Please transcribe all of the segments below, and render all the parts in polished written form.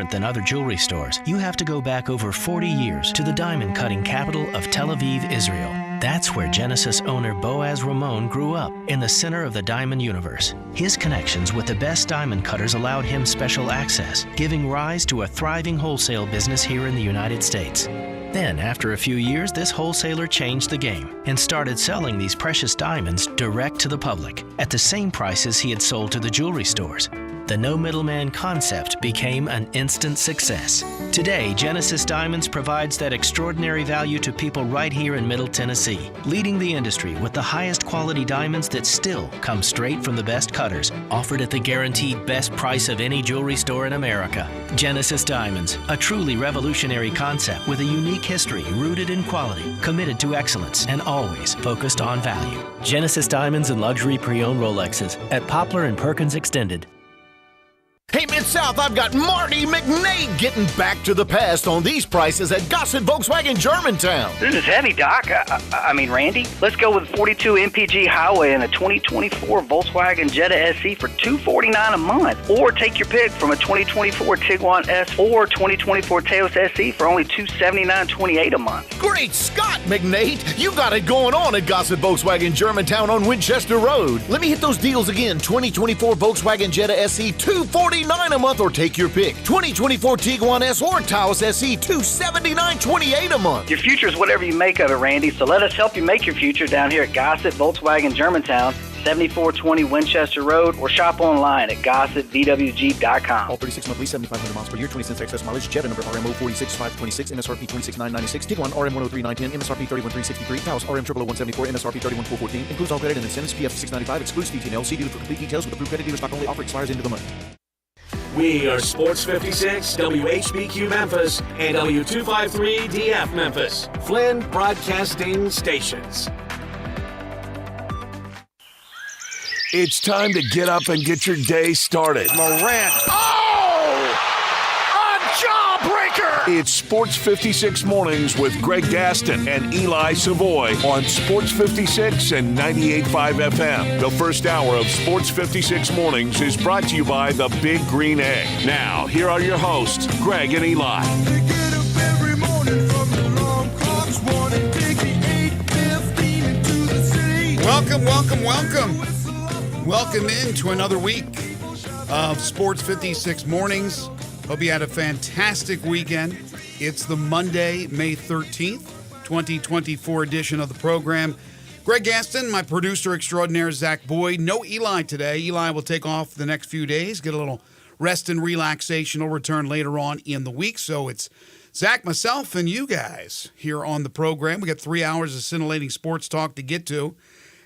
different than other jewelry stores, you have to go back over 40 years to the diamond cutting capital of Tel Aviv, Israel. That's where Genesis owner Boaz Ramon grew up, in the center of the diamond universe. His connections with the best diamond cutters allowed him special access, giving rise to a thriving wholesale business here in the United States. Then, after a few years, this wholesaler changed the game and started selling these precious diamonds direct to the public at the same prices he had sold to the jewelry stores. The no middleman concept became an instant success. Today, Genesis Diamonds provides that extraordinary value to people right here in Middle Tennessee, leading the industry with the highest quality diamonds that still come straight from the best cutters, offered at the guaranteed best price of any jewelry store in America. Genesis Diamonds, a truly revolutionary concept with a unique history rooted in quality, committed to excellence, and always focused on value. Genesis Diamonds and luxury pre-owned Rolexes at Poplar and Perkins Extended. Hey, Mid-South, I've got Marty McNay getting back to the past on these prices at Gossett Volkswagen Germantown. This is heavy, Doc. I mean, Randy. Let's go with 42 MPG Highway and a 2024 Volkswagen Jetta SE for $249 a month. Or take your pick from a 2024 Tiguan S or 2024 Taos SE for only $279.28 a month. Great Scott, McNate! You got it going on at Gossett Volkswagen Germantown on Winchester Road. Let me hit those deals again. 2024 Volkswagen Jetta SE, $249 a month, or take your pick. 2024 Tiguan S or Taos SE, $279.28 a month. Your future is whatever you make of it, Randy, so let us help you make your future down here at Gossett Volkswagen Germantown, 7420 Winchester Road, or shop online at GossettVWG.com. All 36-month lease, 7,500 miles per year, 20 cents excess mileage. Jetta number RMO 46526, MSRP 26,996. Tiguan RM 103,910, MSRP 31,363. Taos RM 11174, MSRP 31,414. Includes all credit and incentives. PF 695. Excludes DTNL. See dealer for complete details. With approved credit dealer stock only. Offer expires into the month. We are Sports 56, WHBQ Memphis, and W253DF Memphis, Flynn Broadcasting Stations. It's time to get up and get your day started. Morant. Oh! A jawbreaker! It's Sports 56 Mornings with Greg Gaston and Eli Savoy on Sports 56 and 98.5 FM. The first hour of Sports 56 Mornings is brought to you by the Big Green Egg. Now, here are your hosts, Greg and Eli. They get up every morning from the alarm clocks warning, take the 8:15 into the city. Welcome. Welcome into another week of Sports 56 Mornings. Hope you had a fantastic weekend. It's the Monday, May 13th, 2024 edition of the program. Greg Gaston, my producer extraordinaire, Zach Boyd. No Eli today. Eli will take off the next few days, get a little rest and relaxation. He'll return later on in the week. So it's Zach, myself, and you guys here on the program. We got 3 hours of scintillating sports talk to get to.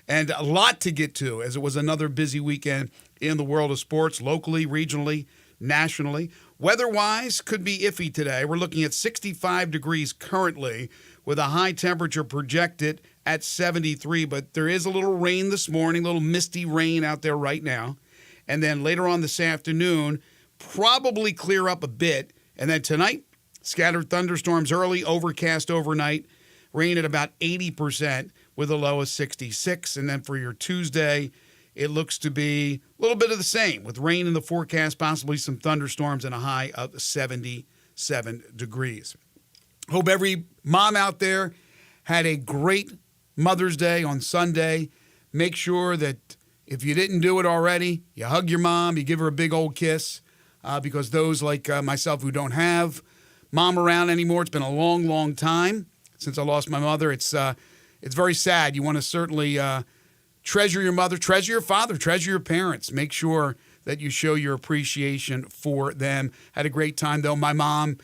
And a lot to get to, as it was another busy weekend in the world of sports, locally, regionally, nationally. Weather-wise, could be iffy today. We're looking at 65 degrees currently, with a high temperature projected at 73. But there is a little rain this morning, a little misty rain out there right now. And then later on this afternoon, probably clear up a bit. And then tonight, scattered thunderstorms early, overcast overnight, rain at about 80%. With a low of 66. And then for your Tuesday, it looks to be a little bit of the same, with rain in the forecast, possibly some thunderstorms, and a high of 77 degrees. Hope every mom out there had a great Mother's Day on Sunday. Make sure that if you didn't do it already, you hug your mom, you give her a big old kiss, because those like myself who don't have mom around anymore, it's been a long, long time since I lost my mother. It's very sad. You want to certainly treasure your mother, treasure your father, treasure your parents. Make sure that you show your appreciation for them. Had a great time, though. My mom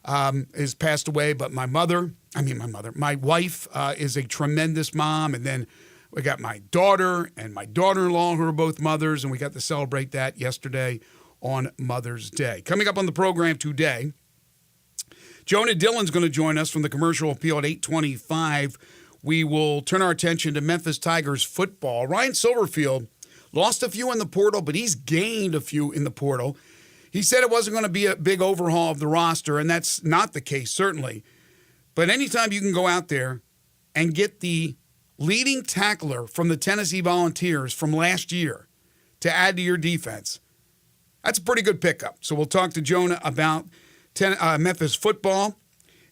has passed away, but my wife is a tremendous mom. And then we got my daughter and my daughter-in-law, who are both mothers, and we got to celebrate that yesterday on Mother's Day. Coming up on the program today, Jonah Dillon's going to join us from the Commercial Appeal at 8:25. We will turn our attention to Memphis Tigers football. Ryan Silverfield lost a few in the portal, but he's gained a few in the portal. He said it wasn't going to be a big overhaul of the roster, and that's not the case, certainly. But anytime you can go out there and get the leading tackler from the Tennessee Volunteers from last year to add to your defense, that's a pretty good pickup. So we'll talk to Jonah about Memphis football,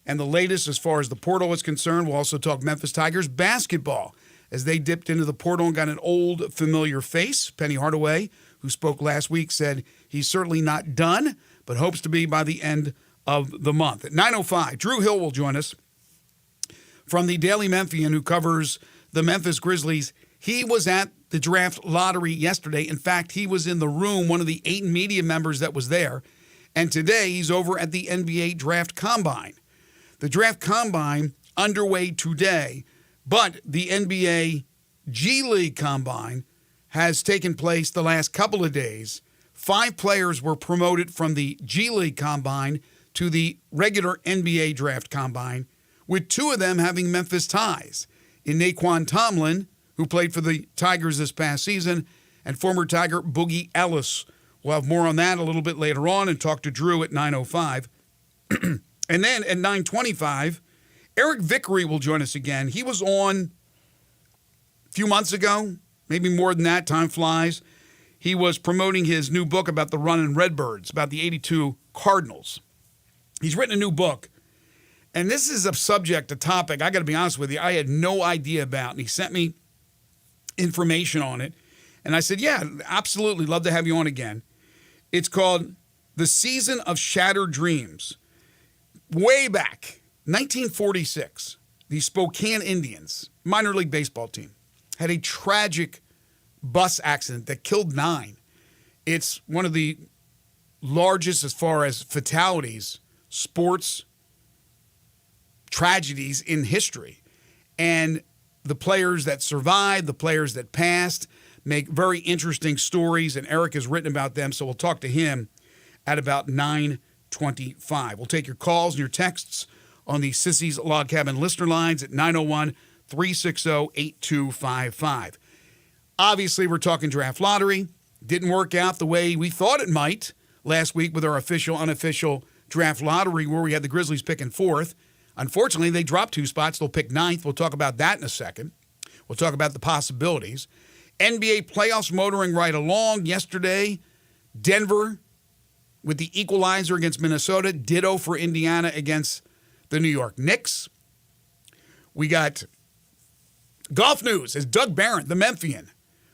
and the latest as far as the portal is concerned. We'll also talk Memphis Tigers basketball as they dipped into the portal and got an old familiar face. Penny Hardaway, who spoke last week, said he's certainly not done, but hopes to be by the end of the month. At 9:05, Drew Hill will join us from the Daily Memphian, who covers the Memphis Grizzlies. He was at the draft lottery yesterday. In fact, he was in the room, one of the 8 media members that was there. And today he's over at the NBA Draft Combine. The Draft Combine underway today, but the NBA G League Combine has taken place the last couple of days. 5 players were promoted from the G League Combine to the regular NBA Draft Combine, with 2 of them having Memphis ties. In Naquan Tomlin, who played for the Tigers this past season, and former Tiger Boogie Ellis. We'll have more on that a little bit later on and talk to Drew at 9:05. And then at 9:25, Eric Vickery will join us again. He was on a few months ago, maybe more than that. Time flies. He was promoting his new book about the Runnin' Redbirds, about the 82 Cardinals. He's written a new book. And this is a subject, a topic, I got to be honest with you, I had no idea about. And he sent me information on it. And I said, yeah, absolutely, love to have you on again. It's called The Season of Shattered Dreams. Way back, 1946, the Spokane Indians, minor league baseball team, had a tragic bus accident that killed 9. It's one of the largest as far as fatalities, sports tragedies in history. And the players that survived, the players that passed, make very interesting stories, and Eric has written about them, so we'll talk to him at about 9:25. We'll take your calls and your texts on the Sissy's Log Cabin listener lines at 901-360-8255. Obviously, we're talking draft lottery. Didn't work out the way we thought it might last week with our official, unofficial draft lottery where we had the Grizzlies picking 4th. Unfortunately, they dropped 2 spots. They'll pick 9th. We'll talk about that in a second. We'll talk about the possibilities. NBA playoffs motoring right along. Yesterday, Denver with the equalizer against Minnesota. Ditto for Indiana against the New York Knicks. We got golf news as Doug Barron, the Memphian,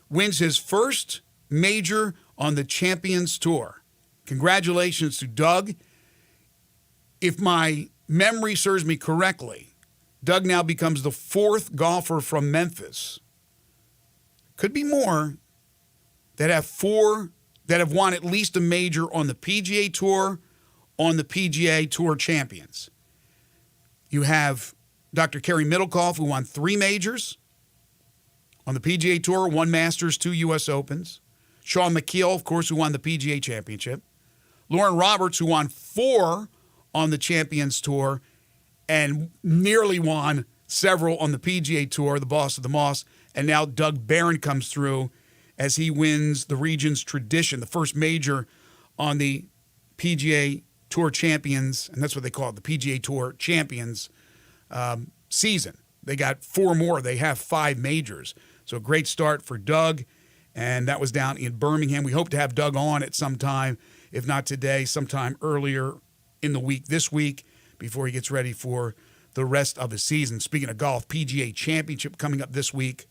wins his first major on the Champions Tour. Congratulations to Doug. If my memory serves me correctly, Doug now becomes the 4th golfer from Memphis. Could be more that have won at least a major on the PGA Tour, on the PGA Tour Champions. You have Dr. Kerry Middlecoff, who won 3 majors on the PGA Tour, 1 Masters, 2 U.S. Opens. Sean McKeel, of course, who won the PGA Championship. Lauren Roberts, who won 4 on the Champions Tour and nearly won several on the PGA Tour, the boss of the Moss. And now Doug Barron comes through as he wins the region's tradition, the first major on the PGA Tour Champions, and that's what they call it, the PGA Tour Champions season. They got 4 more. They have 5 majors. So a great start for Doug, and that was down in Birmingham. We hope to have Doug on at some time, if not today, sometime earlier in the week, this week, before he gets ready for the rest of the season. Speaking of golf, PGA Championship coming up this week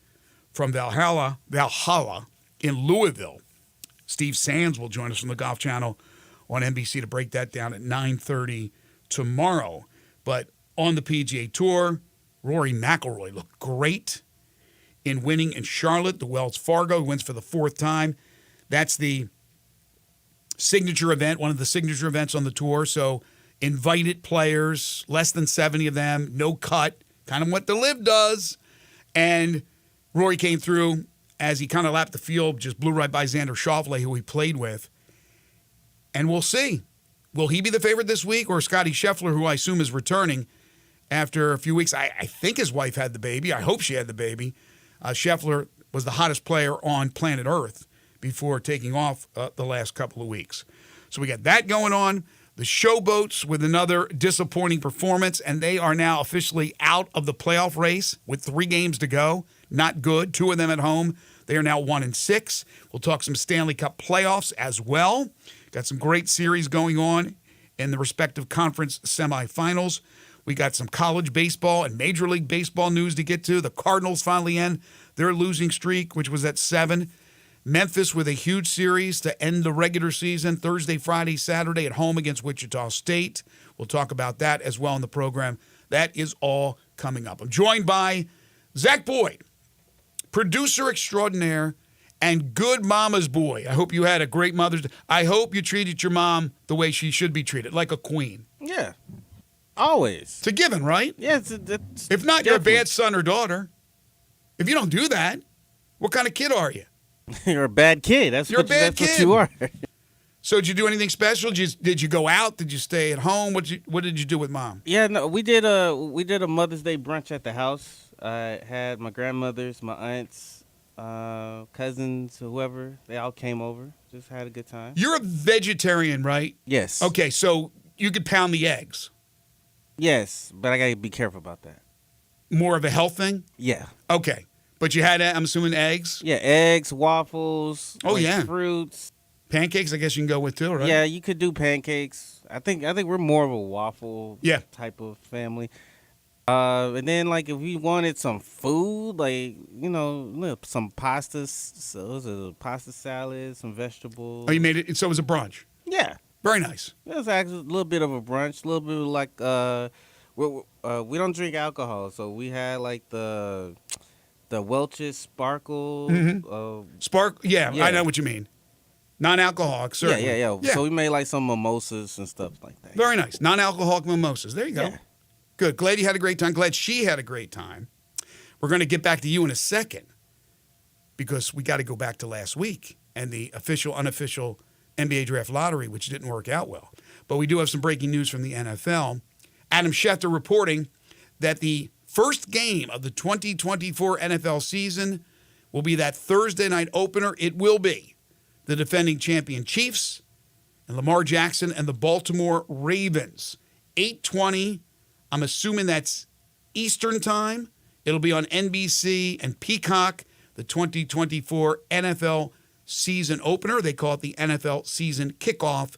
from Valhalla in Louisville. Steve Sands will join us from the Golf Channel on NBC to break that down at 9:30 tomorrow. But on the PGA Tour, Rory McIlroy looked great in winning in Charlotte, the Wells Fargo. He wins for the 4th time. That's the signature event, one of the signature events on the tour. So invited players, less than 70 of them, no cut, kind of what the LIV does. And Rory came through as he kind of lapped the field, just blew right by Xander Schauffele, who he played with. And we'll see. Will he be the favorite this week, or Scottie Scheffler, who I assume is returning after a few weeks? I think his wife had the baby. I hope she had the baby. Scheffler was the hottest player on planet Earth before taking off the last couple of weeks. So we got that going on. The Showboats with another disappointing performance, and they are now officially out of the playoff race with 3 games to go. Not good. 2 of them at home. They are now 1-6. We'll talk some Stanley Cup playoffs as well. Got some great series going on in the respective conference semifinals. We got some college baseball and Major League Baseball news to get to. The Cardinals finally end their losing streak, which was at 7. Memphis with a huge series to end the regular season, Thursday, Friday, Saturday at home against Wichita State. We'll talk about that as well in the program. That is all coming up. I'm joined by Zach Boyd, producer extraordinaire and good mama's boy. I hope you had a great Mother's Day. I hope you treated your mom the way she should be treated, like a queen. Yeah. Always. It's a given, right? Yeah. If not, you're a bad son or daughter. If you don't do that, what kind of kid are you? You're a bad kid. That's what you are. So did you do anything special? Did you go out? Did you stay at home? What did you do with mom? Yeah, no, we did a Mother's Day brunch at the house. I had my grandmothers, my aunts, cousins, whoever. They all came over. Just had a good time. You're a vegetarian, right? Yes. Okay, so you could pound the eggs. Yes, but I gotta be careful about that. More of a health thing? Yeah. Okay. But you had, I'm assuming, eggs? Yeah, eggs, waffles. Oh, yeah. Fruits. Pancakes, I guess you can go with too, right? Yeah, you could do pancakes. I think we're more of a waffle type of family. And then like if we wanted some food, like some pastas, so it was a pasta salad, some vegetables. Oh, you made it. So it was a brunch. Yeah, very nice. It was actually a little bit of a brunch, a little bit of like we don't drink alcohol, so we had like the Welch's Sparkle. Yeah, I know what you mean. Non-alcoholic, certainly. Yeah. So we made like some mimosas and stuff like that. Very nice. Non-alcoholic mimosas. There you go. Yeah. Good. Glad you had a great time. Glad she had a great time. We're going to get back to you in a second because we got to go back to last week and the official, unofficial NBA draft lottery, which didn't work out well. But we do have some breaking news from the NFL. Adam Schefter reporting that the first game of the 2024 NFL season will be that Thursday night opener. It will be the defending champion Chiefs and Lamar Jackson and the Baltimore Ravens. 8:20. I'm assuming that's Eastern time. It'll be on NBC and Peacock, the 2024 NFL season opener. They call it the NFL season kickoff.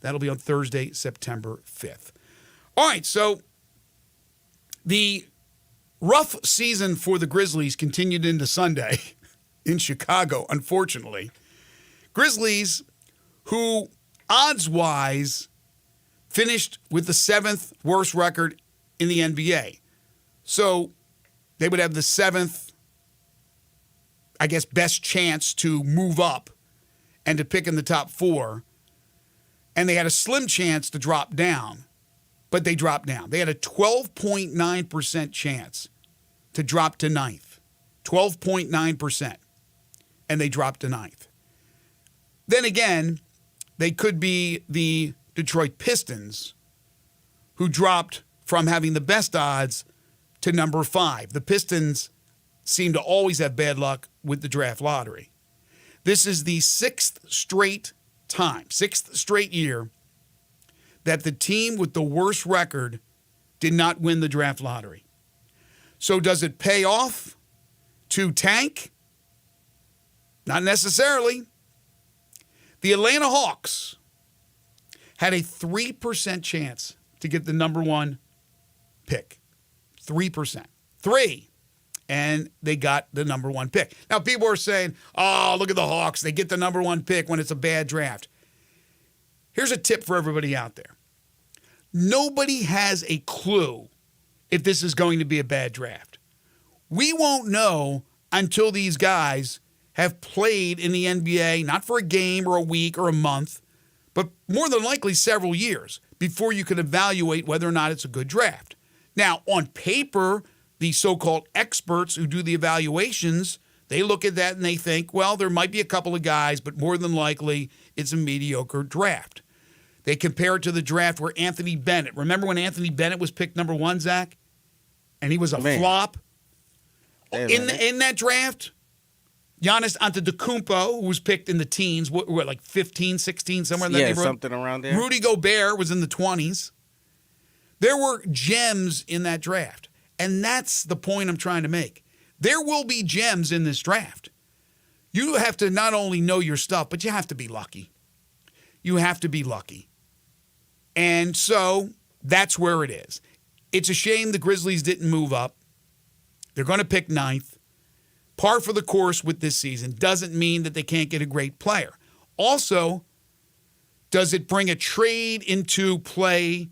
That'll be on Thursday, September 5th. All right, so the rough season for the Grizzlies continued into Sunday in Chicago, unfortunately. Grizzlies, who odds-wise finished with the 7th worst record in the NBA. So they would have the 7th, I guess, best chance to move up and to pick in the top 4. And they had a slim chance to drop down, but they dropped down. They had a 12.9% chance to drop to 9th. 12.9%. And they dropped to 9th. Then again, they could be the Detroit Pistons, who dropped from having the best odds to number 5. The Pistons seem to always have bad luck with the draft lottery. This is the 6th straight year that the team with the worst record did not win the draft lottery. So does it pay off to tank? Not necessarily. The Atlanta Hawks had a 3% chance to get the number 1 pick. 3%. 3. And they got the number 1 pick. Now, people are saying, oh, look at the Hawks. They get the number 1 pick when it's a bad draft. Here's a tip for everybody out there. Nobody has a clue if this is going to be a bad draft. We won't know until these guys have played in the NBA, not for a game or a week or a month, but more than likely several years before you can evaluate whether or not it's a good draft. Now, on paper, the so-called experts who do the evaluations, they look at that and they think, well, there might be a couple of guys, but more than likely it's a mediocre draft. They compare it to the draft where Anthony Bennett, remember when Anthony Bennett was picked number 1, Zach? And he was a flop? In that draft, Giannis Antetokounmpo, who was picked in the teens, what like 15, 16, somewhere in that neighborhood? Something around there. Rudy Gobert was in the 20s. There were gems in that draft. And that's the point I'm trying to make. There will be gems in this draft. You have to not only know your stuff, but you have to be lucky. You have to be lucky. And so that's where it is. It's a shame the Grizzlies didn't move up. They're going to pick ninth. Par for the course with this season doesn't mean that they can't get a great player. Also, does it bring a trade into play?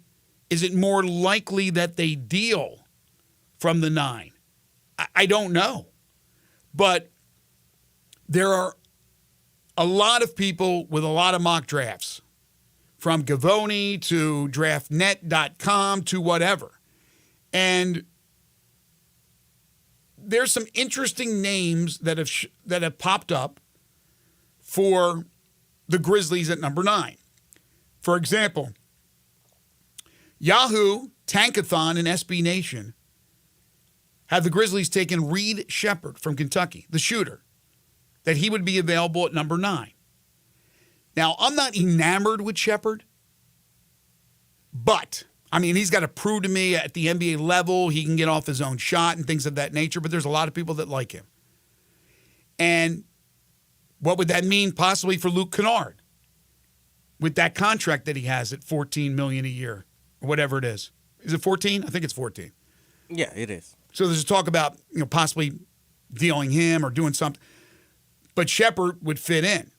Is it more likely that they deal from the 9? I don't know. But there are a lot of people with a lot of mock drafts, from Gavoni to draftnet.com to whatever. And there's some interesting names that have popped up for the Grizzlies at number 9. For example, Yahoo, Tankathon, and SB Nation have the Grizzlies taken Reed Sheppard from Kentucky, the shooter, that he would be available at number 9. Now, I'm not enamored with Sheppard, but, I mean, he's got to prove to me at the NBA level he can get off his own shot and things of that nature, but there's a lot of people that like him. And what would that mean possibly for Luke Kennard with that contract that he has at $14 million a year, or whatever it is? Is it 14? I think it's 14. Yeah, it is. So there's talk about possibly dealing him or doing something. But Sheppard would fit in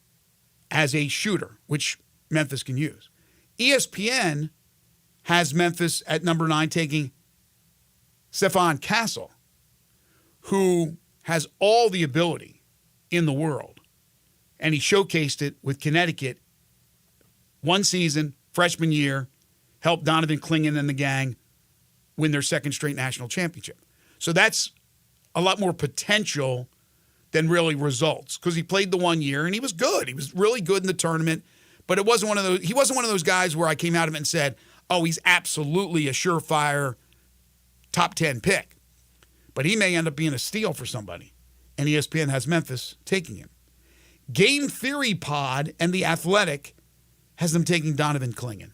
as a shooter, which Memphis can use. ESPN has Memphis at number 9 taking Stephon Castle, who has all the ability in the world. And he showcased it with Connecticut one season, freshman year, helped Donovan Clingan and the gang win their second straight national championship. So that's a lot more potential than really results, because he played the 1 year and he was good. He was really good in the tournament, but it wasn't one of those. He wasn't one of those guys where I came out of it and said, "Oh, he's absolutely a surefire top 10 pick." But he may end up being a steal for somebody, and ESPN has Memphis taking him. Game Theory Pod and The Athletic has them taking Donovan Clingan.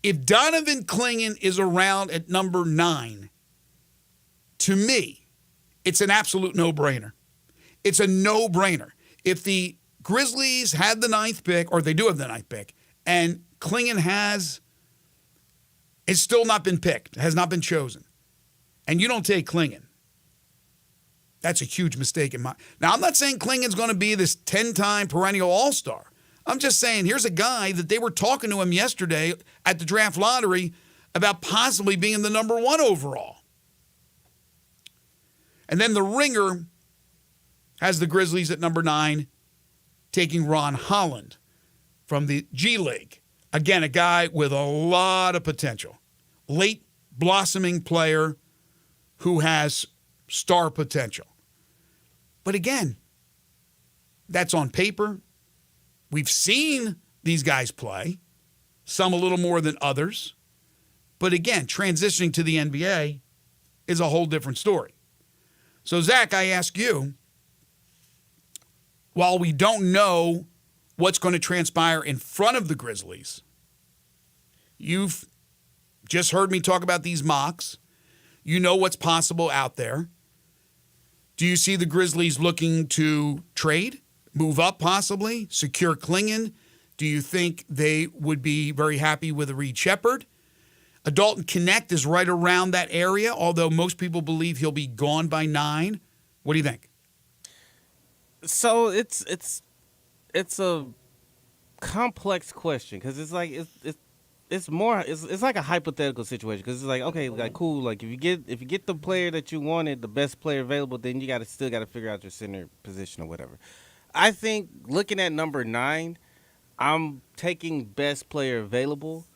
If Donovan Clingan is around at number 9, to me, it's an absolute no-brainer. It's a no-brainer. If the Grizzlies had the 9th pick, or they do have the 9th pick, and Clingan has still not been picked, has not been chosen, and you don't take Clingan, that's a huge mistake in my. Now, I'm not saying Clingan's going to be this 10-time perennial all-star. I'm just saying here's a guy that they were talking to him yesterday at the draft lottery about possibly being the number 1 overall. And then the Ringer has the Grizzlies at number 9 taking Ron Holland from the G League. Again, a guy with a lot of potential. Late blossoming player who has star potential. But again, that's on paper. We've seen these guys play, some a little more than others. But again, transitioning to the NBA is a whole different story. So, Zach, I ask you, while we don't know what's going to transpire in front of the Grizzlies, you've just heard me talk about these mocks. You know what's possible out there. Do you see the Grizzlies looking to trade, move up possibly, secure Clingan? Do you think they would be very happy with a Reed Sheppard? A Dalton Connect is right around that area, although most people believe he'll be gone by 9. What do you think? So it's a complex question, because it's like it's like a hypothetical situation, because it's like, okay, like cool, like if you get the player that you wanted, the best player available, then you still got to figure out your center position or whatever. I think looking at number 9, I'm taking best player available.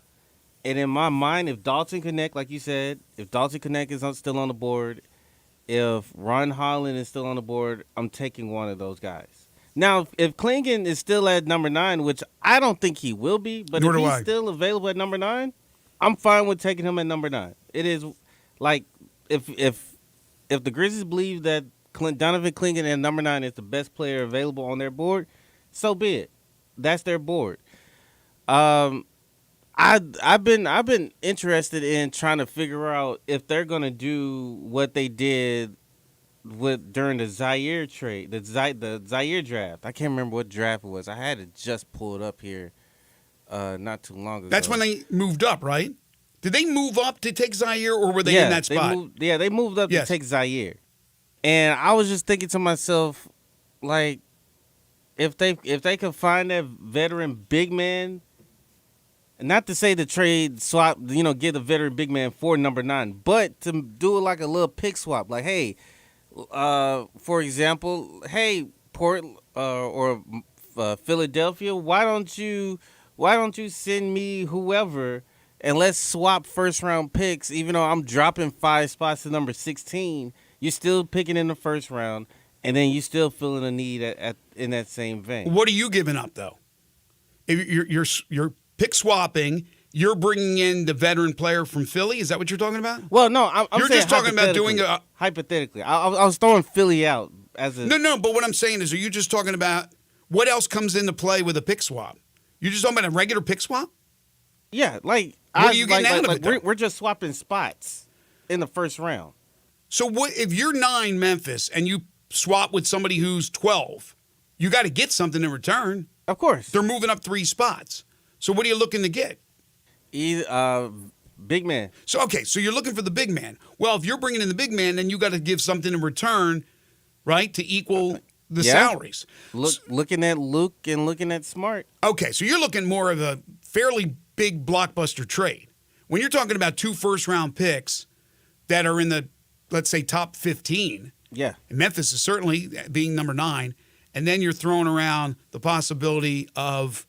And in my mind, if Dalton Connect, like you said, if Dalton Connect is still on the board, if Ron Holland is still on the board, I'm taking one of those guys. Now, if Clingan is still at number 9, which I don't think he will be, but if he's still available at number 9, I'm fine with taking him at number 9. It is like if the Grizzlies believe that Donovan Clingan at number 9 is the best player available on their board, so be it. That's their board. I've been interested in trying to figure out if they're gonna do what they did during the Zaire trade, the Zaire draft. I can't remember what draft it was. I had it just pulled up here not too long ago. That's when they moved up, right? Did they move up to take Zaire, or were they in that spot? They moved up to take Zaire. And I was just thinking to myself, like, if they could find that veteran big man, not to say the trade swap, get the veteran big man for number 9, but to do it like a little pick swap. Like, hey, for example, hey, Philadelphia, why don't you send me whoever and let's swap first round picks? Even though I'm dropping 5 spots to number 16, you're still picking in the first round, and then you still feeling a need in that same vein. What are you giving up though? If you're pick swapping, you're bringing in the veteran player from Philly. Is that what you're talking about? Well, no, you're just talking about doing a hypothetically. I was throwing Philly out as a no. But what I'm saying is, are you just talking about what else comes into play with a pick swap? You're just talking about a regular pick swap? Yeah, like what are you getting out of it? We're just swapping spots in the first round. So what if you're 9 Memphis and you swap with somebody who's 12? You got to get something in return. Of course, they're moving up 3 spots. So what are you looking to get? Big man. So you're looking for the big man. Well, if you're bringing in the big man, then you got to give something in return, right, to equal the salaries. Looking at Luke and looking at Smart. Okay, so you're looking more of a fairly big blockbuster trade. When you're talking about 2 first-round picks that are in the, let's say, top 15. Yeah. And Memphis is certainly being number 9. And then you're throwing around the possibility of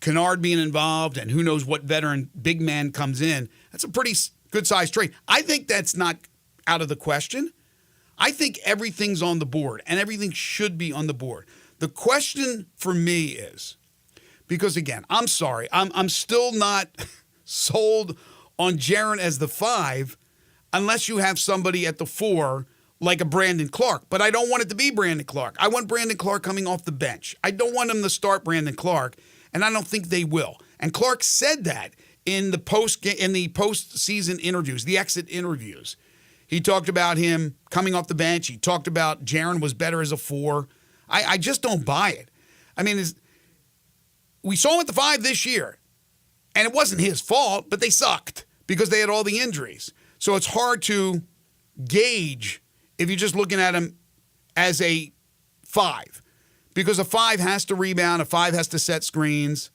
Kennard being involved, and who knows what veteran big man comes in. That's a pretty good-sized trade. I think that's not out of the question. I think everything's on the board, and everything should be on the board. The question for me is, because, again, I'm sorry, I'm still not sold on Jaren as the 5 unless you have somebody at the 4 like a Brandon Clark. But I don't want it to be Brandon Clark. I want Brandon Clark coming off the bench. I don't want him to start Brandon Clark, and I don't think they will. And Clark said that in the postseason interviews, the exit interviews. He talked about him coming off the bench. He talked about Jaren was better as a 4. I just don't buy it. I mean, we saw him at the 5 this year, and it wasn't his fault, but they sucked because they had all the injuries. So it's hard to gauge if you're just looking at him as a 5, because a 5 has to rebound, a 5 has to set screens.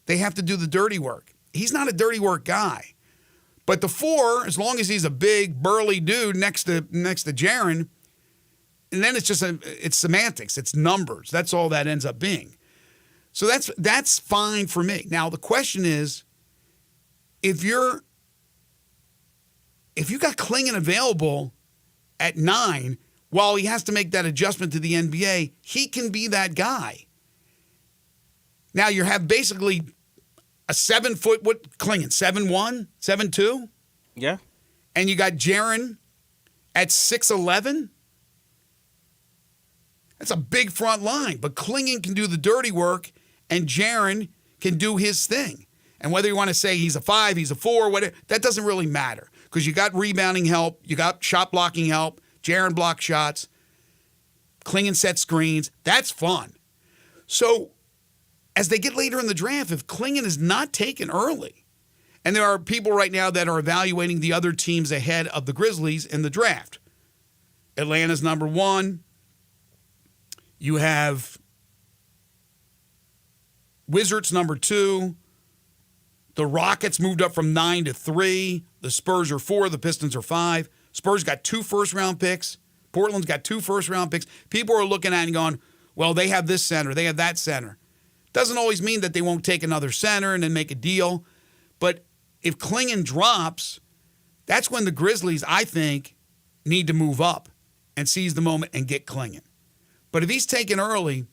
They have to do the dirty work. He's not a dirty work guy. But the 4, as long as he's a big, burly dude next to Jaren, and then it's semantics, it's numbers. That's all that ends up being. So that's fine for me. Now the question is, if you got Klingon available at 9, while he has to make that adjustment to the NBA, he can be that guy. Now you have basically a 7-foot, Klingon, 7'1", 7'2"? Yeah. And you got Jaren at 6'11"? That's a big front line. But Klingon can do the dirty work, and Jaren can do his thing. And whether you want to say he's a 5, he's a 4, whatever, that doesn't really matter. Because you got rebounding help, you got shot blocking help, Jaren block shots, Klingon set screens. That's fun. So as they get later in the draft, if Klingon is not taken early, and there are people right now that are evaluating the other teams ahead of the Grizzlies in the draft. Atlanta's number 1. You have Wizards number 2. The Rockets moved up from 9 to 3. The Spurs are 4. The Pistons are 5. Spurs got 2 first-round picks. Portland's got 2 first-round picks. People are looking at it and going, well, they have this center. They have that center. Doesn't always mean that they won't take another center and then make a deal. But if Klingon drops, that's when the Grizzlies, I think, need to move up and seize the moment and get Klingon. But if he's taken early,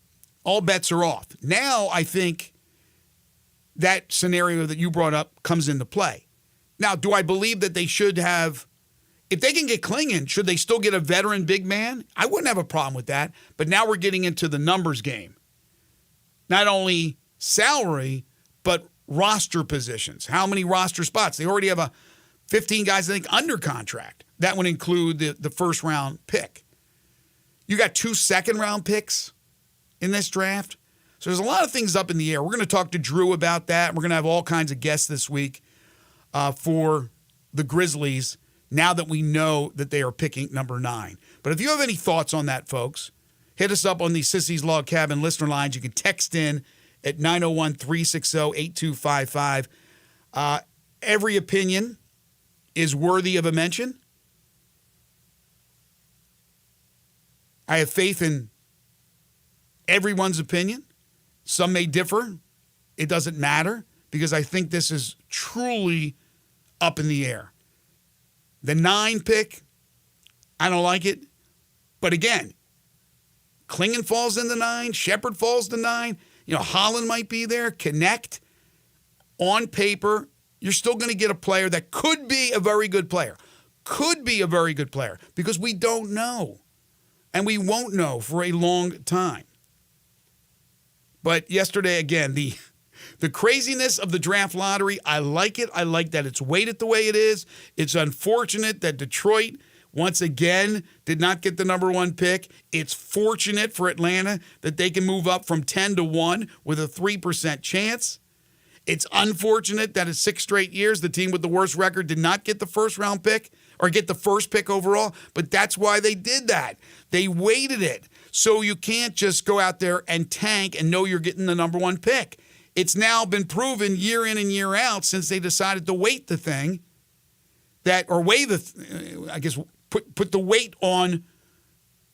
all bets are off. Now I think that scenario that you brought up comes into play. Now, do I believe that they should have, if they can get Klingon, should they still get a veteran big man? I wouldn't have a problem with that. But now we're getting into the numbers game. Not only salary, but roster positions. How many roster spots? They already have 15 guys, I think, under contract. That would include the first-round pick. You got 2 second-round picks in this draft. So there's a lot of things up in the air. We're going to talk to Drew about that. We're going to have all kinds of guests this week for the Grizzlies now that we know that they are picking number 9. But if you have any thoughts on that, folks, hit us up on the Sissy's Log Cabin listener lines. You can text in at 901-360-8255. Every opinion is worthy of a mention. I have faith in everyone's opinion. Some may differ. It doesn't matter because I think this is truly up in the air. The 9 pick, I don't like it. But again, Klingon falls in the 9. Shepard falls to 9. Holland might be there. Connect. On paper, you're still going to get a player that could be a very good player. Could be a very good player because we don't know. And we won't know for a long time. But yesterday, again, the craziness of the draft lottery, I like it. I like that it's weighted the way it is. It's unfortunate that Detroit, once again, did not get the number 1 pick. It's fortunate for Atlanta that they can move up from 10 to 1 with a 3% chance. It's unfortunate that in 6 straight years, the team with the worst record did not get the first-round pick or get the first pick overall, but that's why they did that. They weighted it. So you can't just go out there and tank and know you're getting the number 1 pick. It's now been proven year in and year out since they decided to weight the thing put the weight on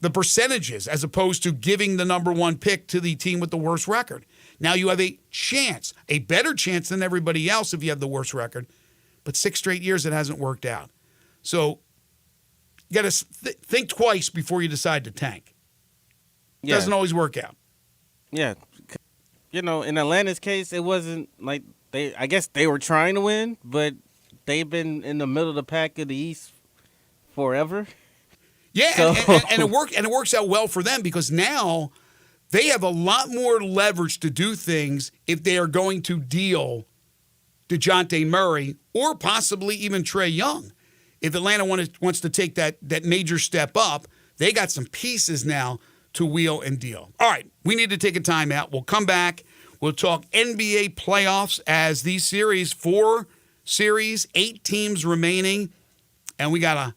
the percentages as opposed to giving the number 1 pick to the team with the worst record. Now you have a chance, a better chance than everybody else if you have the worst record, but 6 straight years it hasn't worked out. So you got to think twice before you decide to tank. It doesn't always work out. Yeah. In Atlanta's case, it wasn't like I guess they were trying to win, but they've been in the middle of the pack of the East forever. Yeah, so. and it works out well for them because now they have a lot more leverage to do things if they are going to deal DeJounte Murray or possibly even Trae Young. If Atlanta wants to take that major step up, they got some pieces now to wheel and deal. All right, we need to take a timeout. We'll come back. We'll talk NBA playoffs as these series, 4 series, 8 teams remaining, and we got a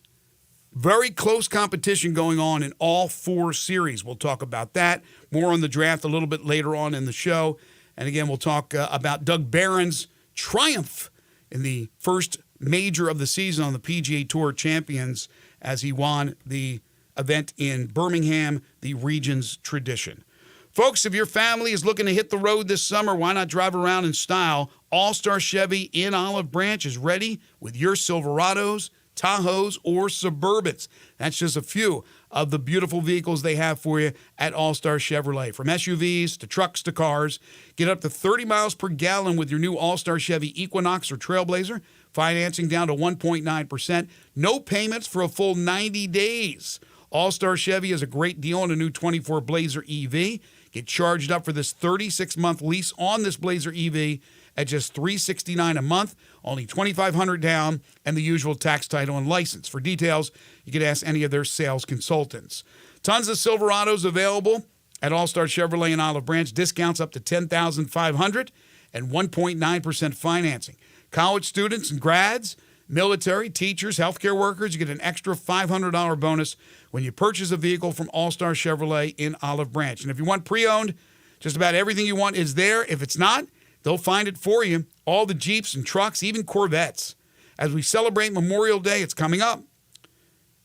very close competition going on in all 4 series. We'll talk about that. More on the draft a little bit later on in the show. And again, we'll talk about Doug Barron's triumph in the first major of the season on the PGA Tour Champions as he won the event in Birmingham, the region's tradition. Folks, if your family is looking to hit the road this summer, why not drive around in style? All-Star Chevy in Olive Branch is ready with your Silverados, Tahoes, or Suburbans. That's just a few of the beautiful vehicles they have for you at All-Star Chevrolet. From SUVs to trucks to cars, get up to 30 miles per gallon with your new All-Star Chevy Equinox or Trailblazer. Financing down to 1.9%. No payments for a full 90 days. All-Star Chevy has a great deal on a new 24 Blazer EV. Get charged up for this 36-month lease on this Blazer EV at just $369 a month, only $2,500 down, and the usual tax, title, and license. For details, you can ask any of their sales consultants. Tons of Silverados available at All-Star Chevrolet in Olive Branch. Discounts up to $10,500 and 1.9% financing. College students and grads, military, teachers, healthcare workers, you get an extra $500 bonus when you purchase a vehicle from All-Star Chevrolet in Olive Branch. And if you want pre-owned, just about everything you want is there. If it's not, they'll find it for you. All the Jeeps and trucks, even Corvettes. As we celebrate Memorial Day, it's coming up.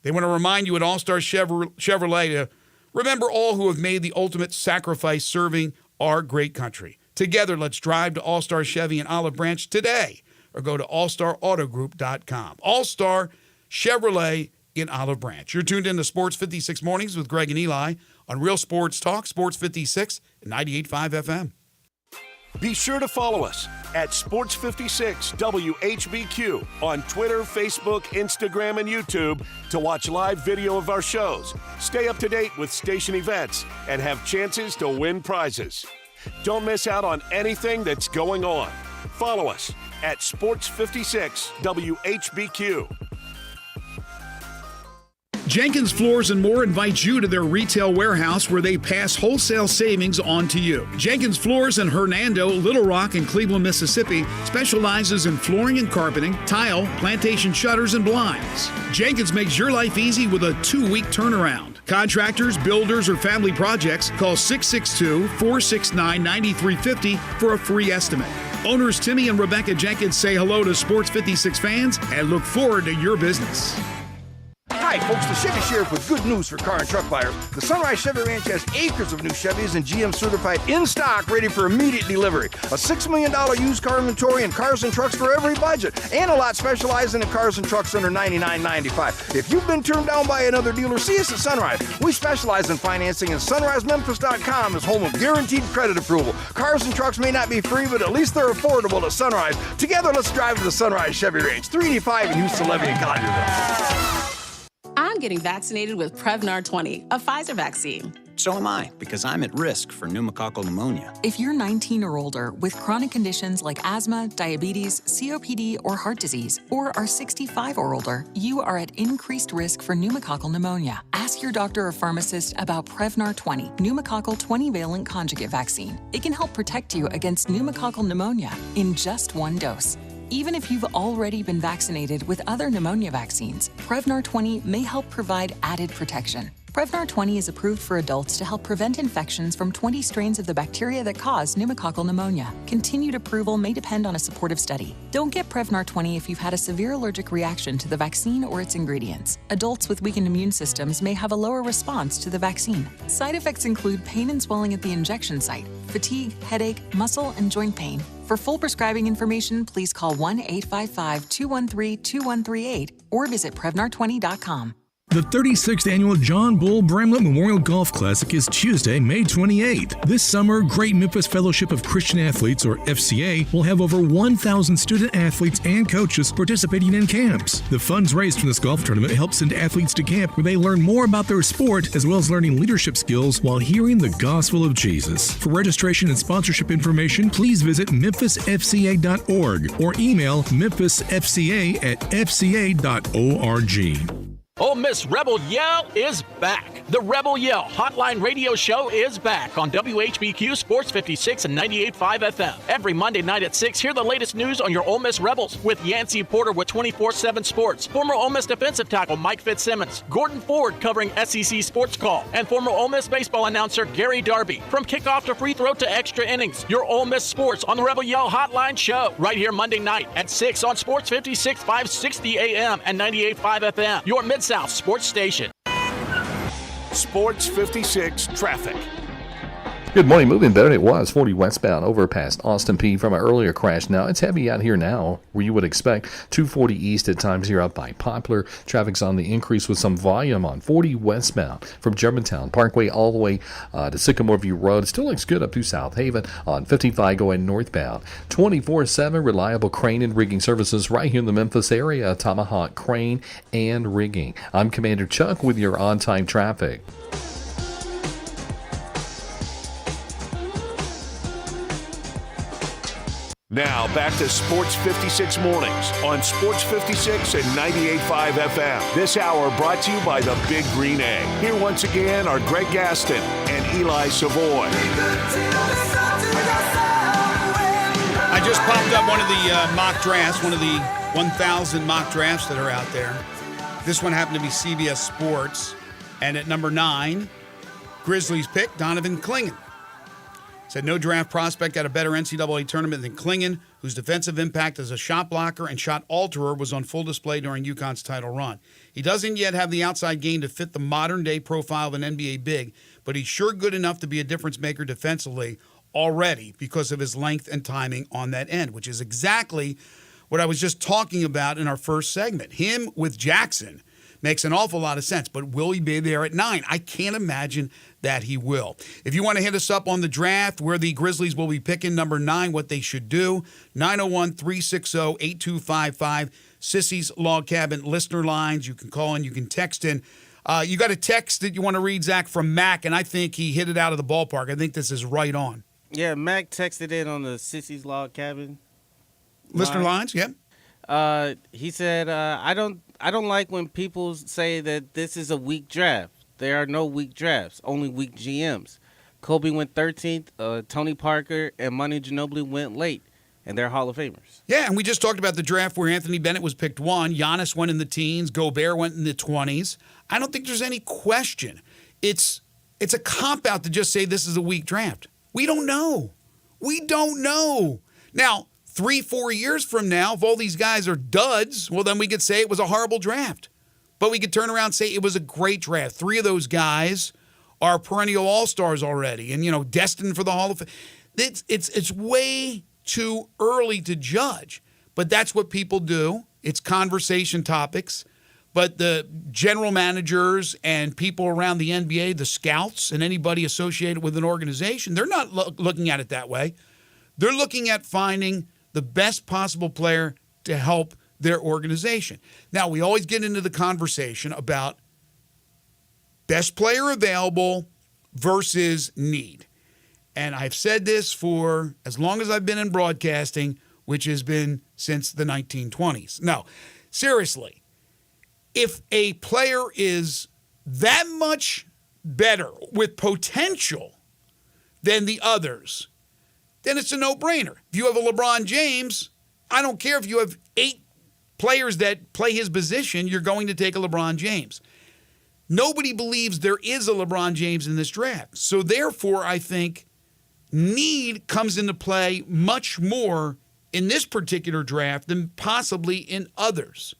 They want to remind you at All-Star Chevrolet to remember all who have made the ultimate sacrifice serving our great country. Together, let's drive to All-Star Chevy in Olive Branch today or go to allstarautogroup.com. All-Star Chevrolet in Olive Branch. You're tuned in to Sports 56 Mornings with Greg and Eli on Real Sports Talk, Sports 56 and 98.5 FM. Be sure to follow us at Sports 56 WHBQ on Twitter, Facebook, Instagram, and YouTube to watch live video of our shows, stay up to date with station events, and have chances to win prizes. Don't miss out on anything that's going on. Follow us at Sports 56 WHBQ. Jenkins Floors and More invites you to their retail warehouse where they pass wholesale savings on to you. Jenkins Floors in Hernando, Little Rock, and Cleveland, Mississippi specializes in flooring and carpeting, tile, plantation shutters, and blinds. Jenkins makes your life easy with a 2-week turnaround. Contractors, builders, or family projects, call 662-469-9350 for a free estimate. Owners Timmy and Rebecca Jenkins say hello to Sports 56 fans and look forward to your business. Hi, folks, the Chevy Sheriff with good news for car and truck buyers. The Sunrise Chevy Ranch has acres of new Chevys and GM certified in stock, ready for immediate delivery. A $6 million used car inventory and cars and trucks for every budget, and a lot specializing in cars and trucks under $99.95. If you've been turned down by another dealer, see us at Sunrise. We specialize in financing, and SunriseMemphis.com is home of guaranteed credit approval. Cars and trucks may not be free, but at least they're affordable to Sunrise. Together, let's drive to the Sunrise Chevy Ranch, 385 in Houston, Levy, and Collierville. I'm getting vaccinated with Prevnar 20, a Pfizer vaccine. So am I, because I'm at risk for pneumococcal pneumonia. If you're 19 or older with chronic conditions like asthma, diabetes, COPD, or heart disease, or are 65 or older, you are at increased risk for pneumococcal pneumonia. Ask your doctor or pharmacist about Prevnar 20, pneumococcal 20-valent conjugate vaccine. It can help protect you against pneumococcal pneumonia in just one dose. Even if you've already been vaccinated with other pneumonia vaccines, Prevnar 20 may help provide added protection. Prevnar 20 is approved for adults to help prevent infections from 20 strains of the bacteria that cause pneumococcal pneumonia. Continued approval may depend on a supportive study. Don't get Prevnar 20 if you've had a severe allergic reaction to the vaccine or its ingredients. Adults with weakened immune systems may have a lower response to the vaccine. Side effects include pain and swelling at the injection site, fatigue, headache, muscle, and joint pain. For full prescribing information, please call 1-855-213-2138 or visit Prevnar20.com. The 36th annual John Bull Bramlett Memorial Golf Classic is Tuesday, May 28th. This summer, Great Memphis Fellowship of Christian Athletes, or FCA, will have over 1,000 student athletes and coaches participating in camps. The funds raised from this golf tournament help send athletes to camp where they learn more about their sport as well as learning leadership skills while hearing the gospel of Jesus. For registration and sponsorship information, please visit memphisfca.org or email memphisfca@fca.org. Ole Miss Rebel Yell is back. The Rebel Yell Hotline Radio Show is back on WHBQ Sports 56 and 98.5 FM. Every Monday night at 6, hear the latest news on your Ole Miss Rebels with Yancey Porter with 24/7 Sports, former Ole Miss defensive tackle Mike Fitzsimmons, Gordon Ford covering SEC Sports Call, and former Ole Miss baseball announcer Gary Darby. From kickoff to free throw to extra innings, your Ole Miss sports on the Rebel Yell Hotline Show right here Monday night at 6 on Sports 56, 560 AM and 98.5 FM. Your Mid-South Sports Station. Sports 56 traffic. Good morning. Moving better than it was. 40 westbound over past Austin P from an earlier crash. Now it's heavy out here now, where you would expect. 240 east at times here up by Poplar. Traffic's on the increase with some volume on 40 westbound from Germantown Parkway all the way to Sycamore View Road. Still looks good up to South Haven on 55 going northbound. 24/7 reliable crane and rigging services right here in the Memphis area. Tomahawk Crane and Rigging. I'm Commander Chuck with your on-time traffic. Now back to Sports 56 Mornings on Sports 56 and 98.5 FM. This hour brought to you by the Big Green Egg. Here once again are Greg Gaston and Eli Savoy. I just popped up one of the mock drafts, one of the 1,000 mock drafts that are out there. This one happened to be CBS Sports. And at number 9, Grizzlies pick Donovan Clingan. Said no draft prospect had a better NCAA tournament than Clingan, whose defensive impact as a shot blocker and shot alterer was on full display during UConn's title run. He doesn't yet have the outside game to fit the modern-day profile of an NBA big, but he's sure good enough to be a difference maker defensively already because of his length and timing on that end, which is exactly what I was just talking about in our first segment. Him with Jackson makes an awful lot of sense, but will he be there at 9? I can't imagine that he will. If you want to hit us up on the draft, where the Grizzlies will be picking number 9, what they should do, 901-360-8255, Sissy's Log Cabin listener lines. You can call in, you can text in. You got a text that you want to read, Zach, from Mac, and I think he hit it out of the ballpark. I think this is right on. Yeah, Mac texted in on the Sissy's Log Cabin listener lines, yeah. He said, I don't I don't like when people say that this is a weak draft. There are no weak drafts, only weak GMs. Kobe went 13th, Tony Parker and Manu Ginobili went late, and they're Hall of Famers. Yeah, and we just talked about the draft where Anthony Bennett was picked 1, Giannis went in the teens, Gobert went in the 20s. I don't think there's any question. It's a cop-out to just say this is a weak draft. We don't know. We don't know. Now, 3-4 years from now, if all these guys are duds, well, then we could say it was a horrible draft. But we could turn around and say it was a great draft. 3 of those guys are perennial all-stars already and, destined for the Hall of Fame. It's way too early to judge. But that's what people do. It's conversation topics. But the general managers and people around the NBA, the scouts, and anybody associated with an organization, they're not looking at it that way. They're looking at finding the best possible player to help their organization. Now, we always get into the conversation about best player available versus need. And I've said this for as long as I've been in broadcasting, which has been since the 1920s. No, seriously, if a player is that much better with potential than the others, then it's a no-brainer. If you have a LeBron James, I don't care if you have 8 players that play his position, you're going to take a LeBron James. Nobody believes there is a LeBron James in this draft. So therefore, I think need comes into play much more in this particular draft than possibly in others.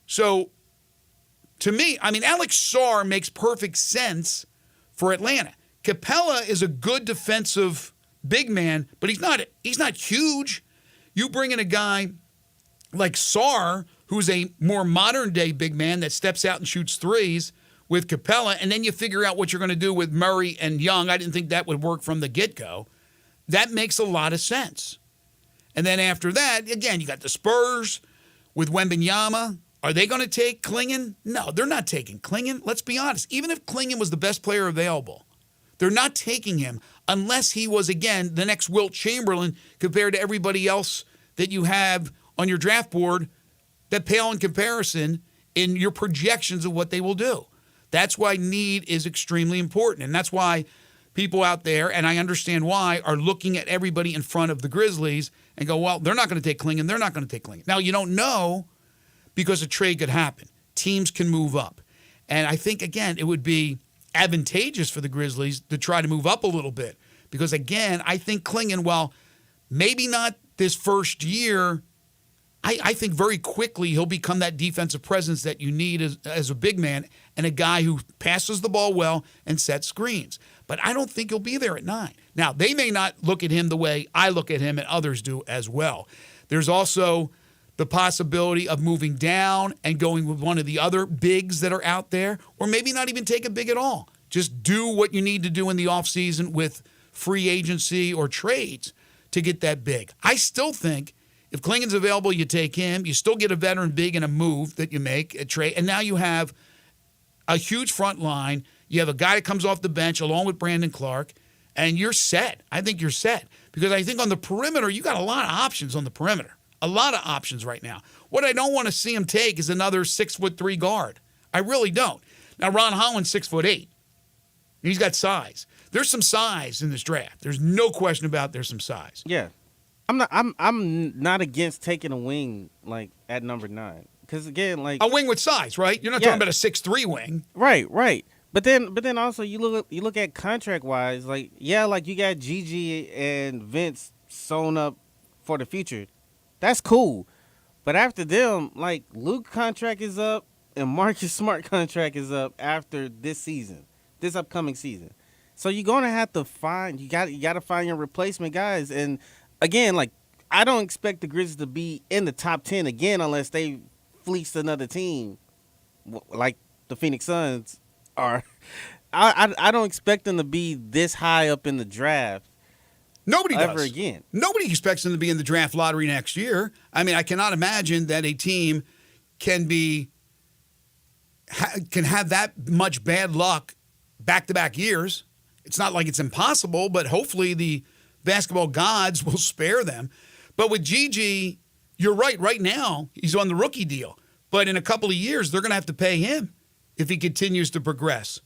So to me, Alex Sarr makes perfect sense for Atlanta. Capella is a good defensive big man, but he's not huge. You bring in a guy like Sarr, who's a more modern-day big man that steps out and shoots threes with Capella, and then you figure out what you're going to do with Murray and Young. I didn't think that would work from the get-go. That makes a lot of sense. And then after that, again, you got the Spurs with Wembanyama. Are they going to take Klingon? No, they're not taking Klingon. Let's be honest. Even if Klingon was the best player available, they're not taking him unless he was, again, the next Wilt Chamberlain compared to everybody else that you have on your draft board that pale in comparison in your projections of what they will do. That's why need is extremely important. And that's why people out there, and I understand why, are looking at everybody in front of the Grizzlies and go, well, they're not going to take Klingon. They're not going to take Klingon. Now, you don't know because a trade could happen. Teams can move up. And I think, again, it would be advantageous for the Grizzlies to try to move up a little bit. Because, again, I think Klingon, while maybe not this first year, I think very quickly he'll become that defensive presence that you need as a big man and a guy who passes the ball well and sets screens. But I don't think he'll be there at 9. Now, they may not look at him the way I look at him and others do as well. There's also the possibility of moving down and going with one of the other bigs that are out there, or maybe not even take a big at all. Just do what you need to do in the offseason with free agency or trades to get that big. I still think if Klingon's available, you take him. You still get a veteran big in a move that you make, a trade. And now you have a huge front line. You have a guy that comes off the bench along with Brandon Clark, and you're set. I think you're set. Because I think on the perimeter, you got a lot of options on the perimeter. A lot of options right now. What I don't want to see him take is another 6'3" guard. I really don't. Now, Ron Holland's 6'8". He's got size. There's some size in this draft. There's no question about there's some size. Yeah. I'm not against taking a wing like at number 9 because again like a wing with size, right? You're not talking about a 6'3" wing, right? But then also you look at contract wise, like you got Gigi and Vince sewn up for the future. That's cool, but after them, like Luke contract is up and Marcus Smart contract is up after this upcoming season. So you're gonna have to find you got to find your replacement guys and. Again, like, I don't expect the Grizzlies to be in the top 10 again unless they fleece another team like the Phoenix Suns are. I don't expect them to be this high up in the draft. Nobody ever does. Again. Nobody expects them to be in the draft lottery next year. I mean, I cannot imagine that a team can have that much bad luck back-to-back years. It's not like it's impossible, but hopefully the basketball gods will spare them. But with Gigi, you're right. Right now, he's on the rookie deal. But in a couple of years, they're going to have to pay him if he continues to progress.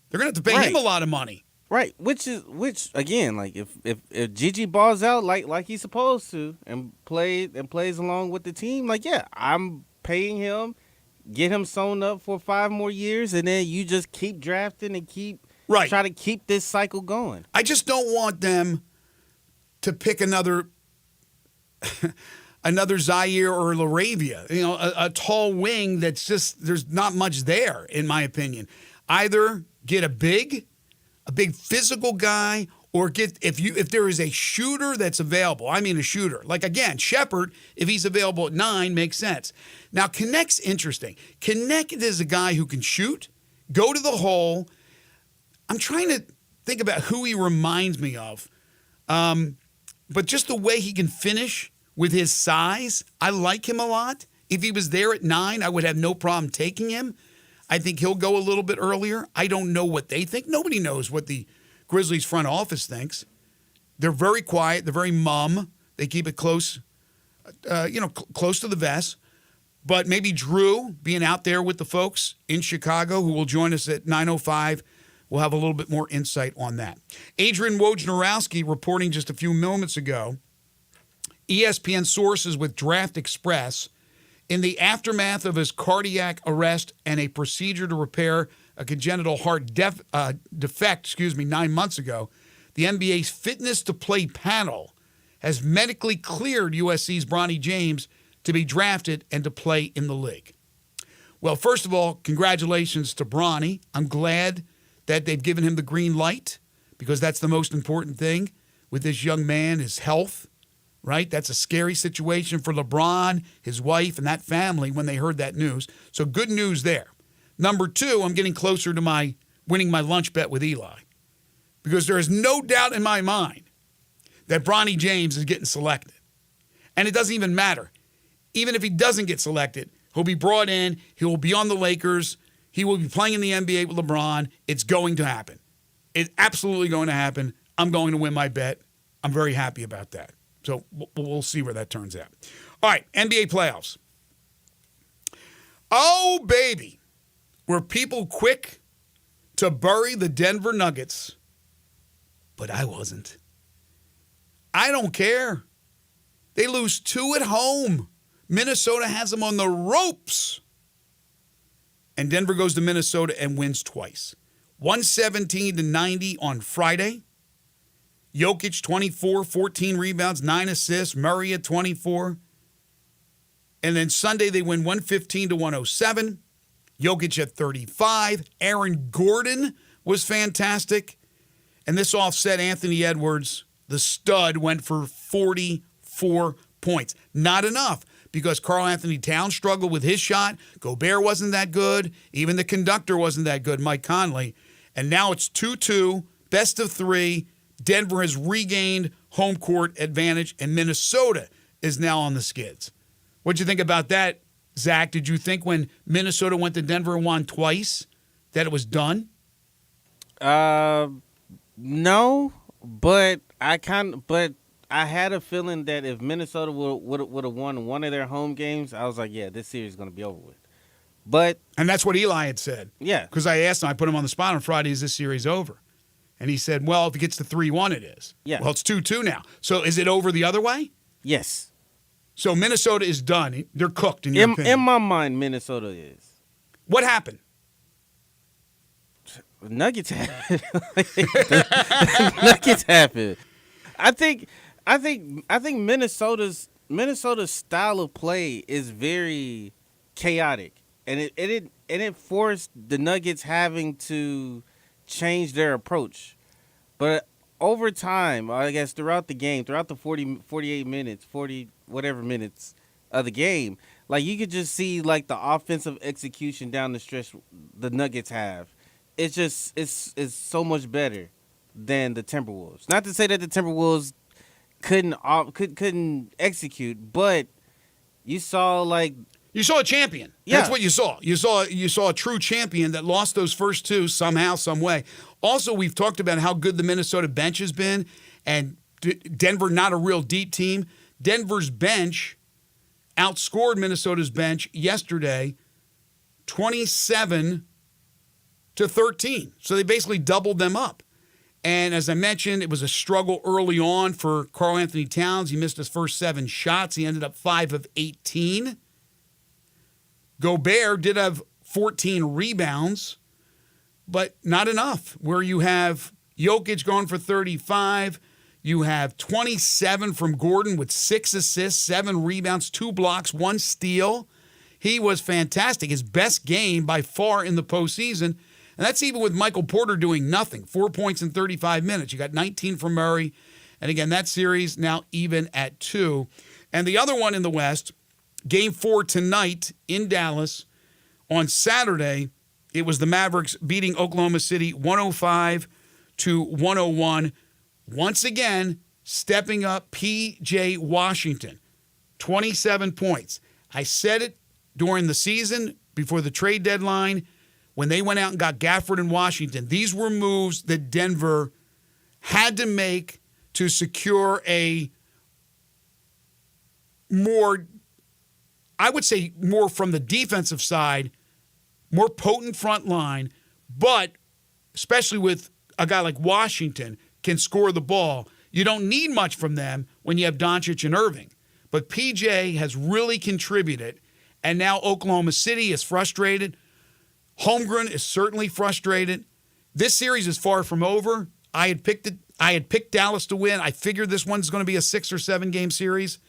They're going to have to pay him a lot of money. Right, which again, like if Gigi balls out like he's supposed to and plays along with the team, like I'm paying him, get him sewn up for 5 more years, and then you just keep drafting and try to keep this cycle going. I just don't want them to pick another Zaire or Laravia, a tall wing that's just there's not much there in my opinion. Either get a big physical guy, or get if there is a shooter that's available. I mean a shooter. Like again, Shepard, if he's available at 9, makes sense. Now Connect's interesting. Connect is a guy who can shoot, go to the hole. I'm trying to think about who he reminds me of. But just the way he can finish with his size, I like him a lot. If he was there at 9, I would have no problem taking him. I think he'll go a little bit earlier. I don't know what they think. Nobody knows what the Grizzlies front office thinks. They're very quiet. They're very mum. They keep it close, close to the vest. But maybe Drew, being out there with the folks in Chicago, who will join us at 9:05, will have a little bit more insight on that. Adrian Wojnarowski reporting just a few moments ago, ESPN sources with Draft Express, in the aftermath of his cardiac arrest and a procedure to repair a congenital heart defect, 9 months ago, the NBA's fitness to play panel has medically cleared USC's Bronny James to be drafted and to play in the league. Well, first of all, congratulations to Bronny. I'm glad that they've given him the green light, because that's the most important thing with this young man, his health. Right? That's a scary situation for LeBron, his wife, and that family when they heard that news. So good news there. Number 2, I'm getting closer to winning my lunch bet with Eli, because there is no doubt in my mind that Bronny James is getting selected. And it doesn't even matter. Even if he doesn't get selected, he'll be brought in. He will be on the Lakers. He will be playing in the NBA with LeBron. It's going to happen. It's absolutely going to happen. I'm going to win my bet. I'm very happy about that. So we'll see where that turns out. All right, NBA playoffs. Oh, baby. Were people quick to bury the Denver Nuggets? But I wasn't. I don't care. They lose 2 at home. Minnesota has them on the ropes. And Denver goes to Minnesota and wins twice. 117-90 on Friday. Jokic, 24, 14 rebounds, 9 assists. Murray at 24. And then Sunday they win 115-107. Jokic at 35. Aaron Gordon was fantastic. And this offset Anthony Edwards, the stud, went for 44 points. Not enough, because Karl Anthony Towns struggled with his shot. Gobert wasn't that good. Even the conductor wasn't that good, Mike Conley. And now it's 2-2, best of 3. Denver has regained home court advantage, and Minnesota is now on the skids. What'd you think about that, Zach? Did you think when Minnesota went to Denver and won twice that it was done? No, but I had a feeling that if Minnesota would have won one of their home games, I was like, yeah, this series is going to be over with. And that's what Eli had said. Yeah. Because I asked him, I put him on the spot on Friday, is this series over? And he said, well, if it gets to 3-1, it is. Yeah. Well, it's 2-2 now. So is it over the other way? Yes. So Minnesota is done. They're cooked in your opinion. In my mind, Minnesota is. What happened? Nuggets happened. Nuggets happened. I think Minnesota's style of play is very chaotic, and it forced the Nuggets having to change their approach. But over time, I guess throughout the game, throughout the 48 minutes, 40 whatever minutes of the game, like you could just see like the offensive execution down the stretch the Nuggets have. It's just it's so much better than the Timberwolves. Not to say that the Timberwolves couldn't execute, but you saw a champion. Yeah. That's what you saw. You saw a true champion that lost those first 2 somehow, some way. Also, we've talked about how good the Minnesota bench has been, and Denver not a real deep team. Denver's bench, outscored Minnesota's bench yesterday 27-13. So they basically doubled them up. And as I mentioned, it was a struggle early on for Karl Anthony Towns. He missed his first 7 shots. He ended up 5 of 18. Gobert did have 14 rebounds, but not enough. Where you have Jokic going for 35, you have 27 from Gordon with 6 assists, 7 rebounds, 2 blocks, 1 steal. He was fantastic. His best game by far in the postseason. And that's even with Michael Porter doing nothing. 4 points in 35 minutes. You got 19 from Murray. And again, that series now even at 2. And the other one in the West, Game 4 tonight in Dallas. On Saturday, it was the Mavericks beating Oklahoma City 105-101. Once again, stepping up P.J. Washington, 27 points. I said it during the season before the trade deadline when they went out and got Gafford in Washington. These were moves that Denver had to make to secure a more, I would say more from the defensive side, more potent front line, but especially with a guy like Washington can score the ball. You don't need much from them when you have Doncic and Irving. But PJ has really contributed, and now Oklahoma City is frustrated. Holmgren is certainly frustrated. This series is far from over. I had picked Dallas to win. I figured this one's going to be a 6 or 7 game series.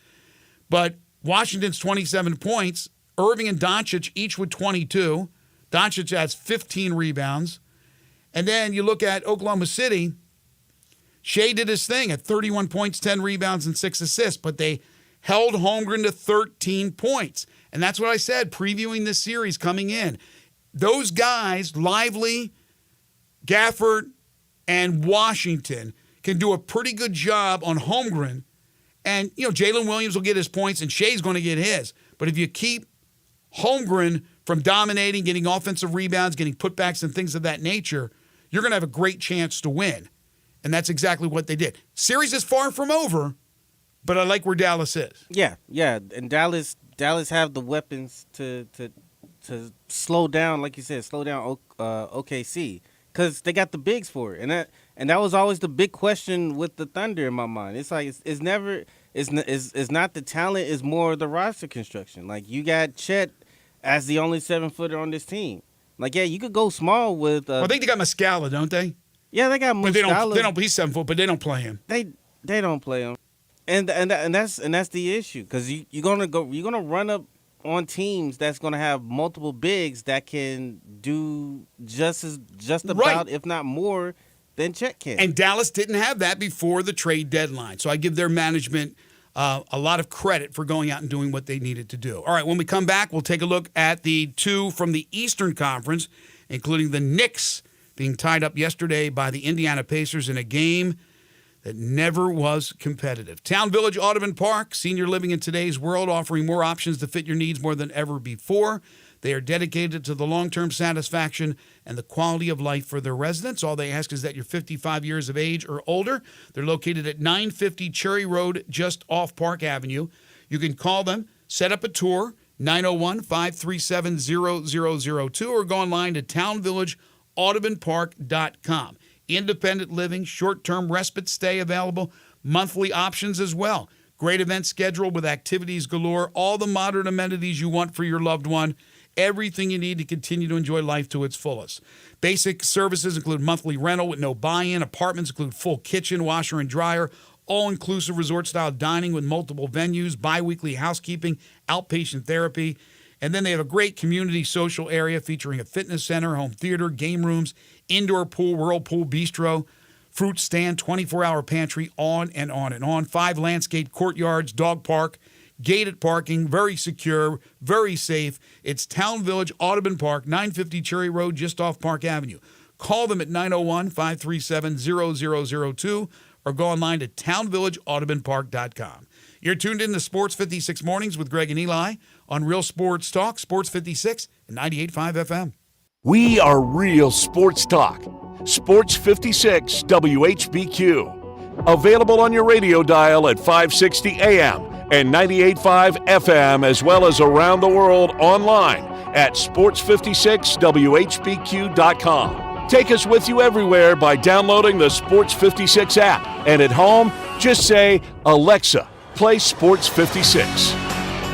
But Washington's 27 points. Irving and Doncic each with 22. Doncic has 15 rebounds. And then you look at Oklahoma City. Shea did his thing at 31 points, 10 rebounds, and 6 assists. But they held Holmgren to 13 points. And that's what I said previewing this series coming in. Those guys, Lively, Gafford, and Washington, can do a pretty good job on Holmgren. And, Jalen Williams will get his points, and Shea's going to get his. But if you keep Holmgren from dominating, getting offensive rebounds, getting putbacks and things of that nature, you're going to have a great chance to win. And that's exactly what they did. Series is far from over, but I like where Dallas is. Yeah. And Dallas have the weapons to slow down, like you said, OKC, because they got the bigs for it, and that was always the big question with the Thunder in my mind. It's like it's not the talent, it's more the roster construction. Like you got Chet as the only 7-footer on this team. Like you could go small with. I think they got Muscala, don't they? Yeah, they got Muscala. But they don't. He's 7 foot, but they don't play him. They don't play him, and that's the issue because you're gonna run up on teams that's going to have multiple bigs that can do just about, right, if not more, than Chet can. And Dallas didn't have that before the trade deadline. So I give their management a lot of credit for going out and doing what they needed to do. All right, when we come back, we'll take a look at the 2 from the Eastern Conference, including the Knicks being tied up yesterday by the Indiana Pacers in a game that never was competitive. Town Village Audubon Park, senior living in today's world, offering more options to fit your needs more than ever before. They are dedicated to the long-term satisfaction and the quality of life for their residents. All they ask is that you're 55 years of age or older. They're located at 950 Cherry Road, just off Park Avenue. You can call them, set up a tour, 901-537-0002, or go online to townvillageaudubonpark.com. Independent living, short-term respite stay available, monthly options as well. Great event schedule with activities galore, all the modern amenities you want for your loved one, everything you need to continue to enjoy life to its fullest. Basic services include monthly rental with no buy-in. Apartments include full kitchen, washer, and dryer, all-inclusive resort-style dining with multiple venues, bi-weekly housekeeping, outpatient therapy. And then they have a great community social area featuring a fitness center, home theater, game rooms, indoor pool, whirlpool, bistro, fruit stand, 24-hour pantry, on and on and on. 5 landscaped courtyards, dog park, gated parking, very secure, very safe. It's Town Village Audubon Park, 950 Cherry Road, just off Park Avenue. Call them at 901-537-0002 or go online to townvillageaudubonpark.com. You're tuned in to Sports 56 Mornings with Greg and Eli on Real Sports Talk, Sports 56 and 98.5 FM. We are Real Sports Talk. Sports 56 WHBQ. Available on your radio dial at 560 AM and 98.5 FM, as well as around the world online at sports56whbq.com. Take us with you everywhere by downloading the Sports 56 app. And at home, just say, Alexa, play Sports 56.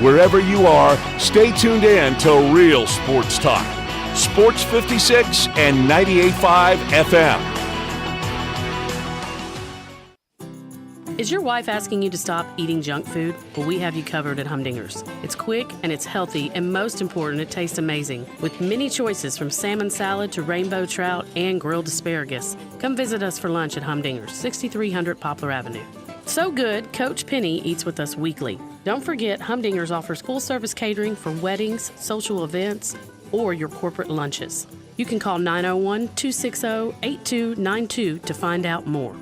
Wherever you are, stay tuned in to real sports talk. Sports 56 and 98.5 FM. Is your wife asking you to stop eating junk food? Well, we have you covered at Humdinger's. It's quick and it's healthy, and most important, it tastes amazing. With many choices from salmon salad to rainbow trout and grilled asparagus. Come visit us for lunch at Humdinger's, 6300 Poplar Avenue. So good, Coach Penny eats with us weekly. Don't forget, Humdinger's offers full-service catering for weddings, social events, or your corporate lunches. You can call 901-260-8292 to find out more.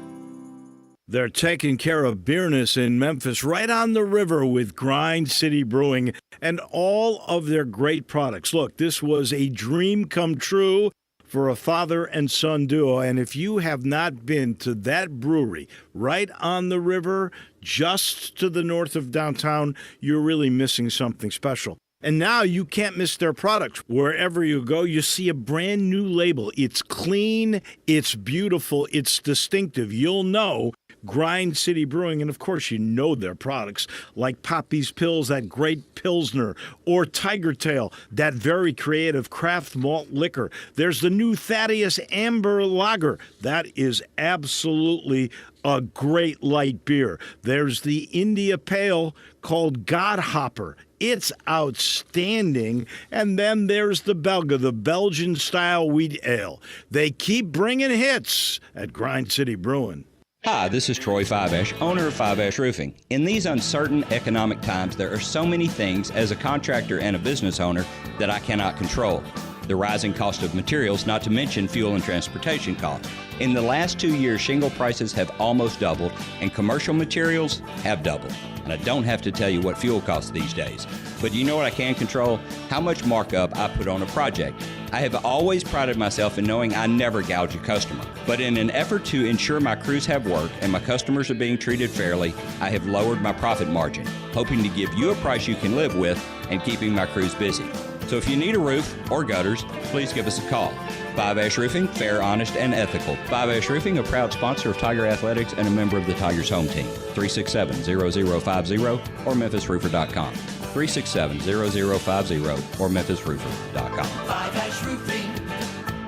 They're taking care of beerness in Memphis right on the river with Grind City Brewing and all of their great products. Look, this was a dream come true for a father and son duo. And if you have not been to that brewery right on the river, just to the north of downtown, you're really missing something special. And now you can't miss their products. Wherever you go, you see a brand new label. It's clean, it's beautiful, it's distinctive. You'll know Grind City Brewing, and of course you know their products like Poppy's Pills, that great Pilsner, or Tiger Tail, that very creative craft malt liquor. There's the new Thaddeus Amber Lager. That is absolutely a great light beer. There's the India Pale called Godhopper. It's outstanding. And then there's the Belga, the Belgian-style wheat ale. They keep bringing hits at Grind City Brewing. Hi, this is Troy Fiveash, owner of Fiveash Roofing. In these uncertain economic times, there are so many things as a contractor and a business owner that I cannot control. The rising cost of materials, not to mention fuel and transportation costs. In the last 2 years, shingle prices have almost doubled and commercial materials have doubled. And I don't have to tell you what fuel costs these days. But you know what I can control? How much markup I put on a project. I have always prided myself in knowing I never gouge a customer. But in an effort to ensure my crews have work and my customers are being treated fairly, I have lowered my profit margin, hoping to give you a price you can live with and keeping my crews busy. So if you need a roof or gutters, please give us a call. Five Ash Roofing, fair, honest, and ethical. Five Ash Roofing, a proud sponsor of Tiger Athletics and a member of the Tigers home team. 367-0050 or memphisroofer.com. 367-0050 or memphisroofer.com. Five Ash Roofing,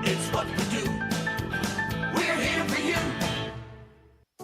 it's what we do. We're here for you.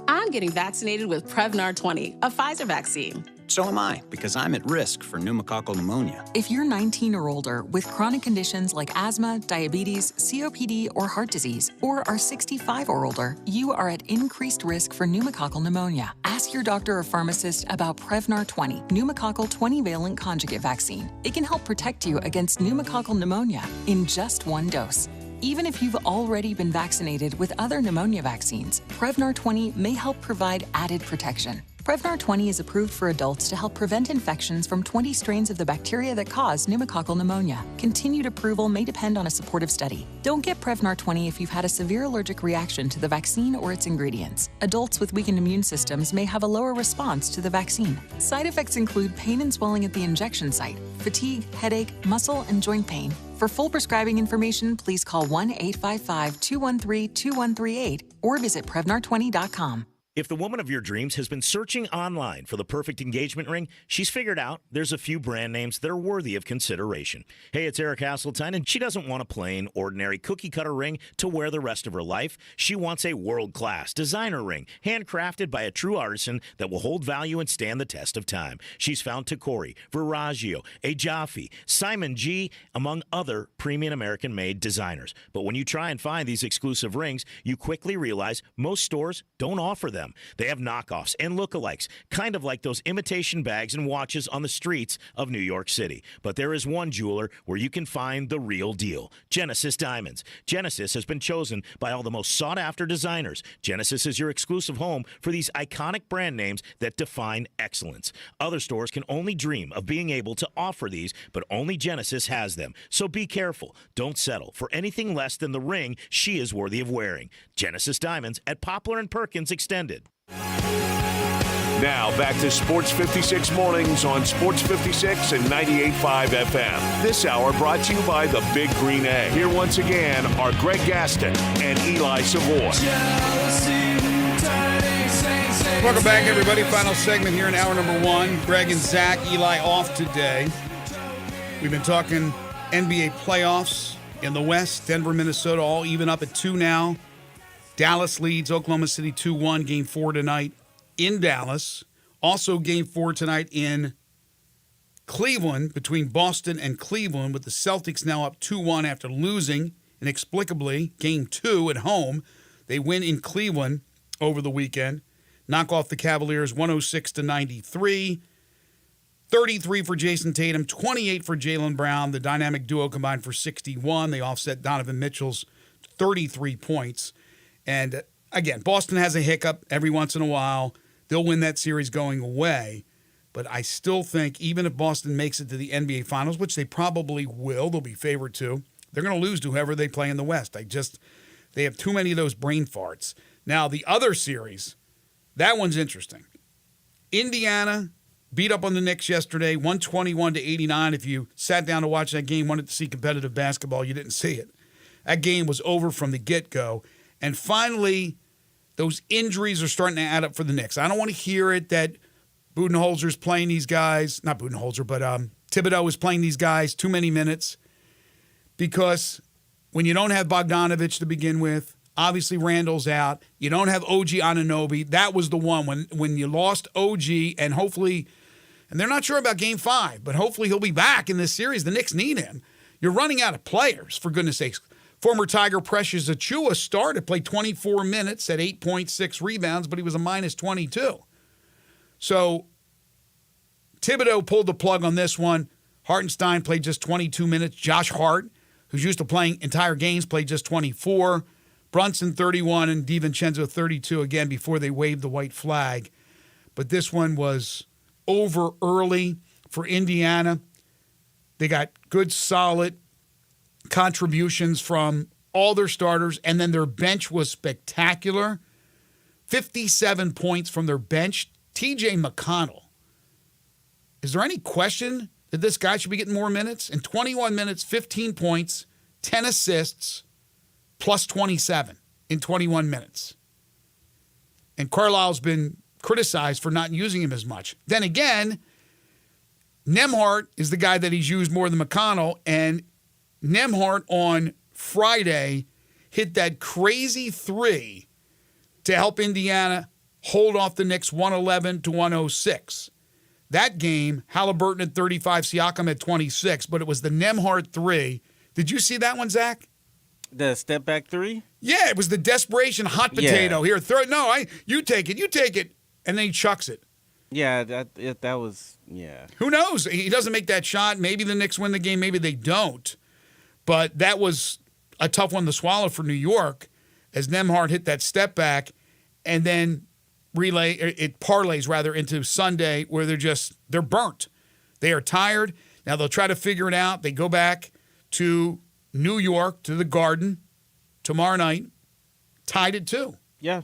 I'm getting vaccinated with Prevnar 20, a Pfizer vaccine. So am I, because I'm at risk for pneumococcal pneumonia. If you're 19 or older with chronic conditions like asthma, diabetes, COPD, or heart disease, or are 65 or older, you are at increased risk for pneumococcal pneumonia. Ask your doctor or pharmacist about Prevnar 20, pneumococcal 20-valent conjugate vaccine. It can help protect you against pneumococcal pneumonia in just one dose. Even if you've already been vaccinated with other pneumonia vaccines, Prevnar 20 may help provide added protection. Prevnar 20 is approved for adults to help prevent infections from 20 strains of the bacteria that cause pneumococcal pneumonia. Continued approval may depend on a supportive study. Don't get Prevnar 20 if you've had a severe allergic reaction to the vaccine or its ingredients. Adults with weakened immune systems may have a lower response to the vaccine. Side effects include pain and swelling at the injection site, fatigue, headache, muscle, and joint pain. For full prescribing information, please call 1-855-213-2138 or visit Prevnar20.com. If the woman of your dreams has been searching online for the perfect engagement ring, she's figured out there's a few brand names that are worthy of consideration. Hey, it's Eric Hasseltine, and she doesn't want a plain, ordinary cookie-cutter ring to wear the rest of her life. She wants a world-class designer ring, handcrafted by a true artisan that will hold value and stand the test of time. She's found Tacori, Verragio, Ajafi, Simon G., among other premium American-made designers. But when you try and find these exclusive rings, you quickly realize most stores don't offer them. They have knockoffs and lookalikes, kind of like those imitation bags and watches on the streets of New York City. But there is one jeweler where you can find the real deal, Genesis Diamonds. Genesis has been chosen by all the most sought-after designers. Genesis is your exclusive home for these iconic brand names that define excellence. Other stores can only dream of being able to offer these, but only Genesis has them. So be careful. Don't settle for anything less than the ring she is worthy of wearing. Genesis Diamonds at Poplar and Perkins Extended. Now back to Sports 56 Mornings on Sports 56 and 98.5 FM. This hour brought to you by the Big Green Egg. Here once again are Greg Gaston and Eli Savoy. Welcome back, everybody. Final segment here in hour number 1. Greg and Zach, Eli off today. We've been talking NBA playoffs in the West. Denver, Minnesota, all even up at 2 now. Dallas leads Oklahoma City 2-1. Game 4 tonight in Dallas. Also game 4 tonight in Cleveland, between Boston and Cleveland, with the Celtics now up 2-1 after losing inexplicably game 2 at home. They win in Cleveland over the weekend. Knock off the Cavaliers 106-93. 33 for Jason Tatum, 28 for Jaylen Brown. The dynamic duo combined for 61. They offset Donovan Mitchell's 33 points. And again, Boston has a hiccup every once in a while. They'll win that series going away. But I still think even if Boston makes it to the NBA Finals, which they probably will, they'll be favored to, they're going to lose to whoever they play in the West. They have too many of those brain farts. Now, the other series, that one's interesting. Indiana beat up on the Knicks yesterday, 121-89. If you sat down to watch that game, wanted to see competitive basketball, you didn't see it. That game was over from the get-go. And finally, those injuries are starting to add up for the Knicks. I don't want to hear it that Budenholzer's playing these guys. Not Budenholzer, but Thibodeau is playing these guys too many minutes. Because when you don't have Bogdanovich to begin with, obviously Randall's out. You don't have OG Anunoby. That was the one when you lost OG, and hopefully, and they're not sure about Game 5, but hopefully he'll be back in this series. The Knicks need him. You're running out of players, for goodness sakes. Former Tiger Precious Achiuwa started, played 24 minutes at 8.6 rebounds, but he was a minus 22. So Thibodeau pulled the plug on this one. Hartenstein played just 22 minutes. Josh Hart, who's used to playing entire games, played just 24. Brunson 31 and DiVincenzo 32 again before they waved the white flag. But this one was over early for Indiana. They got good, solid contributions from all their starters, and then their bench was spectacular. 57 points from their bench. TJ McConnell. Is there any question that this guy should be getting more minutes? In 21 minutes, 15 points, 10 assists, plus 27 in 21 minutes. And Carlisle's been criticized for not using him as much. Then again, Nembhard is the guy that he's used more than McConnell, and Nembhard on Friday hit that crazy 3 to help Indiana hold off the Knicks 111-106. That game, Halliburton at 35, Siakam at 26, but it was the Nembhard 3. Did you see that one, Zach? The step back 3? Yeah, it was the desperation hot potato. Here, throw it. No, you take it. And then he chucks it. Yeah, that was, yeah. Who knows? He doesn't make that shot. Maybe the Knicks win the game. Maybe they don't. But that was a tough one to swallow for New York as Nembhard hit that step back, and then it parlays rather into Sunday where they're burnt. They are tired. Now they'll try to figure it out. They go back to New York, to the Garden tomorrow night, tied at 2. Yeah.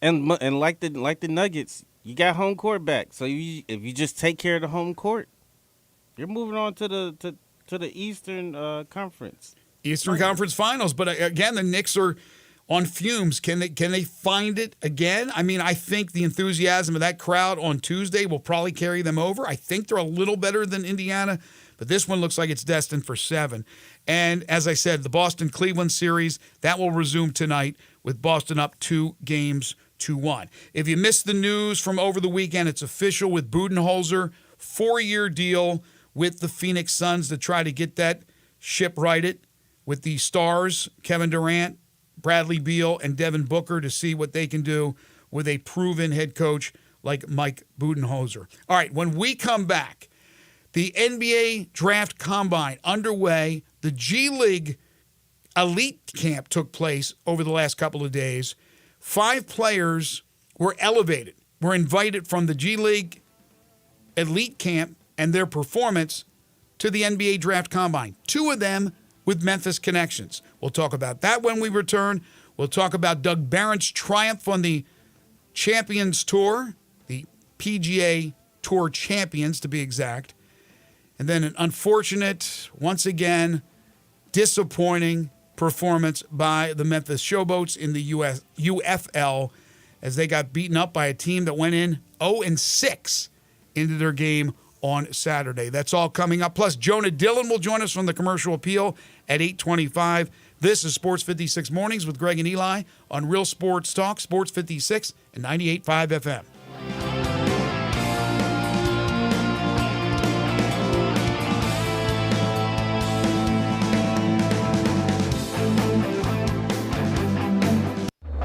And like the Nuggets, you got home court back. So if you just take care of the home court, you're moving on to the Eastern Conference. Eastern Conference Finals. But again, the Knicks are on fumes. Can they find it again? I mean, I think the enthusiasm of that crowd on Tuesday will probably carry them over. I think they're a little better than Indiana, but this one looks like it's destined for 7. And as I said, the Boston-Cleveland series, that will resume tonight with Boston up 2-1. If you missed the news from over the weekend, it's official with Budenholzer, 4-year deal with the Phoenix Suns to try to get that ship righted with the stars, Kevin Durant, Bradley Beal, and Devin Booker, to see what they can do with a proven head coach like Mike Budenholzer. All right, when we come back, the NBA Draft Combine underway. The G League Elite Camp took place over the last couple of days. 5 players were elevated, were invited from the G League Elite Camp and their performance to the NBA Draft Combine. 2 of them with Memphis connections. We'll talk about that when we return. We'll talk about Doug Barron's triumph on the Champions Tour, the PGA Tour champions, to be exact. And then an unfortunate, once again, disappointing performance by the Memphis Showboats in the UFL as they got beaten up by a team that went in 0-6 into their game on Saturday. That's all coming up. Plus, Jonah Dillon will join us from the Commercial Appeal at 8:25. This is Sports 56 Mornings with Greg and Eli on Real Sports Talk, Sports 56 and 98.5 FM.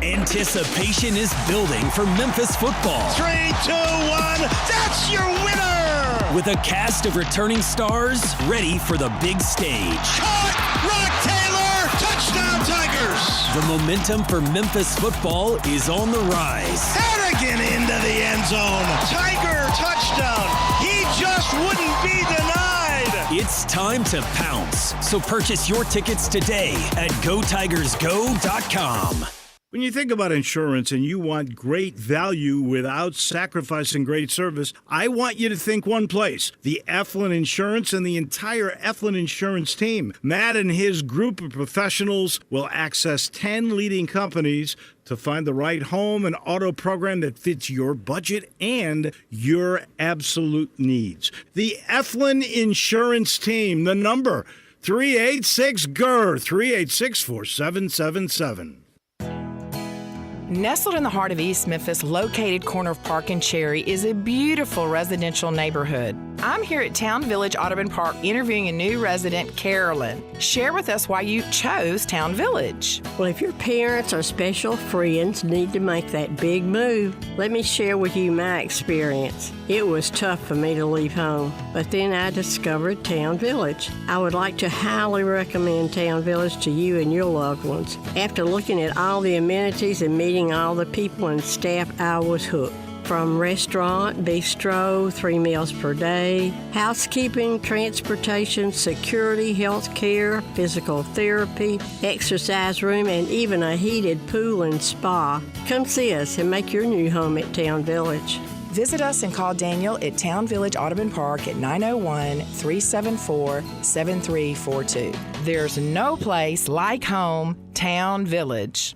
Anticipation is building for Memphis football. 3, 2, 1, that's your winner! With a cast of returning stars ready for the big stage. Caught! Rock Taylor! Touchdown Tigers! The momentum for Memphis football is on the rise. Harrigan into the end zone. Tiger touchdown. He just wouldn't be denied. It's time to pounce. So purchase your tickets today at GoTigersGo.com. When you think about insurance and you want great value without sacrificing great service, I want you to think one place: the Eflin Insurance and the entire Eflin Insurance team. Matt and his group of professionals will access 10 leading companies to find the right home and auto program that fits your budget and your absolute needs. The Eflin Insurance team, the number 386-GER, 386-4777. Nestled in the heart of East Memphis, located corner of Park and Cherry, is a beautiful residential neighborhood. I'm here at Town Village Audubon Park interviewing a new resident, Carolyn. Share with us why you chose Town Village. Well, if your parents or special friends need to make that big move, let me share with you my experience. It was tough for me to leave home, but then I discovered Town Village. I would like to highly recommend Town Village to you and your loved ones. After looking at all the amenities and meeting all the people and staff, I was hooked. From restaurant, bistro, 3 meals per day, housekeeping, transportation, security, health care, physical therapy, exercise room, and even a heated pool and spa. Come see us and make your new home at Town Village. Visit us and call Daniel at Town Village Audubon Park at 901-374-7342. There's no place like home, Town Village.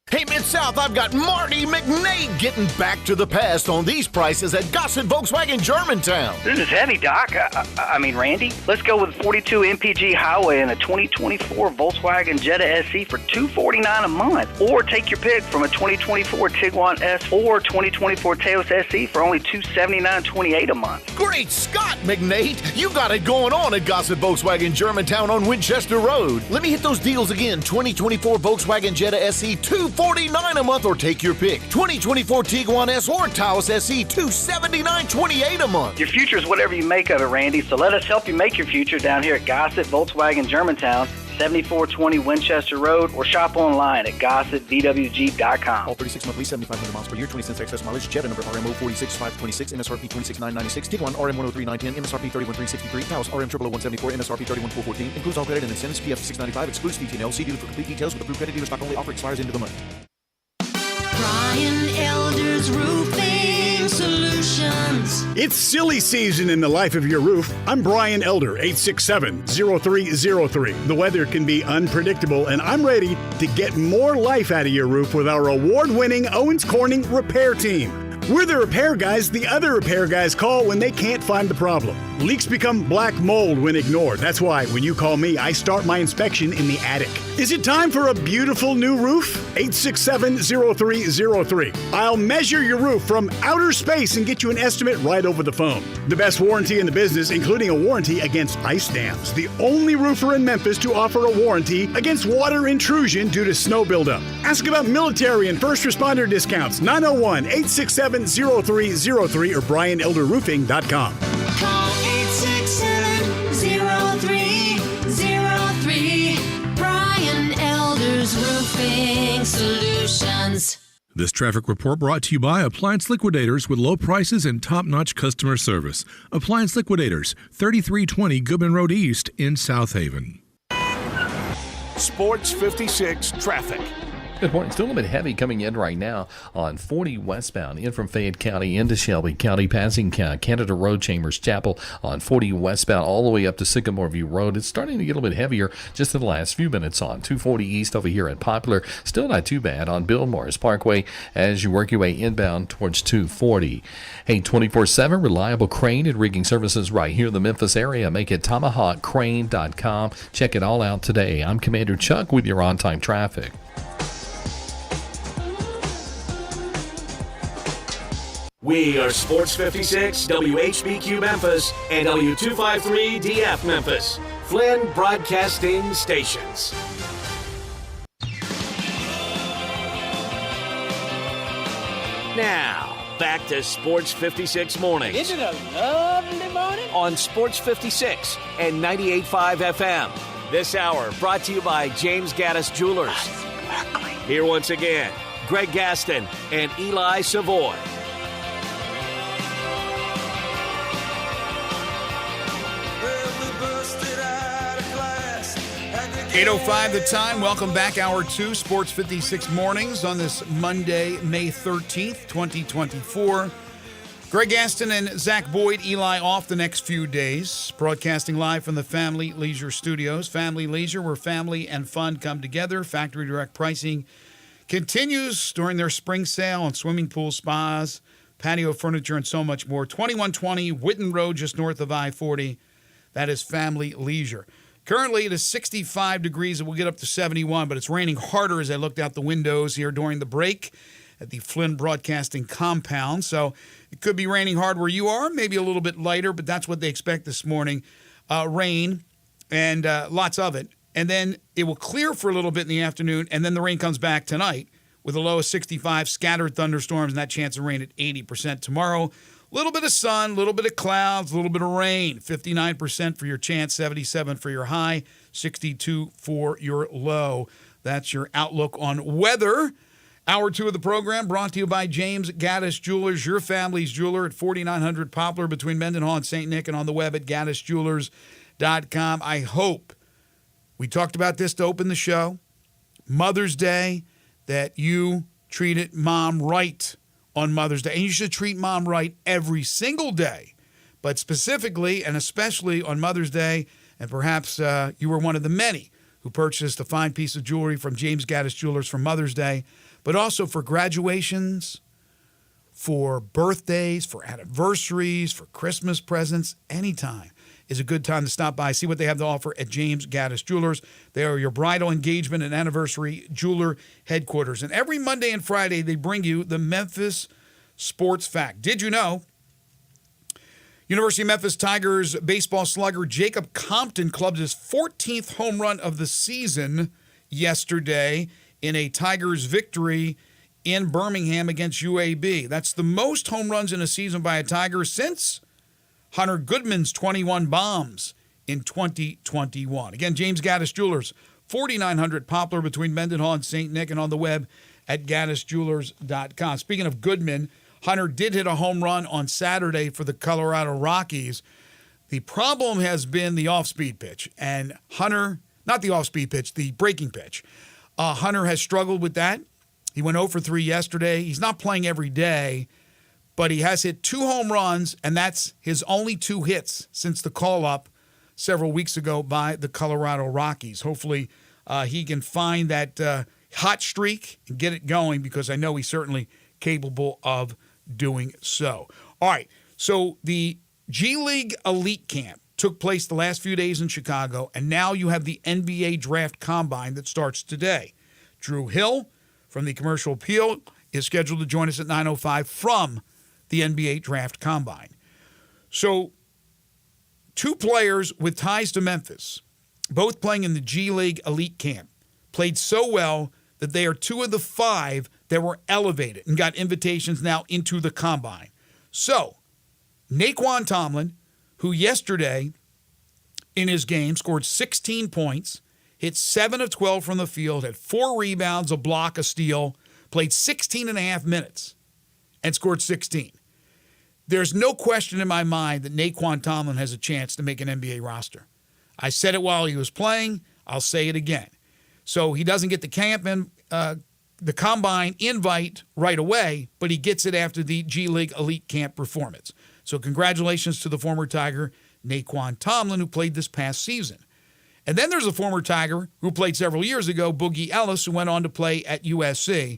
Hey, Mid-South, I've got Marty McNate getting back to the past on these prices at Gossett Volkswagen Germantown. This is heavy, Doc. I mean, Randy. Let's go with 42 MPG Highway and a 2024 Volkswagen Jetta SE for $249 a month. Or take your pick from a 2024 Tiguan S or 2024 Taos SE for only $279.28 a month. Great Scott, McNate! You got it going on at Gossett Volkswagen Germantown on Winchester Road. Let me hit those deals again. 2024 Volkswagen Jetta SE, $249 a month, or take your pick. 2024 Tiguan S or Taos SE, $279.28 a month. Your future is whatever you make of it, Randy, so let us help you make your future down here at Gossett Volkswagen Germantown, 7420 Winchester Road, or shop online at GossettVWG.com. All 36-month lease, 7,500 miles per year, 20 cents excess mileage. Jetta number RMO 46526, MSRP 26,996. Tiguan RM 103,910, MSRP 31,363. Taos RM 000,174, MSRP 31,414. Includes all credit and incentives. PF 695. Excludes DTNL. See dealer for complete details. With approved credit dealer stock only. Offer expires into the month. Brian Elder's Roofing Solutions. It's silly season in the life of your roof. I'm Brian Elder, 867-0303. The weather can be unpredictable, and I'm ready to get more life out of your roof with our award-winning Owens Corning repair team. We're the repair guys the other repair guys call when they can't find the problem. Leaks become black mold when ignored. That's why when you call me, I start my inspection in the attic. Is it time for a beautiful new roof? 867-0303. I'll measure your roof from outer space and get you an estimate right over the phone. The best warranty in the business, including a warranty against ice dams. The only roofer in Memphis to offer a warranty against water intrusion due to snow buildup. Ask about military and first responder discounts. 901-867-0303 or BrianElderRoofing.com. Call 867-0303. Brian Elder's Roofing Solutions. This traffic report brought to you by Appliance Liquidators with low prices and top-notch customer service. Appliance Liquidators, 3320 Goodman Road East in South Haven. Sports 56 traffic. Good morning. Still a little bit heavy coming in right now on 40 westbound in from Fayette County into Shelby County, passing Canada Road, Chambers Chapel on 40 westbound all the way up to Sycamore View Road. It's starting to get a little bit heavier just in the last few minutes on 240 east over here at Poplar. Still not too bad on Bill Morris Parkway as you work your way inbound towards 240. Hey, 24/7 reliable crane and rigging services right here in the Memphis area. Make it tomahawkcrane.com. Check it all out today. I'm Commander Chuck with your on-time traffic. We are Sports 56, WHBQ Memphis, and W253DF Memphis, Flynn Broadcasting Stations. Now, back to Sports 56 Mornings. Isn't it a lovely morning? On Sports 56 and 98.5 FM. This hour brought to you by James Gaddis Jewelers. Here once again, Greg Gaston and Eli Savoy. 8:05 the time. Welcome back. Hour 2, Sports 56 Mornings on this Monday, May 13th, 2024. Greg Gaston and Zach Boyd, Eli off the next few days. Broadcasting live from the Family Leisure Studios. Family Leisure, where family and fun come together. Factory direct pricing continues during their spring sale on swimming pools, spas, patio furniture, and so much more. 2120 Whitten Road, just north of I-40. That is Family Leisure. Currently, it is 65 degrees. It will get up to 71, but it's raining harder as I looked out the windows here during the break at the Flynn Broadcasting compound. So it could be raining hard where you are, maybe a little bit lighter, but that's what they expect this morning. Rain and lots of it. And then it will clear for a little bit in the afternoon, and then the rain comes back tonight with a low of 65, scattered thunderstorms, and that chance of rain at 80% tomorrow. A little bit of sun, a little bit of clouds, a little bit of rain. 59% for your chance, 77 for your high, 62 for your low. That's your outlook on weather. Hour 2 of the program brought to you by James Gaddis Jewelers, your family's jeweler at 4900 Poplar between Mendenhall and St. Nick, and on the web at gaddisjewelers.com. I hope, we talked about this to open the show, Mother's Day, that you treated mom right on Mother's Day. And you should treat mom right every single day, but specifically and especially on Mother's Day, and perhaps you were one of the many who purchased a fine piece of jewelry from James Gaddis Jewelers for Mother's Day, but also for graduations, for birthdays, for anniversaries, for Christmas presents, anytime is a good time to stop by, see what they have to offer at James Gaddis Jewelers. They are your bridal, engagement, and anniversary jeweler headquarters. And every Monday and Friday, they bring you the Memphis Sports Fact. Did you know University of Memphis Tigers baseball slugger Jacob Compton clubbed his 14th home run of the season yesterday in a Tigers victory in Birmingham against UAB. That's the most home runs in a season by a Tiger since Hunter Goodman's 21 bombs in 2021. Again, James Gaddis Jewelers, 4900 Poplar between Mendenhall and St. Nick, and on the web at gaddisjewelers.com. Speaking of Goodman, Hunter did hit a home run on Saturday for the Colorado Rockies. The problem has been the off-speed pitch. And Hunter, not the off-speed pitch, the breaking pitch. Hunter has struggled with that. He went 0 for 3 yesterday. He's not playing every day, but he has hit 2 home runs, and that's his only 2 hits since the call-up several weeks ago by the Colorado Rockies. Hopefully he can find that hot streak and get it going, because I know he's certainly capable of doing so. All right, so the G League Elite Camp took place the last few days in Chicago, and now you have the NBA Draft Combine that starts today. Drew Hill from the Commercial Appeal is scheduled to join us at 9:05 from the NBA Draft Combine. So 2 players with ties to Memphis, both playing in the G League Elite Camp, played so well that they are 2 of the 5 that were elevated and got invitations now into the Combine. So Naquan Tomlin, who yesterday in his game scored 16 points, hit 7 of 12 from the field, had 4 rebounds, a block, a steal, played 16 and a half minutes, and scored 16. There's no question in my mind that Naquan Tomlin has a chance to make an NBA roster. I said it while he was playing. I'll say it again. So he doesn't get the camp the Combine invite right away, but he gets it after the G League Elite Camp performance. So congratulations to the former Tiger, Naquan Tomlin, who played this past season. And then there's a former Tiger who played several years ago, Boogie Ellis, who went on to play at USC.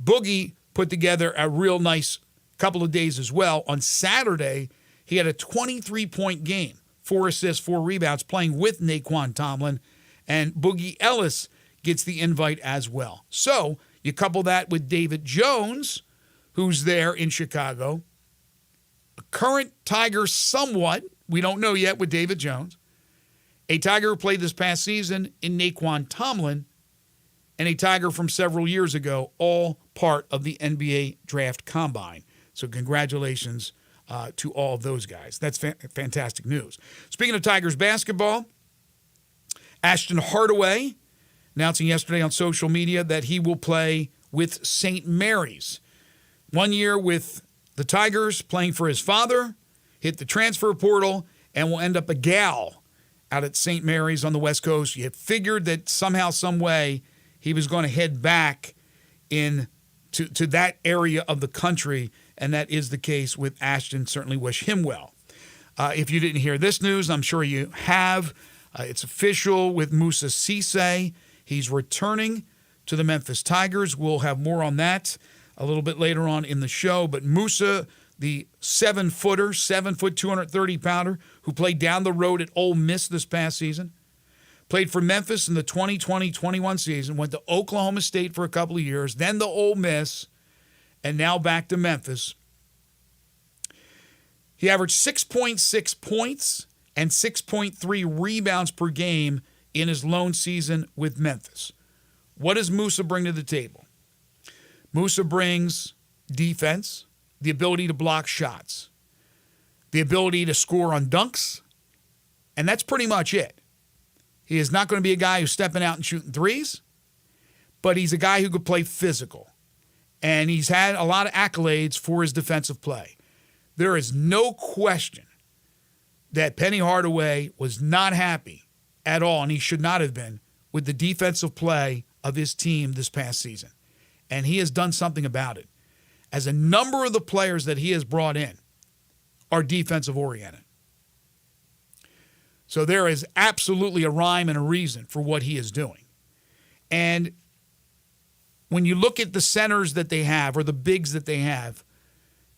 Boogie put together a real nice couple of days as well. On Saturday, he had a 23-point game, 4 assists, 4 rebounds, playing with Naquan Tomlin. And Boogie Ellis gets the invite as well. So you couple that with David Jones, who's there in Chicago. A current Tiger somewhat. We don't know yet with David Jones. A Tiger who played this past season in Naquan Tomlin, and a Tiger from several years ago, all part of the NBA Draft Combine. So congratulations to all of those guys. That's fantastic news. Speaking of Tigers basketball, Ashton Hardaway announcing yesterday on social media that he will play with St. Mary's. 1 year with the Tigers, playing for his father, hit the transfer portal, and will end up a gal out at St. Mary's on the West Coast. You figured that somehow, some way, he was going to head back to that area of the country, and that is the case with Ashton. Certainly wish him well. If you didn't hear this news, I'm sure you have. It's official with Moussa Cisse. He's returning to the Memphis Tigers. We'll have more on that a little bit later on in the show. But Moussa, the 7-footer, 7-foot, 230-pounder, who played down the road at Ole Miss this past season, played for Memphis in the 2020-21 season, went to Oklahoma State for a couple of years, then to Ole Miss, and now back to Memphis. He averaged 6.6 points and 6.3 rebounds per game in his lone season with Memphis. What does Moussa bring to the table? Moussa brings defense, the ability to block shots, the ability to score on dunks, and that's pretty much it. He is not going to be a guy who's stepping out and shooting threes, but he's a guy who could play physical. And he's had a lot of accolades for his defensive play. There is no question that Penny Hardaway was not happy at all, and he should not have been, with the defensive play of his team this past season. And he has done something about it, as a number of the players that he has brought in are defensive-oriented. So there is absolutely a rhyme and a reason for what he is doing. And when you look at the centers that they have, or the bigs that they have,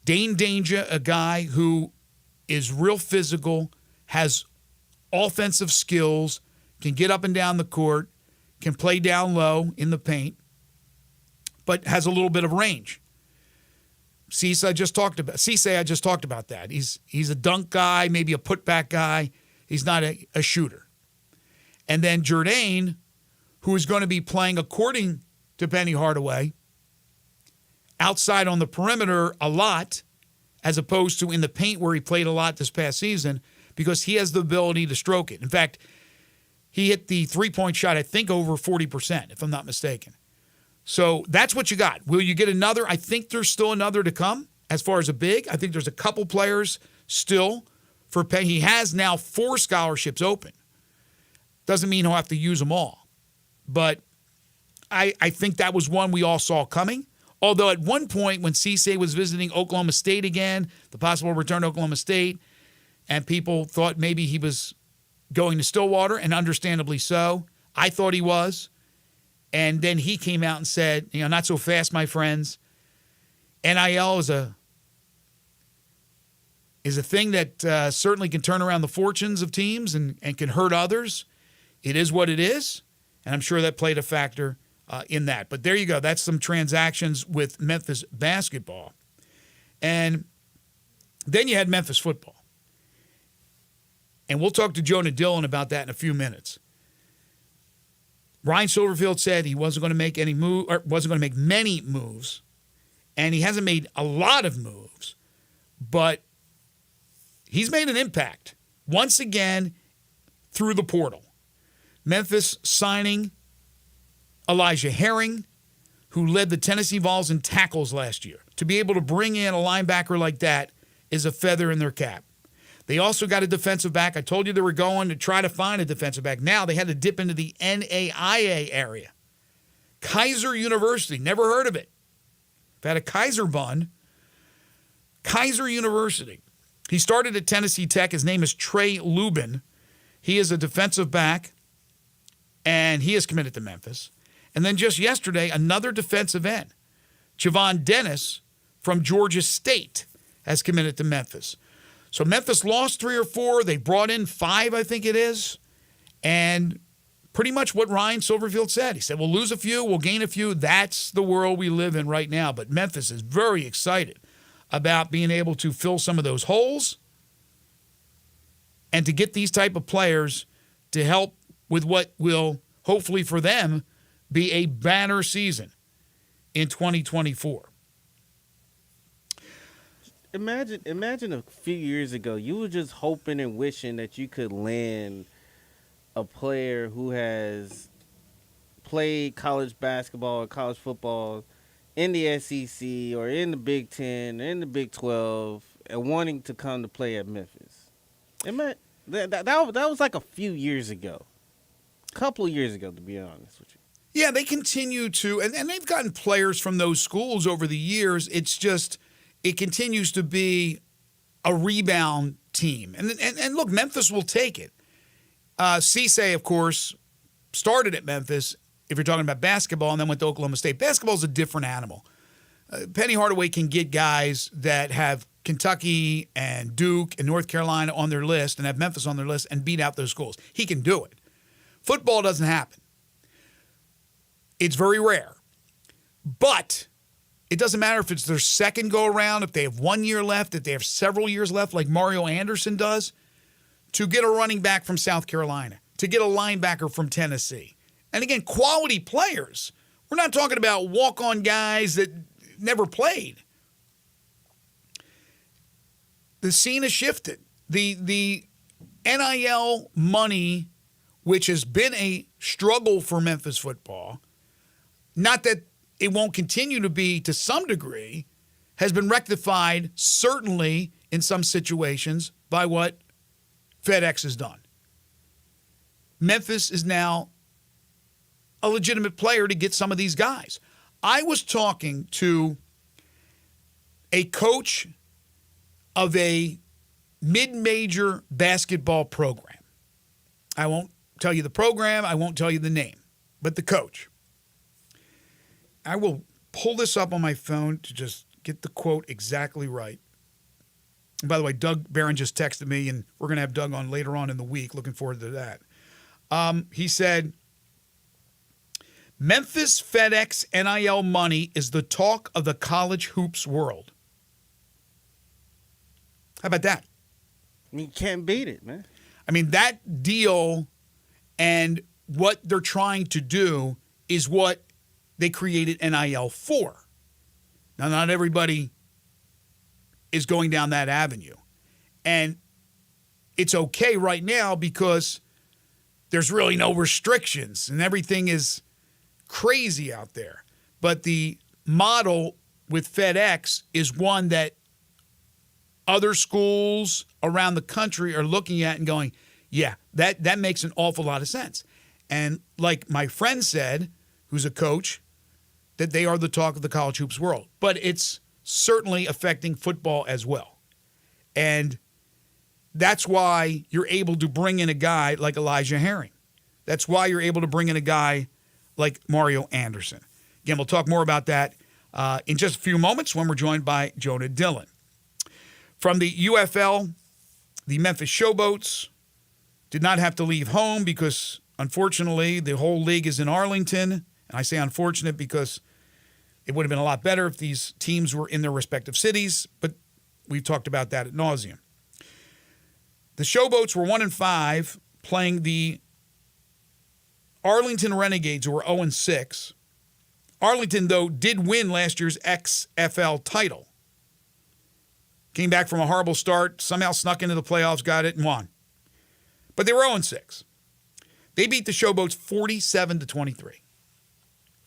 Dane Danger, a guy who is real physical, has offensive skills, can get up and down the court, can play down low in the paint, but has a little bit of range. Cisse, I just talked about that. He's a dunk guy, maybe a putback guy. He's not a shooter. And then Jourdain, who is going to be playing, according to Penny Hardaway, outside on the perimeter a lot, as opposed to in the paint where he played a lot this past season, because he has the ability to stroke it. In fact, he hit the three-point shot, I think, over 40%, if I'm not mistaken. So that's what you got. Will you get another? I think there's still another to come as far as a big. I think there's a couple players still for Penny. He has now 4 scholarships open. Doesn't mean he'll have to use them all. But I think that was one we all saw coming. Although at one point when Cisse was visiting Oklahoma State again, the possible return to Oklahoma State, and people thought maybe he was going to Stillwater, and understandably so. I thought he was. And then he came out and said, not so fast, my friends. NIL is a thing that certainly can turn around the fortunes of teams and can hurt others. It is what it is, and I'm sure that played a factor in that. But there you go. That's some transactions with Memphis basketball. And then you had Memphis football. And we'll talk to Jonah Dillon about that in a few minutes. Ryan Silverfield said he wasn't going to make many moves, and he hasn't made a lot of moves, but he's made an impact once again through the portal. Memphis signing Elijah Herring, who led the Tennessee Vols in tackles last year. To be able to bring in a linebacker like that is a feather in their cap. They also got a defensive back. I told you they were going to try to find a defensive back. Now they had to dip into the NAIA area Kaiser University, never heard of it. I've had a Kaiser bun. Kaiser University. He started at Tennessee Tech. His name is Trey Lubin. He is a defensive back, and he is committed to Memphis. And then just yesterday, another defensive end, Javon Dennis from Georgia State, has committed to Memphis. So Memphis lost 3 or 4. They brought in 5, I think it is. And pretty much what Ryan Silverfield said. He said, we'll lose a few, we'll gain a few. That's the world we live in right now. But Memphis is very excited about being able to fill some of those holes and to get these type of players to help with what will, hopefully for them, be a banner season in 2024. Imagine a few years ago, you were just hoping and wishing that you could land a player who has played college basketball or college football in the SEC or in the Big Ten or in the Big 12 and wanting to come to play at Memphis. That was like a few years ago. A couple of years ago, to be honest with you. Yeah, they continue to, and they've gotten players from those schools over the years. It's just, it continues to be a rebound team. And look, Memphis will take it. Cisse, of course, started at Memphis, if you're talking about basketball, and then went to Oklahoma State. Basketball is a different animal. Penny Hardaway can get guys that have Kentucky and Duke and North Carolina on their list and have Memphis on their list and beat out those schools. He can do it. Football doesn't happen. It's very rare. But it doesn't matter if it's their second go-around, if they have 1 year left, if they have several years left like Mario Anderson does, to get a running back from South Carolina, to get a linebacker from Tennessee. And again, quality players. We're not talking about walk-on guys that never played. The scene has shifted. The NIL money, which has been a struggle for Memphis football, not that it won't continue to be to some degree, has been rectified certainly in some situations by what FedEx has done. Memphis is now a legitimate player to get some of these guys. I was talking to a coach of a mid-major basketball program. I won't tell you the program, I won't tell you the name, but the coach. I will pull this up on my phone to just get the quote exactly right. And by the way, Doug Barron just texted me, and we're going to have Doug on later on in the week. Looking forward to that. He said, Memphis FedEx NIL money is the talk of the college hoops world. How about that? You can't beat it, man. I mean, that deal and what they're trying to do is what they created NIL for. Now, not everybody is going down that avenue. And it's okay right now because there's really no restrictions and everything is crazy out there. But the model with FedEx is one that other schools around the country are looking at and going, yeah, that makes an awful lot of sense. And like my friend said, who's a coach, that they are the talk of the college hoops world. But it's certainly affecting football as well. And that's why you're able to bring in a guy like Elijah Herring. That's why you're able to bring in a guy like Mario Anderson. Again, we'll talk more about that in just a few moments when we're joined by Jonah Dillon. From the UFL, the Memphis Showboats did not have to leave home because, unfortunately, the whole league is in Arlington. And I say unfortunate because it would have been a lot better if these teams were in their respective cities, but we've talked about that ad nauseum. The Showboats were 1-5, playing the Arlington Renegades, who were 0-6. Arlington, though, did win last year's XFL title. Came back from a horrible start, somehow snuck into the playoffs, got it, and won. But they were 0-6. They beat the Showboats 47-23.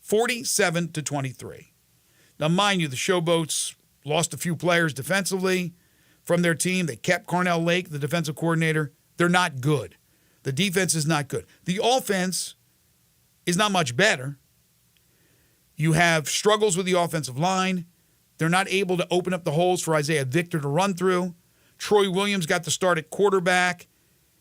47-23. Now, mind you, the Showboats lost a few players defensively from their team. They kept Carnell Lake, the defensive coordinator. They're not good. The defense is not good. The offense is not much better. You have struggles with the offensive line. They're not able to open up the holes for Isaiah Victor to run through. Troy Williams got the start at quarterback.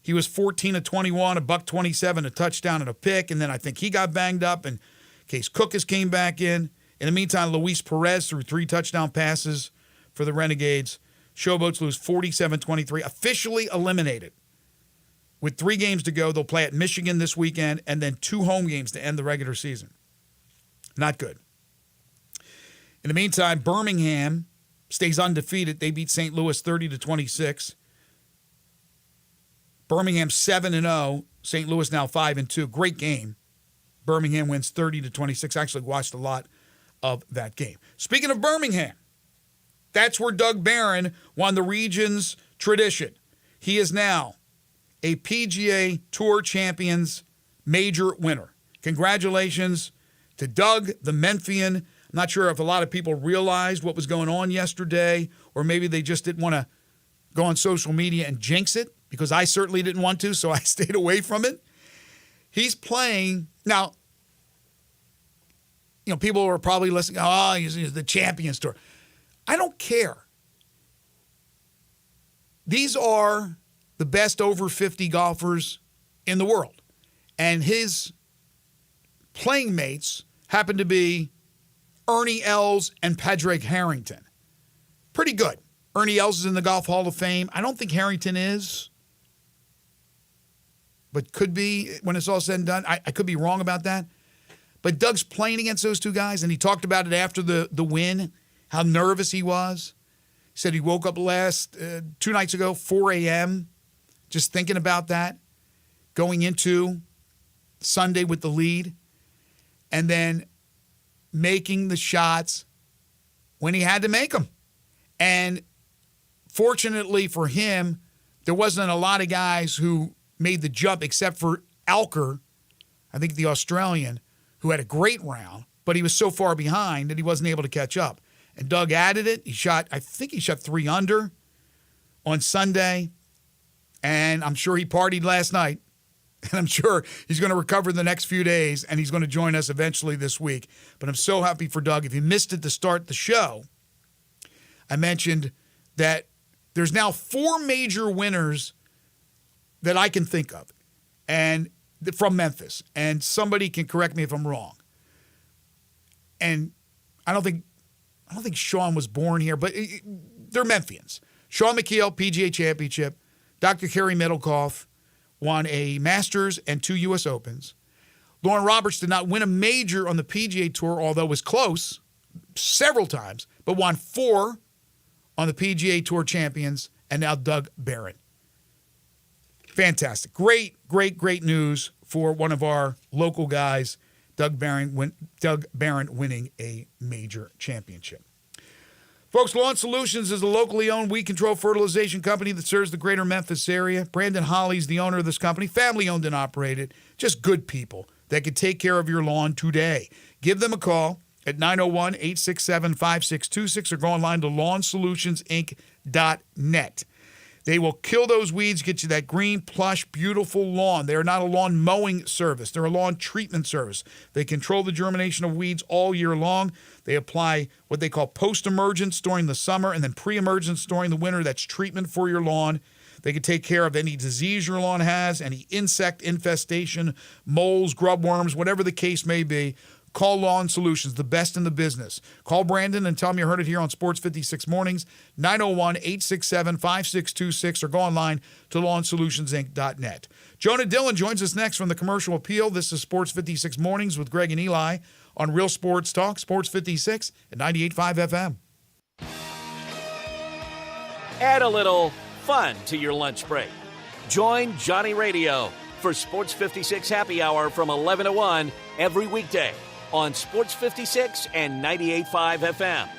He was 14 of 21, $127, a touchdown and a pick, and then I think he got banged up, and Case Cookus came back in. In the meantime, Luis Perez threw 3 touchdown passes for the Renegades. Showboats lose 47-23, officially eliminated. With 3 games to go, they'll play at Michigan this weekend and then 2 home games to end the regular season. Not good. In the meantime, Birmingham stays undefeated. They beat St. Louis 30-26. Birmingham 7-0. St. Louis now 5-2. Great game. Birmingham wins 30-26. Actually watched a lot of that game. Speaking of Birmingham, that's where Doug Barron won the region's tradition. He is now a PGA Tour Champions major winner. Congratulations to Doug, the Memphian. I'm not sure if a lot of people realized what was going on yesterday, or maybe they just didn't want to go on social media and jinx it, because I certainly didn't want to, so I stayed away from it. He's playing. Now, people are probably listening, he's the Champions Tour. I don't care. These are the best over 50 golfers in the world. And his playing mates happen to be Ernie Els and Padraig Harrington. Pretty good. Ernie Els is in the Golf Hall of Fame. I don't think Harrington is, but could be when it's all said and done. I could be wrong about that. But Doug's playing against those 2 guys, and he talked about it after the win, how nervous he was. He said he woke up 2 nights ago, 4 a.m., just thinking about that, going into Sunday with the lead, and then making the shots when he had to make them. And fortunately for him, there wasn't a lot of guys who made the jump except for Alker, I think the Australian, who had a great round, but he was so far behind that he wasn't able to catch up. And Doug added it. I think he shot 3 under on Sunday, and I'm sure he partied last night, and I'm sure he's going to recover the next few days, and he's going to join us eventually this week. But I'm so happy for Doug. If you missed it to start the show, I mentioned that there's now 4 major winners that I can think of, and from Memphis. And somebody can correct me if I'm wrong. And I don't think Sean was born here, but they're Memphians. Sean McKeel, PGA Championship. Dr. Kerry Middlecoff won a Masters and 2 U.S. Opens. Lauren Roberts did not win a major on the PGA Tour, although was close several times, but won 4 on the PGA Tour Champions, and now Doug Barron. Fantastic. Great news for one of our local guys, Doug Barron winning a major championship. Folks, Lawn Solutions is a locally owned weed control fertilization company that serves the greater Memphis area. Brandon Holly's the owner of this company, family owned and operated. Just good people that can take care of your lawn today. Give them a call at 901-867-5626 or go online to lawnsolutionsinc.net. They will kill those weeds, get you that green, plush, beautiful lawn. They are not a lawn mowing service. They're a lawn treatment service. They control the germination of weeds all year long. They apply what they call post-emergence during the summer and then pre-emergence during the winter. That's treatment for your lawn. They can take care of any disease your lawn has, any insect infestation, moles, grub worms, whatever the case may be. Call Lawn Solutions, the best in the business. Call Brandon and tell him you heard it here on Sports 56 Mornings, 901-867-5626, or go online to lawnsolutionsinc.net. Jonah Dillon joins us next from the Commercial Appeal. This is Sports 56 Mornings with Greg and Eli on Real Sports Talk, Sports 56 at 98.5 FM. Add a little fun to your lunch break. Join Johnny Radio for Sports 56 Happy Hour from 11 to 1 every weekday on Sports 56 and 98.5 FM.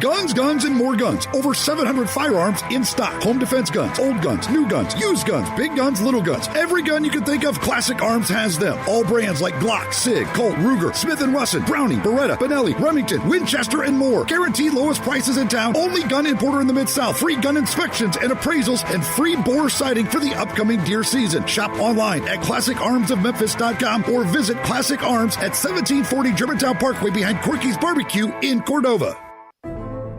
Guns, guns, and more guns. Over 700 firearms in stock. Home defense guns, old guns, new guns, used guns, big guns, little guns. Every gun you can think of, Classic Arms has them. All brands like Glock, Sig, Colt, Ruger, Smith & Wesson, Browning, Beretta, Benelli, Remington, Winchester, and more. Guaranteed lowest prices in town. Only gun importer in the Mid-South. Free gun inspections and appraisals and free bore sighting for the upcoming deer season. Shop online at ClassicArmsOfMemphis.com or visit Classic Arms at 1740 Germantown Parkway behind Corky's Barbecue in Cordova.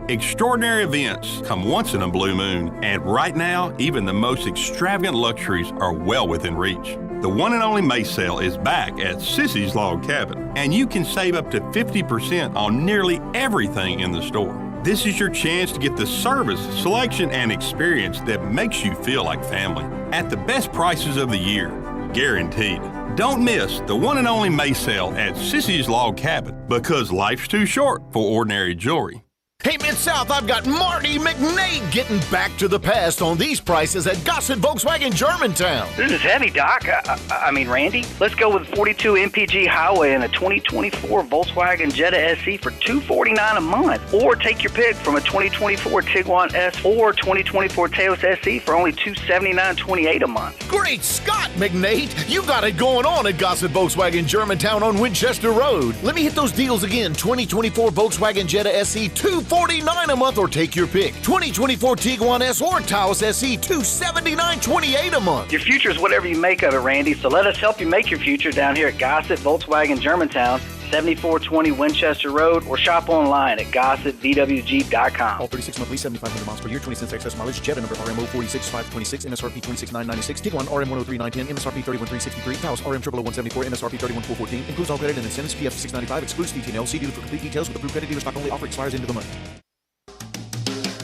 Extraordinary events come once in a blue moon, and right now, even the most extravagant luxuries are well within reach. The one and only May sale is back at Sissy's Log Cabin, and you can save up to 50% on nearly everything in the store. This is your chance to get the service, selection, and experience that makes you feel like family at the best prices of the year, guaranteed. Don't miss the one and only May sale at Sissy's Log Cabin, because life's too short for ordinary jewelry. Hey, Mid-South, I've got Marty McNade getting back to the past on these prices at Gossett Volkswagen Germantown. This is heavy, Doc. I mean, Randy. Let's go with 42 MPG Highway and a 2024 Volkswagen Jetta SE for $249 a month. Or take your pick from a 2024 Tiguan S or 2024 Taos SE for only $279.28 a month. Great Scott, McNade! You got it going on at Gossett Volkswagen Germantown on Winchester Road. Let me hit those deals again. 2024 Volkswagen Jetta SE, $249 a month, or take your pick. 2024 Tiguan S or Taos SE, $279.28 a month. Your future is whatever you make of it, Randy, so let us help you make your future down here at Gossett Volkswagen Germantown, 7420 Winchester Road, or shop online at GossettVWG.com. All 36-month lease, 7,500 miles per year, 20 cents excess mileage. Jetta number RMO 46526, MSRP 26,996. Tiguan RM 103,910, MSRP 31,363. Taos RM 000,174, MSRP 31,414. Includes all credit and incentives. PF 695. Excludes DTNL. See dealer for complete details. With approved credit dealer stock only. Offer expires into the month.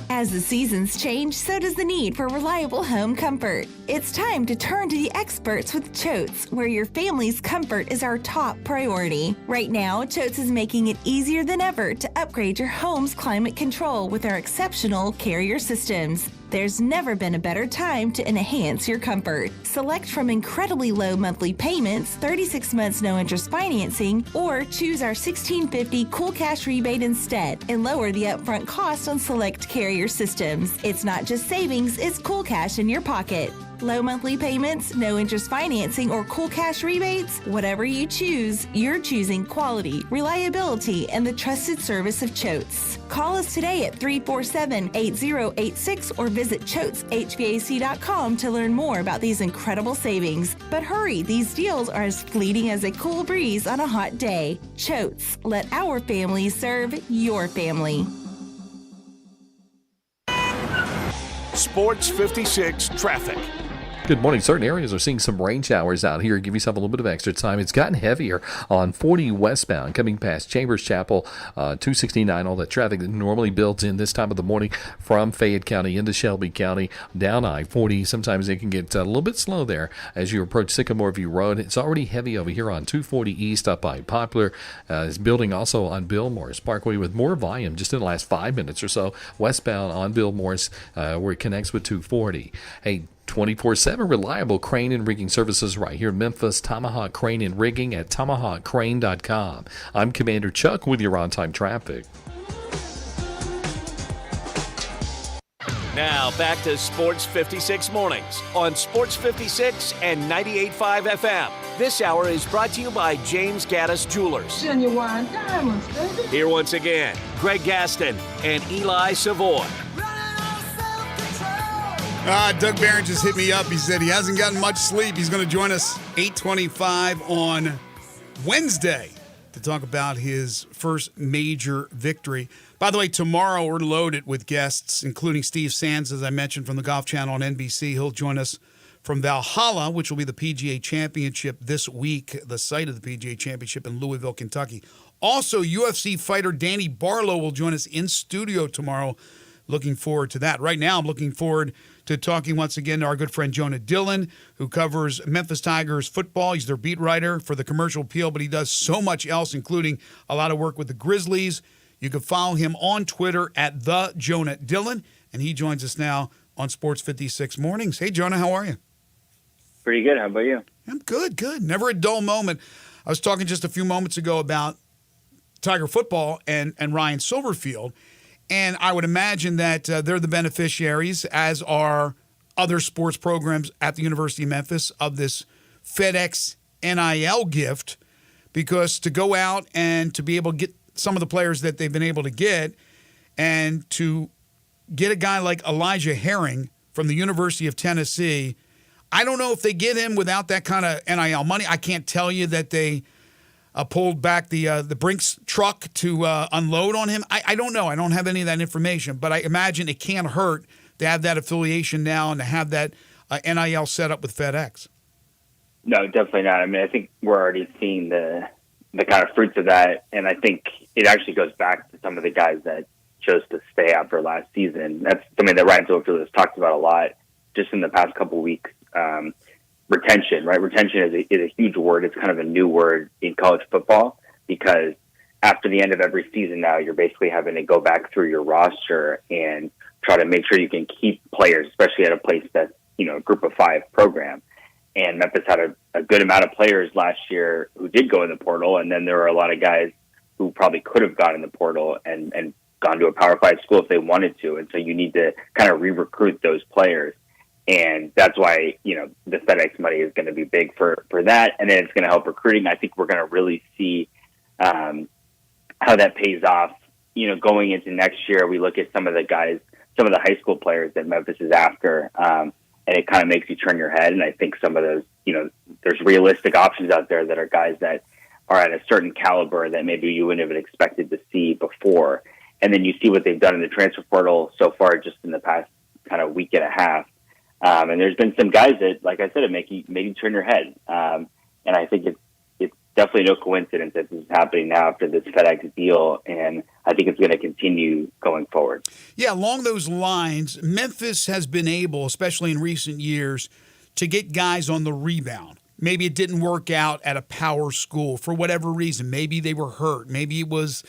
As the seasons change, so does the need for reliable home comfort. It's time to turn to the experts with Choates, where your family's comfort is our top priority. Right now, Choates is making it easier than ever to upgrade your home's climate control with our exceptional Carrier systems. There's never been a better time to enhance your comfort. Select from incredibly low monthly payments, 36 months no interest financing, or choose our $1,650 Cool Cash rebate instead and lower the upfront cost on select Carrier systems. It's not just savings, it's Cool Cash in your pocket. Low monthly payments, no interest financing, or Cool Cash rebates? Whatever you choose, you're choosing quality, reliability, and the trusted service of Choates. Call us today at 347-8086 or visit ChoatesHVAC.com to learn more about these incredible savings. But hurry, these deals are as fleeting as a cool breeze on a hot day. Choates, let our family serve your family. Sports 56 traffic. Good morning. Certain areas are seeing some rain showers out here. Give yourself a little bit of extra time. It's gotten heavier on 40 westbound coming past Chambers Chapel, 269. All that traffic that normally builds in this time of the morning from Fayette County into Shelby County down I-40. Sometimes it can get a little bit slow there as you approach Sycamore View Road. It's already heavy over here on 240 East up by Poplar. It's building also on Bill Morris Parkway with more volume just in the last 5 minutes or so westbound on Bill Morris where it connects with 240. Hey, 24/7 reliable crane and rigging services right here in Memphis. Tomahawk Crane and Rigging at tomahawkcrane.com. I'm Commander Chuck with your on-time traffic. Now back to Sports 56 Mornings on Sports 56 and 98.5 FM. This hour is brought to you by James Gaddis Jewelers. Genuine diamonds, baby. Here once again, Greg Gaston and Eli Savoy. Doug Barron just hit me up. He said he hasn't gotten much sleep. He's going to join us 8:25 on Wednesday to talk about his first major victory. By the way, tomorrow we're loaded with guests, including Steve Sands, as I mentioned, from the Golf Channel on NBC. He'll join us from Valhalla, which will be the PGA Championship this week, the site of the PGA Championship in Louisville, Kentucky. Also, UFC fighter Danny Barlow will join us in studio tomorrow. Looking forward to that. Right now, I'm looking forward to talking once again to our good friend Jonah Dillon, who covers Memphis Tigers football. He's their beat writer for the Commercial Appeal, but he does so much else, including a lot of work with the Grizzlies. You can follow him on Twitter at the Jonah Dillon, and he joins us now on Sports 56 Mornings. Hey, Jonah, how are you? Pretty good. How about you? I'm good. Never a dull moment. I was talking just a few moments ago about Tiger football and Ryan Silverfield. And I would imagine that they're the beneficiaries, as are other sports programs at the University of Memphis, of this FedEx NIL gift, because to go out and to be able to get some of the players that they've been able to get, and to get a guy like Elijah Herring from the University of Tennessee, I don't know if they get him without that kind of NIL money. I can't tell you that they pulled back the Brinks truck to unload on him. I don't know. I don't have any of that information, but I imagine it can't hurt to have that affiliation now and to have that NIL set up with FedEx. No, definitely not. I mean, I think we're already seeing the kind of fruits of that, and I think it actually goes back to some of the guys that chose to stay after last season. That's something that Ryan Silverfield has talked about a lot just in the past couple of weeks. Retention, right? Retention is a huge word. It's kind of a new word in college football, because after the end of every season now, you're basically having to go back through your roster and try to make sure you can keep players, especially at a place that's, a group of 5 program. And Memphis had a good amount of players last year who did go in the portal, and then there were a lot of guys who probably could have gone in the portal and gone to a Power 5 school if they wanted to. And so you need to kind of re-recruit those players. And that's why, the FedEx money is going to be big for that. And then it's going to help recruiting. I think we're going to really see how that pays off. Going into next year, we look at some of the guys, some of the high school players that Memphis is after, and it kind of makes you turn your head. And I think some of those, there's realistic options out there that are guys that are at a certain caliber that maybe you wouldn't have expected to see before. And then you see what they've done in the transfer portal so far just in the past kind of week and a half. And there's been some guys that, like I said, it make you turn your head. And I think it's definitely no coincidence that this is happening now after this FedEx deal. And I think it's going to continue going forward. Yeah, along those lines, Memphis has been able, especially in recent years, to get guys on the rebound. Maybe it didn't work out at a power school for whatever reason. Maybe they were hurt. Maybe it was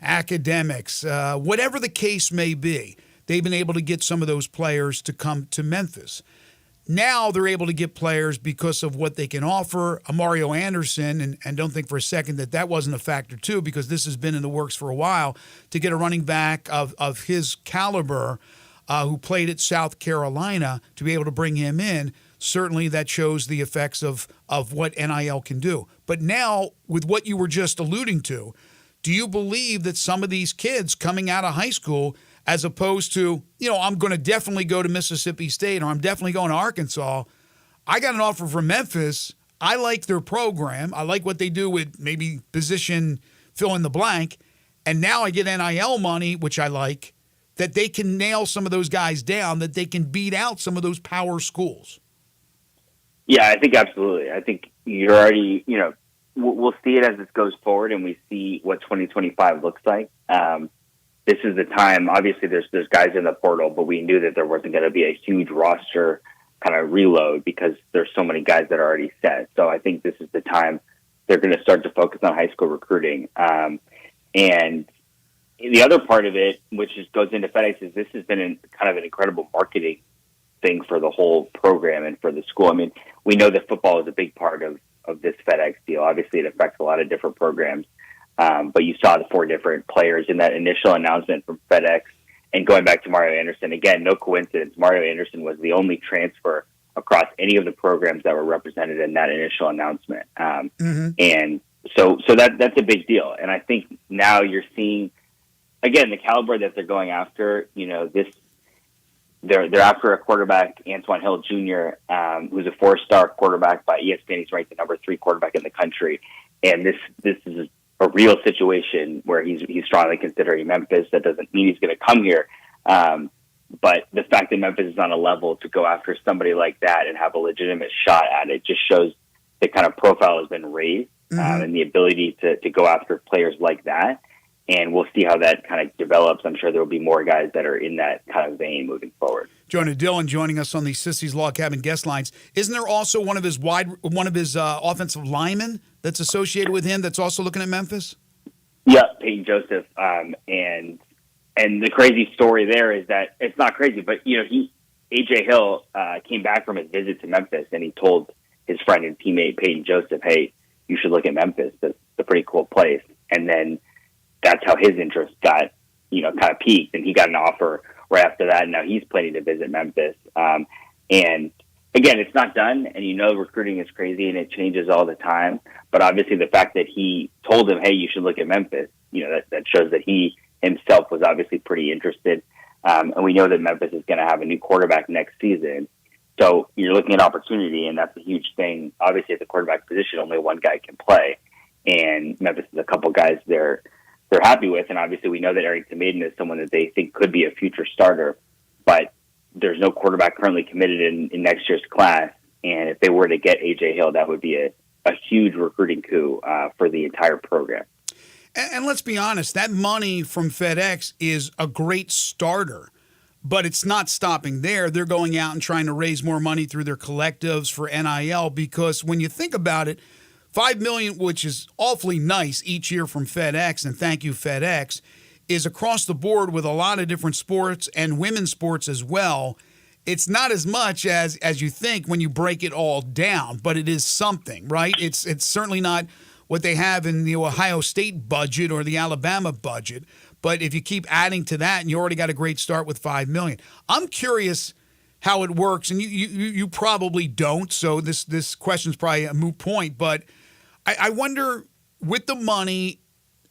academics. Whatever the case may be, they've been able to get some of those players to come to Memphis. Now they're able to get players because of what they can offer. Mario Anderson, and don't think for a second that wasn't a factor too, because this has been in the works for a while, to get a running back of his caliber who played at South Carolina, to be able to bring him in. Certainly that shows the effects of what NIL can do. But now, with what you were just alluding to, do you believe that some of these kids coming out of high school, as opposed to, I'm going to definitely go to Mississippi State, or I'm definitely going to Arkansas, I got an offer from Memphis. I like their program. I like what they do with maybe position fill in the blank. And now I get NIL money, which I like, that they can nail some of those guys down, that they can beat out some of those power schools. Yeah, I think absolutely. I think you're already, we'll see it as this goes forward and we see what 2025 looks like. This is the time. Obviously, there's guys in the portal, but we knew that there wasn't going to be a huge roster kind of reload because there's so many guys that are already set. So I think this is the time they're going to start to focus on high school recruiting. And the other part of it, which goes into FedEx, is this has been kind of an incredible marketing thing for the whole program and for the school. I mean, we know that football is a big part of this FedEx deal. Obviously, it affects a lot of different programs. But you saw the 4 different players in that initial announcement from FedEx. And going back to Mario Anderson, again, no coincidence. Mario Anderson was the only transfer across any of the programs that were represented in that initial announcement. And so that's a big deal. And I think now you're seeing, again, the caliber that they're going after. They're after a quarterback, Antoine Hill Jr., who's a 4-star quarterback by ESPN. He's ranked the number 3 quarterback in the country. And this is a real situation where he's strongly considering Memphis. That doesn't mean he's going to come here. But the fact that Memphis is on a level to go after somebody like that and have a legitimate shot at it just shows the kind of profile has been raised and the ability to go after players like that. And we'll see how that kind of develops. I'm sure there will be more guys that are in that kind of vein moving forward. Jonah Dillon joining us on the Sissy's Log Cabin guest lines. Isn't there also one of his offensive linemen that's associated with him that's also looking at Memphis? Yeah, Peyton Joseph. And the crazy story there is that it's not crazy, but AJ Hill came back from his visit to Memphis and he told his friend and teammate Peyton Joseph, "Hey, you should look at Memphis. It's a pretty cool place." And then that's how his interest got, kind of peaked, and he got an offer right after that. And now he's planning to visit Memphis. And again, it's not done, and recruiting is crazy and it changes all the time. But obviously the fact that he told him, hey, you should look at Memphis, that shows that he himself was obviously pretty interested. And we know that Memphis is going to have a new quarterback next season. So you're looking at opportunity, and that's a huge thing. Obviously at the quarterback position, only one guy can play, and Memphis is a couple guys they're happy with. And obviously we know that Arrington Maiden is someone that they think could be a future starter, but there's no quarterback currently committed in next year's class. And if they were to get A.J. Hill, that would be a huge recruiting coup for the entire program. And let's be honest, that money from FedEx is a great starter, but it's not stopping there. They're going out and trying to raise more money through their collectives for NIL, because when you think about it, $5 million, which is awfully nice each year from FedEx, and thank you, FedEx, is across the board with a lot of different sports and women's sports as well. It's not as much as you think when you break it all down, but it is something, right? It's certainly not what they have in the Ohio State budget or the Alabama budget, but if you keep adding to that, and you already got a great start with $5 million. I'm curious how it works, and you probably don't, so this question is probably a moot point, but I wonder, with the money,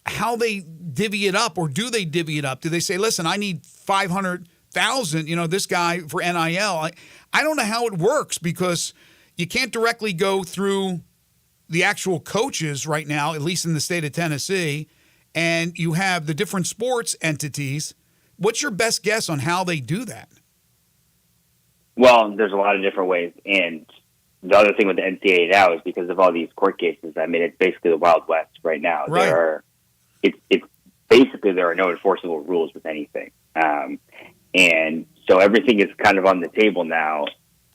how they divvy it up, or do they divvy it up? Do they say, listen, I need $500,000, this guy for NIL? I don't know how it works, because you can't directly go through the actual coaches right now, at least in the state of Tennessee, and you have the different sports entities. What's your best guess on how they do that? Well, there's a lot of different ways, and the other thing with the NCAA now is because of all these court cases, it's basically the Wild West right now. Right. It's basically there are no enforceable rules with anything. And so everything is kind of on the table now.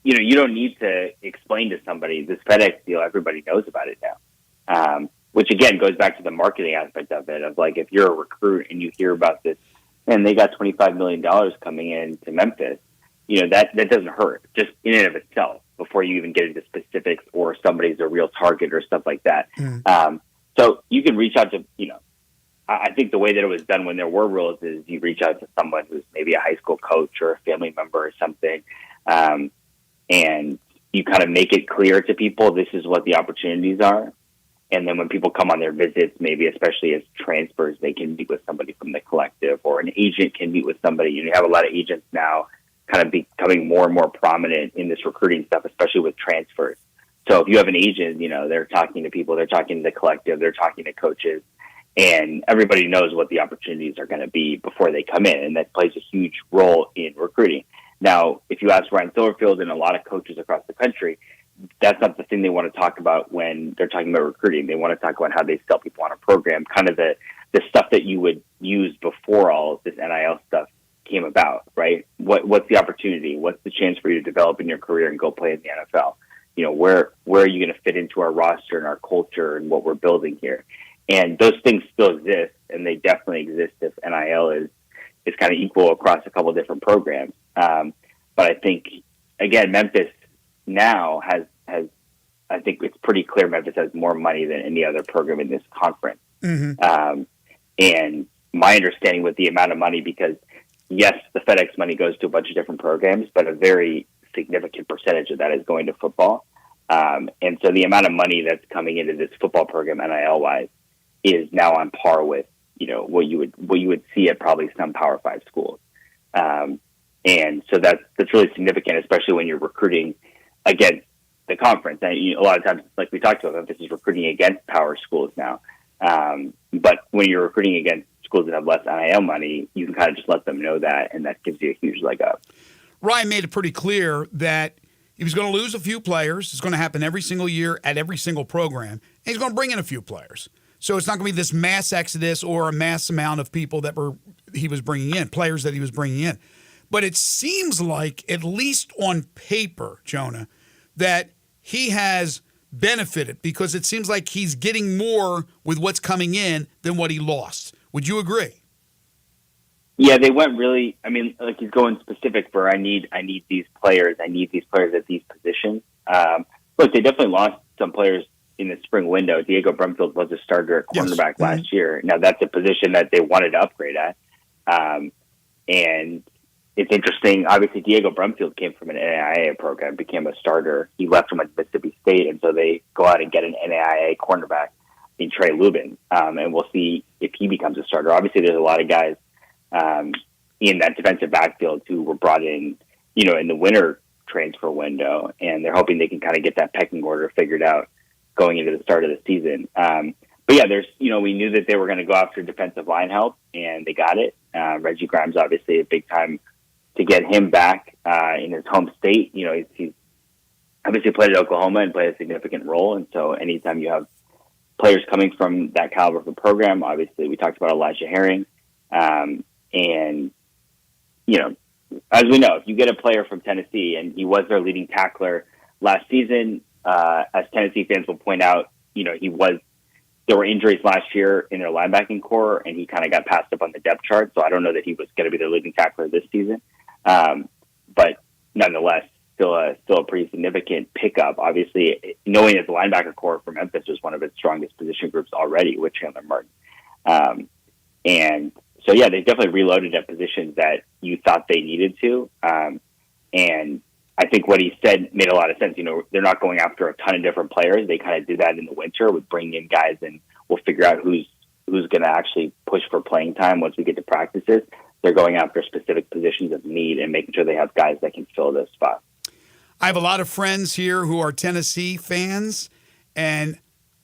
You don't need to explain to somebody this FedEx deal. Everybody knows about it now. Which again goes back to the marketing aspect of it, of like, if you're a recruit and you hear about this and they got $25 million coming in to Memphis, that doesn't hurt just in and of itself, before you even get into specifics or somebody's a real target or stuff like that. So you can reach out to, I think the way that it was done when there were rules is you reach out to someone who's maybe a high school coach or a family member or something. And you kind of make it clear to people, this is what the opportunities are. And then when people come on their visits, maybe especially as transfers, they can meet with somebody from the collective, or an agent can meet with somebody. You have a lot of agents now kind of becoming more and more prominent in this recruiting stuff, especially with transfers. So if you have an agent, they're talking to people, they're talking to the collective, they're talking to coaches, and everybody knows what the opportunities are going to be before they come in. And that plays a huge role in recruiting. Now, if you ask Ryan Silverfield and a lot of coaches across the country, that's not the thing they want to talk about when they're talking about recruiting. They want to talk about how they sell people on a program, kind of the stuff that you would use before all of this NIL stuff came about, right? What's the opportunity? What's the chance for you to develop in your career and go play in the NFL? Where are you going to fit into our roster and our culture and what we're building here? And those things still exist, and they definitely exist if NIL is kind of equal across a couple of different programs. But I think, again, Memphis now has I think it's pretty clear Memphis has more money than any other program in this conference. Mm-hmm. And my understanding with the amount of money, because yes, the FedEx money goes to a bunch of different programs, but a very significant percentage of that is going to football. And so the amount of money that's coming into this football program, NIL wise, is now on par with, what you would see at probably some Power 5 schools. And so that's really significant, especially when you're recruiting against the conference. And a lot of times, like we talked about, Memphis is recruiting against power schools now. But when you're recruiting against schools that have less NIL money, you can kind of just let them know that, and that gives you a huge leg up. Ryan made it pretty clear that he was going to lose a few players. It's going to happen every single year at every single program. And he's going to bring in a few players. So it's not going to be this mass exodus or a mass amount of people that he was bringing in, players that he was bringing in. But it seems like, at least on paper, Jonah, that he has benefited, because it seems like he's getting more with what's coming in than what he lost. Would you agree? Yeah, they went really, like he's going specific for, I need these players. I need these players at these positions. Look, they definitely lost some players in the spring window. Diego Brumfield was a starter at cornerback last year. Now, that's a position that they wanted to upgrade at. And it's interesting. Obviously, Diego Brumfield came from an NAIA program, became a starter. He left from Mississippi State, and so they go out and get an NAIA cornerback in Trey Lubin. And we'll see if he becomes a starter. Obviously, there's a lot of guys in that defensive backfield who were brought in, in the winter transfer window, and they're hoping they can kind of get that pecking order figured out going into the start of the season. But yeah, we knew that they were going to go after defensive line help, and they got it. Reggie Grimes, obviously a big time to get him back in his home state. He's obviously played at Oklahoma and played a significant role. And so anytime you have players coming from that caliber of a program, obviously we talked about Elijah Herring. And, as we know, if you get a player from Tennessee, and he was their leading tackler last season, as Tennessee fans will point out, there were injuries last year in their linebacking core, and he kind of got passed up on the depth chart. So I don't know that he was going to be their leading tackler this season. But nonetheless, still a pretty significant pickup. Obviously, knowing that the linebacker core for Memphis was one of its strongest position groups already with Chandler Martin. And so, yeah, they definitely reloaded at positions that you thought they needed to. And I think what he said made a lot of sense. They're not going after a ton of different players. They kind of do that in the winter with bringing in guys, and we'll figure out who's going to actually push for playing time once we get to practices. They're going after specific positions of need and making sure they have guys that can fill those spots. I have a lot of friends here who are Tennessee fans, and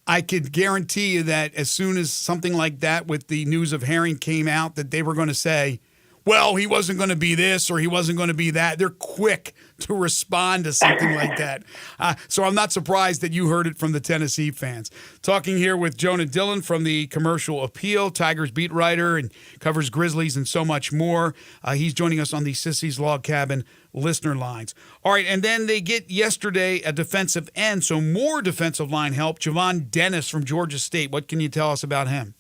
I could guarantee you that as soon as something like that with the news of Herring came out, that they were going to say, well, he wasn't going to be this or he wasn't going to be that. They're quick to respond to something like that. So I'm not surprised that you heard it from the Tennessee fans. Talking here with Jonah Dillon from the Commercial Appeal, Tigers beat writer, and covers Grizzlies and so much more. He's joining us on the Sissy's Log Cabin listener lines. All right, and then they get yesterday a defensive end, so more defensive line help. Javon Dennis from Georgia State. What can you tell us about him?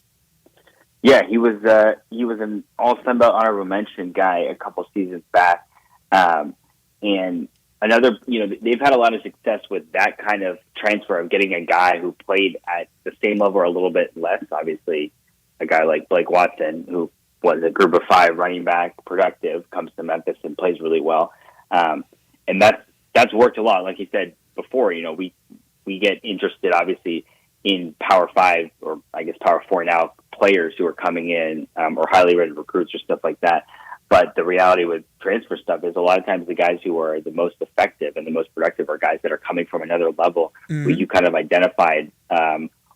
Yeah, he was an All-Sun Belt honorable mention guy a couple seasons back, and another. They've had a lot of success with that kind of transfer of getting a guy who played at the same level or a little bit less. Obviously, a guy like Blake Watson, who was a Group of 5 running back, productive, comes to Memphis and plays really well, and that's worked a lot. Like you said before, we get interested obviously in Power 5 or I guess Power 4 now players who are coming in or highly rated recruits or stuff like that. But the reality with transfer stuff is a lot of times the guys who are the most effective and the most productive are guys that are coming from another level who you kind of identified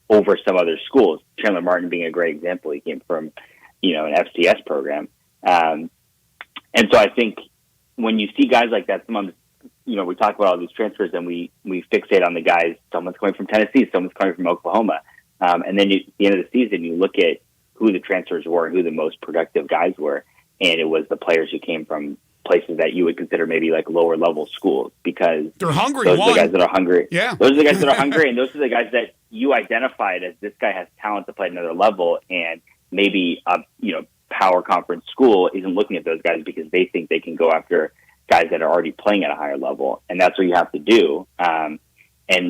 over some other schools. Chandler Martin being a great example. He came from, an FCS program. And so I think when you see guys like that, sometimes, we talk about all these transfers and we fixate on the guys. Someone's coming from Tennessee, someone's coming from Oklahoma. And then at the end of the season, you look at who the transfers were and who the most productive guys were. And it was the players who came from places that you would consider maybe like lower level schools because they're hungry. Those are the guys that are hungry. Yeah. Those are the guys that are hungry. And those are the guys that you identified as this guy has talent to play at another level. And maybe a, power conference school isn't looking at those guys because they think they can go after guys that are already playing at a higher level. And that's what you have to do. And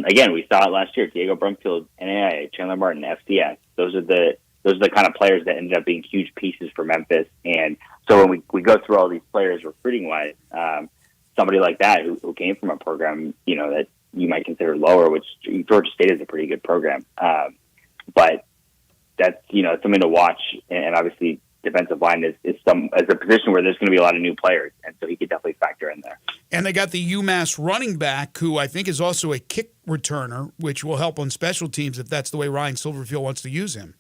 again, we saw it last year. Diego Brumfield, NAIA, Chandler Martin, FCS. Those are the kind of players that ended up being huge pieces for Memphis. And so when we go through all these players recruiting wise, somebody like that who came from a program, that you might consider lower, which Georgia State is a pretty good program. But that's, something to watch. And obviously defensive line is a position where there's going to be a lot of new players. And so he could definitely factor in there. And they got the UMass running back, who I think is also a kick returner, which will help on special teams if that's the way Ryan Silverfield wants to use him.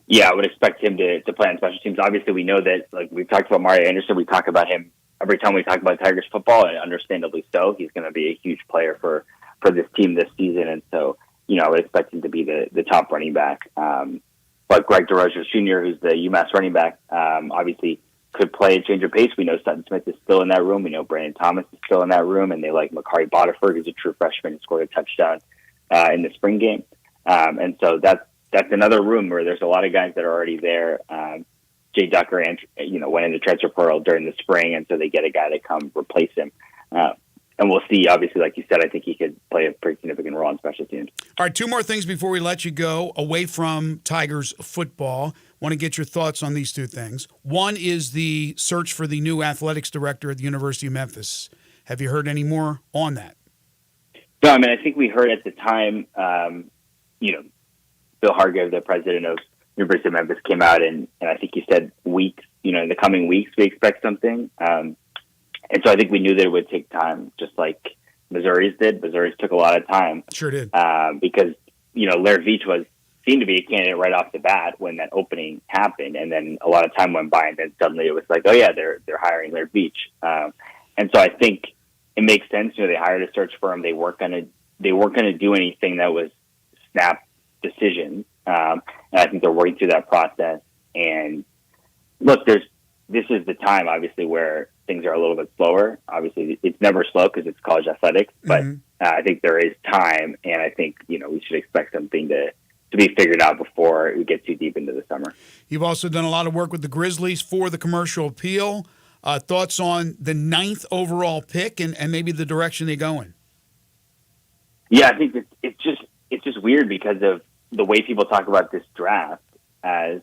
Yeah, I would expect him to play on special teams. Obviously, we know that, like we've talked about Mario Anderson, we talk about him every time we talk about Tigers football, and understandably so. He's going to be a huge player for this team this season. And so, I would expect him to be the top running back. But Greg DeRozier Jr., who's the UMass running back, obviously could play a change of pace. We know Sutton Smith is still in that room. We know Brandon Thomas is still in that room. And they like Makari Bodiford, who's a true freshman, who scored a touchdown in the spring game. And so that's another room where there's a lot of guys that are already there. Jay Ducker, went into transfer portal during the spring, and so they get a guy to come replace him. And we'll see. Obviously, like you said, I think he could play a pretty significant role on special teams. All right, two more things before we let you go away from Tigers football. Want to get your thoughts on these two things. One is the search for the new athletics director at the University of Memphis. Have you heard any more on that? No, I mean, I think we heard at the time, Bill Hargrave, the president of University of Memphis, came out and I think he said weeks, in the coming weeks, we expect something. And so I think we knew that it would take time, just like Missouri's did. Missouri's took a lot of time. Sure did. Because, Laird Veatch seemed to be a candidate right off the bat when that opening happened. And then a lot of time went by and then suddenly it was like, oh yeah, they're hiring Laird Veatch. And so I think it makes sense. They hired a search firm. They weren't going to do anything that was snap decisions. And I think they're working through that process. And look, this is the time, obviously, where things are a little bit slower. Obviously, it's never slow because it's college athletics, but I think there is time, and I think, we should expect something to be figured out before we get too deep into the summer. You've also done a lot of work with the Grizzlies for the commercial appeal. Thoughts on the 9th overall pick and maybe the direction they go in? Yeah, I think it's just weird because of the way people talk about this draft, as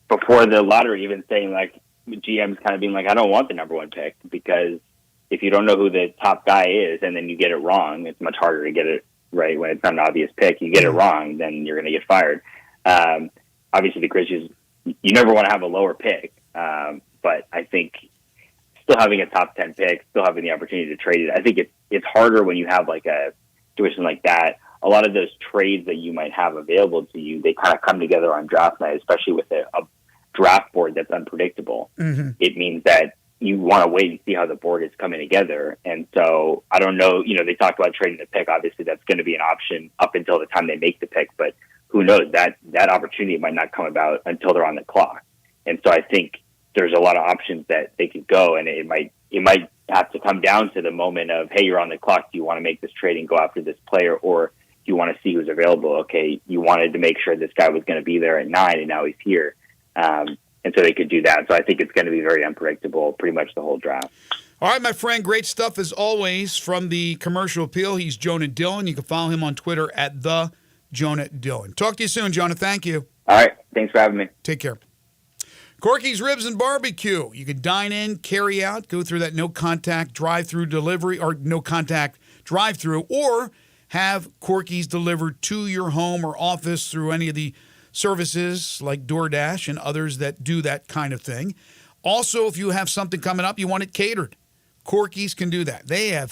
before the lottery, even saying like GM's kind of being like, I don't want the number 1 pick, because if you don't know who the top guy is and then you get it wrong, it's much harder to get it right when it's not an obvious pick. You get it wrong, then you're going to get fired. Obviously, the Grizzlies, you never want to have a lower pick, but I think still having a top 10 pick, still having the opportunity to trade it, I think it's harder when you have like a situation like that. A lot of those trades that you might have available to you, they kind of come together on draft night, especially with a draft board that's unpredictable. It means that you want to wait and see how the board is coming together. And so I don't know, they talked about trading the pick. Obviously, that's going to be an option up until the time they make the pick, but who knows, that opportunity might not come about until they're on the clock. And so I think there's a lot of options that they could go, and it might have to come down to the moment of, hey, you're on the clock. Do you want to make this trade and go after this player, or do you want to see who's available? Okay, you wanted to make sure this guy was going to be there at 9, and now he's here. And so they could do that. So I think it's going to be very unpredictable pretty much the whole draft. All right, my friend, great stuff as always from the commercial appeal. He's Jonah Dillon. You can follow him on Twitter at the Jonah Dillon. Talk to you soon, Jonah. Thank you. All right. Thanks for having me. Take care. Corky's Ribs and Barbecue. You can dine in, carry out, go through that no-contact drive-through delivery or no-contact drive-through, or have Corky's delivered to your home or office through any of the services like DoorDash and others that do that kind of thing. Also, if you have something coming up, you want it catered, Corky's can do that. They're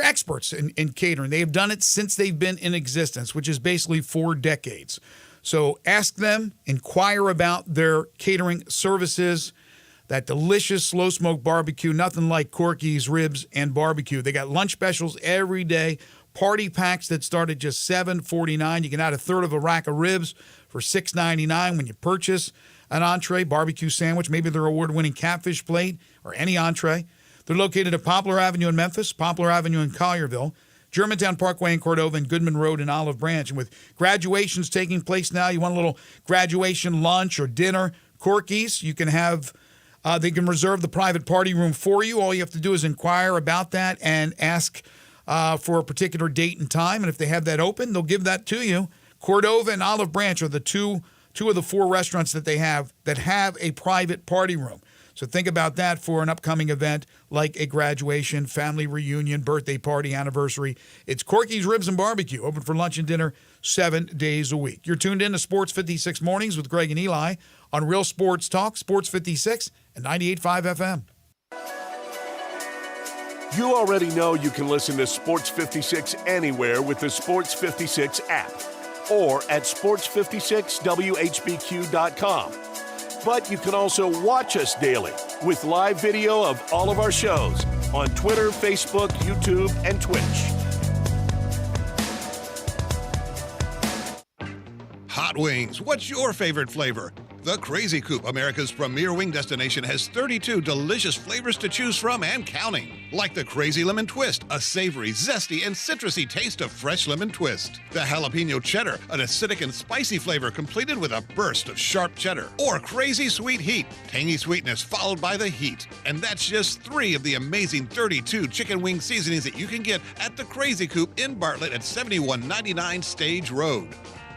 experts in catering. They have done it since they've been in existence, which is basically 4 decades. So ask them, inquire about their catering services, that delicious slow-smoked barbecue, nothing like Corky's Ribs and Barbecue. They got lunch specials every day, party packs that start at just $7.49. You can add a third of a rack of ribs for $6.99 when you purchase an entree, barbecue sandwich, maybe their award-winning catfish plate, or any entree. They're located at Poplar Avenue in Memphis, Poplar Avenue in Collierville, Germantown Parkway in Cordova, and Goodman Road in Olive Branch. And with graduations taking place now, you want a little graduation lunch or dinner, Corky's, you can have, they can reserve the private party room for you. All you have to do is inquire about that and ask for a particular date and time. And if they have that open, they'll give that to you. Cordova and Olive Branch are the two of the 4 restaurants that they have that have a private party room. So think about that for an upcoming event like a graduation, family reunion, birthday party, anniversary. It's Corky's Ribs and Barbecue, open for lunch and dinner 7 days a week. You're tuned in to Sports 56 Mornings with Greg and Eli on Real Sports Talk, Sports 56 and 98.5 FM. You already know you can listen to Sports 56 anywhere with the Sports 56 app or at sports56whbq.com. But you can also watch us daily with live video of all of our shows on Twitter, Facebook, YouTube, and Twitch. Hot wings. What's your favorite flavor? The Crazy Coop, America's premier wing destination, has 32 delicious flavors to choose from and counting. Like the Crazy Lemon Twist, a savory, zesty, and citrusy taste of fresh lemon twist. The Jalapeno Cheddar, an acidic and spicy flavor completed with a burst of sharp cheddar. Or Crazy Sweet Heat, tangy sweetness followed by the heat. And that's just 3 of the amazing 32 chicken wing seasonings that you can get at the Crazy Coop in Bartlett at 7199 Stage Road.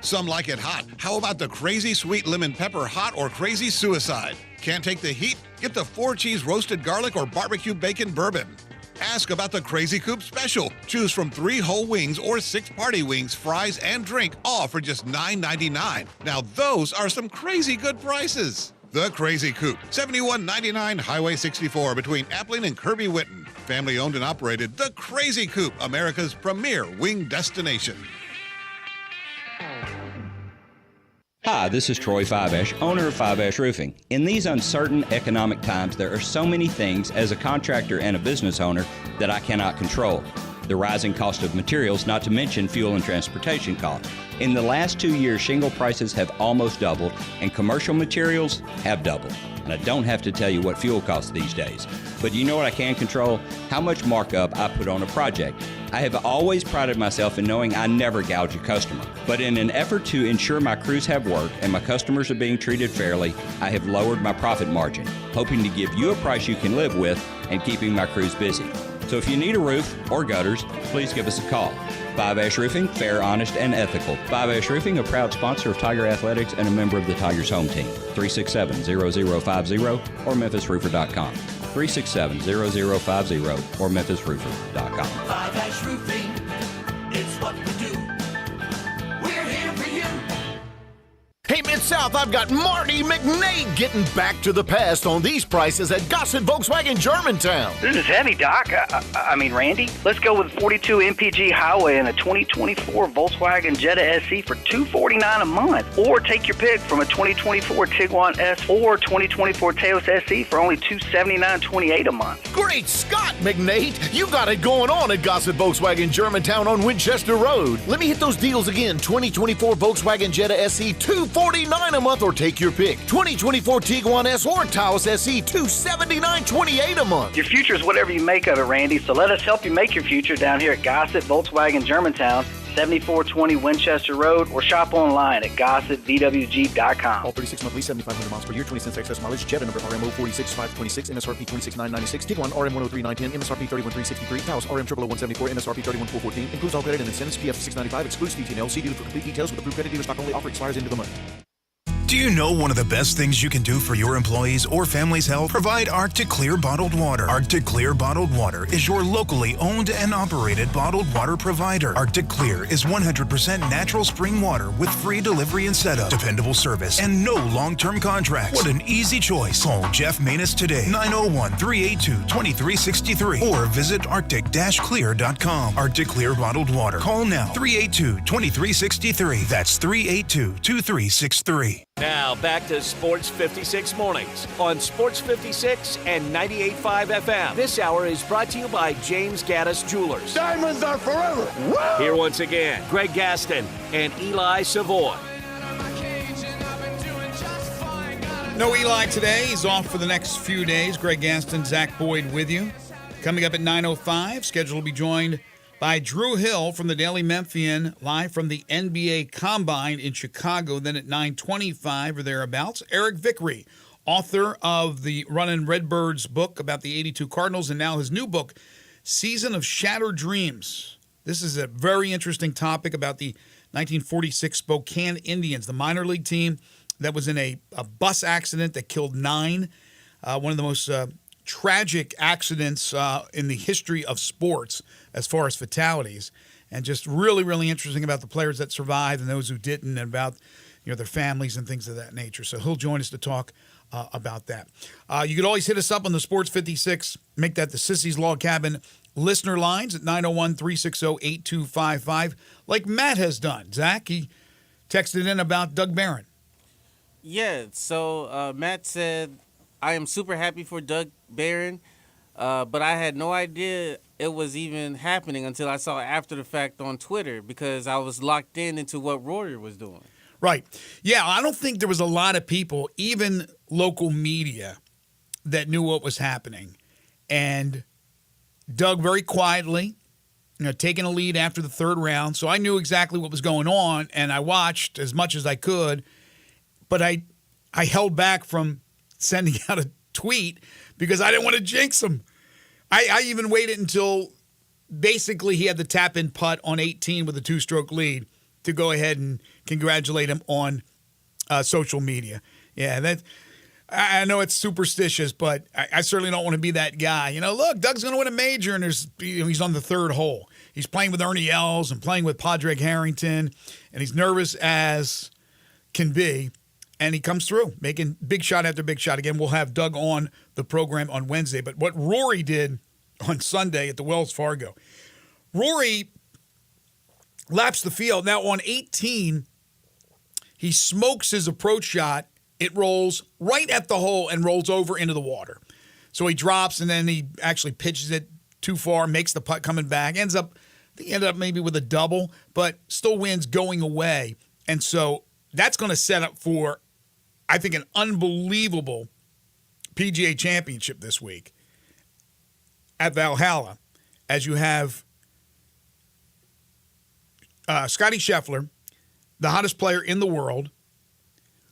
Some like it hot. How about the Crazy Sweet Lemon Pepper Hot or Crazy Suicide? Can't take the heat? Get the 4-cheese roasted garlic or barbecue bacon bourbon. Ask about the Crazy Coop Special. Choose from 3 whole wings or 6 party wings, fries, and drink, all for just $9.99. Now those are some crazy good prices. The Crazy Coop, 7199 Highway 64 between Appling and Kirby Whitten. Family owned and operated, The Crazy Coop, America's premier wing destination. Hi, this is Troy Fiveash, owner of Fiveash Roofing. In these uncertain economic times, there are so many things as a contractor and a business owner that I cannot control. The rising cost of materials, not to mention fuel and transportation costs. In the last 2 years, shingle prices have almost doubled and commercial materials have doubled. And I don't have to tell you what fuel costs these days. But you know what I can control? How much markup I put on a project. I have always prided myself in knowing I never gouge a customer. But in an effort to ensure my crews have work and my customers are being treated fairly, I have lowered my profit margin, hoping to give you a price you can live with and keeping my crews busy. So if you need a roof or gutters, please give us a call. Fiveash Roofing, fair, honest, and ethical. Fiveash Roofing, a proud sponsor of Tiger Athletics and a member of the Tigers home team. 367-0050 or memphisroofer.com. 367-0050 or memphisroofer.com. Fiveash Roofing, it's what we do. We're here for you. Hey, Mid-South, I've got Marty McNade getting back to the past on these prices at Gossett Volkswagen Germantown. This is heavy, Doc. I mean, Randy. Let's go with 42 MPG Highway and a 2024 Volkswagen Jetta SE for $249 a month. Or take your pick from a 2024 Tiguan S or 2024 Taos SE for only $279.28 a month. Great Scott, McNade! You got it going on at Gossett Volkswagen Germantown on Winchester Road. Let me hit those deals again. 2024 Volkswagen Jetta SE, $249 a month, or take your pick. 2024 Tiguan S or Taos SE, $279.28 a month. Your future is whatever you make of it, Randy, so let us help you make your future down here at Gossett Volkswagen Germantown, 7420 Winchester Road, or shop online at GossettVWG.com. All 36-month lease, 7,500 miles per year, 20 cents excess mileage. Jetta number RMO 46526, MSRP 26,996. Tiguan RM 103,910, MSRP 31,363. Taos RM 11174, MSRP 31,414. Includes all credit and incentives. PF 695. Excludes DTNL. See dealer for complete details. With approved credit dealer stock only. Offer expires into the month. Do you know one of the best things you can do for your employees or family's health? Provide Arctic Clear bottled water. Arctic Clear bottled water is your locally owned and operated bottled water provider. Arctic Clear is 100% natural spring water with free delivery and setup, dependable service, and no long-term contracts. What an easy choice. Call Jeff Manus today, 901-382-2363, or visit arctic-clear.com. Arctic Clear bottled water. Call now, 382-2363. That's 382-2363. Now back to Sports 56 Mornings on Sports 56 and 98.5 FM. This hour is brought to you by James Gaddis Jewelers. Diamonds are forever. Woo! Here once again, Greg Gaston and Eli Savoy. No Eli today. He's off for the next few days. Greg Gaston, Zach Boyd with you. Coming up at 9:05, scheduled to be joined by Drew Hill from the Daily Memphian, live from the NBA Combine in Chicago. Then at 9:25 or thereabouts, Eric Vickery, author of the Runnin' Redbirds book about the 82 Cardinals, and now his new book, Season of Shattered Dreams. This is a very interesting topic about the 1946 Spokane Indians, the minor league team that was in a bus accident that killed 9. One of the most tragic accidents in the history of sports as far as fatalities, and just really, really interesting about the players that survived and those who didn't, and about their families and things of that nature. So he'll join us to talk about that. You could always hit us up on the Sports 56, make that the Sissy's Log Cabin listener lines at 901-360-8255, like Matt has done. Zach, he texted in about Doug Barron. Yeah, so Matt said, I am super happy for Doug Barron, but I had no idea it was even happening until I saw after the fact on Twitter, because I was locked into what Royer was doing. Right. Yeah, I don't think there was a lot of people, even local media, that knew what was happening. And Doug very quietly, taking a lead after the third round. So I knew exactly what was going on, and I watched as much as I could. But I held back from sending out a tweet because I didn't want to jinx him. I even waited until basically he had the tap-in putt on 18 with a 2-stroke lead. to go ahead and congratulate him on social media. Yeah, I know it's superstitious, but I certainly don't want to be that guy. Look, Doug's going to win a major, and he's on the third hole. He's playing with Ernie Els and playing with Padraig Harrington, and he's nervous as can be, and he comes through, making big shot after big shot. Again, we'll have Doug on the program on Wednesday. But what Rory did on Sunday at the Wells Fargo, Rory laps the field. Now on 18, he smokes his approach shot. It rolls right at the hole and rolls over into the water. So he drops, and then he actually pitches it too far, makes the putt coming back. He ended up maybe with a double, but still wins going away. And so that's going to set up for, I think, an unbelievable PGA Championship this week at Valhalla, as you have Scottie Scheffler, the hottest player in the world,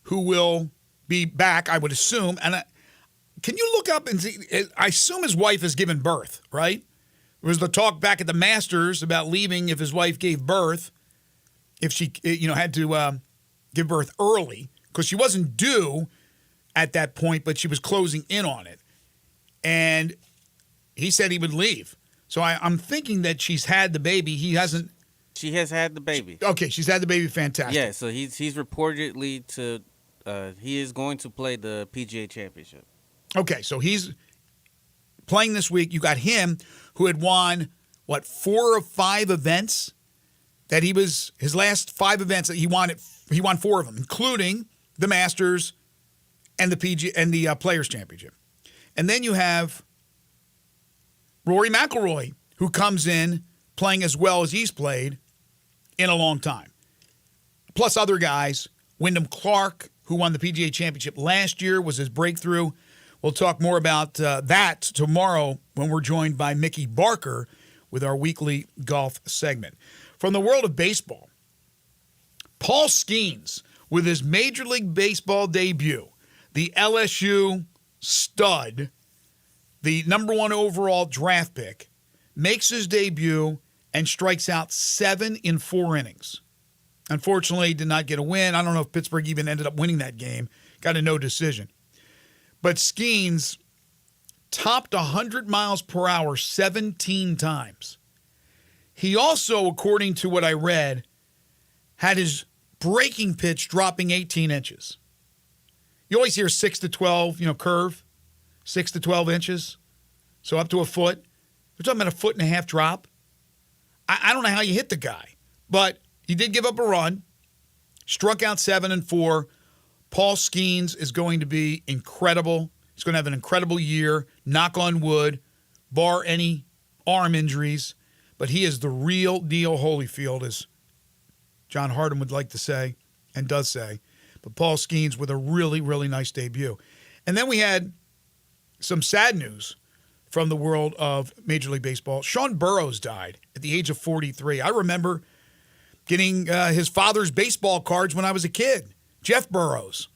who will be back, I would assume. And can you look up and see? I assume his wife has given birth, right? There was the talk back at the Masters about leaving if his wife gave birth, if she had to give birth early, because she wasn't due at that point, but she was closing in on it. And he said he would leave. So I'm thinking that she's had the baby. He hasn't. She has had the baby. Okay, she's had the baby. Fantastic. Yeah, so he's reportedly he is going to play the PGA Championship. Okay, so he's playing this week. You got him, who had won, 4 of 5 events? His last 5 events that he won 4 of them, including the Masters and the PGA and the Players Championship. And then you have Rory McIlroy, who comes in playing as well as he's played in a long time. Plus other guys, Wyndham Clark, who won the PGA Championship last year, was his breakthrough. We'll talk more about that tomorrow when we're joined by Mickey Barker with our weekly golf segment. From the world of baseball, Paul Skeens, with his Major League Baseball debut, the LSU stud, the number 1 overall draft pick, makes his debut and strikes out 7 in 4 innings. Unfortunately, did not get a win. I don't know if Pittsburgh even ended up winning that game. Got a no decision. But Skeens topped 100 miles per hour 17 times. He also, according to what I read, had his breaking pitch dropping 18 inches. You always hear 6 to 12, curve, 6 to 12 inches, so up to a foot. We're talking about a 1.5-foot drop. I don't know how you hit the guy, but he did give up a run, struck out 7 in 4. Paul Skeens is going to be incredible. He's going to have an incredible year, knock on wood, bar any arm injuries. But he is the real deal Holyfield, as John Harden would like to say and does say. But Paul Skeens with a really, really nice debut. And then we had some sad news from the world of Major League Baseball. Sean Burroughs died at the age of 43. I remember getting his father's baseball cards when I was a kid, Jeff Burroughs.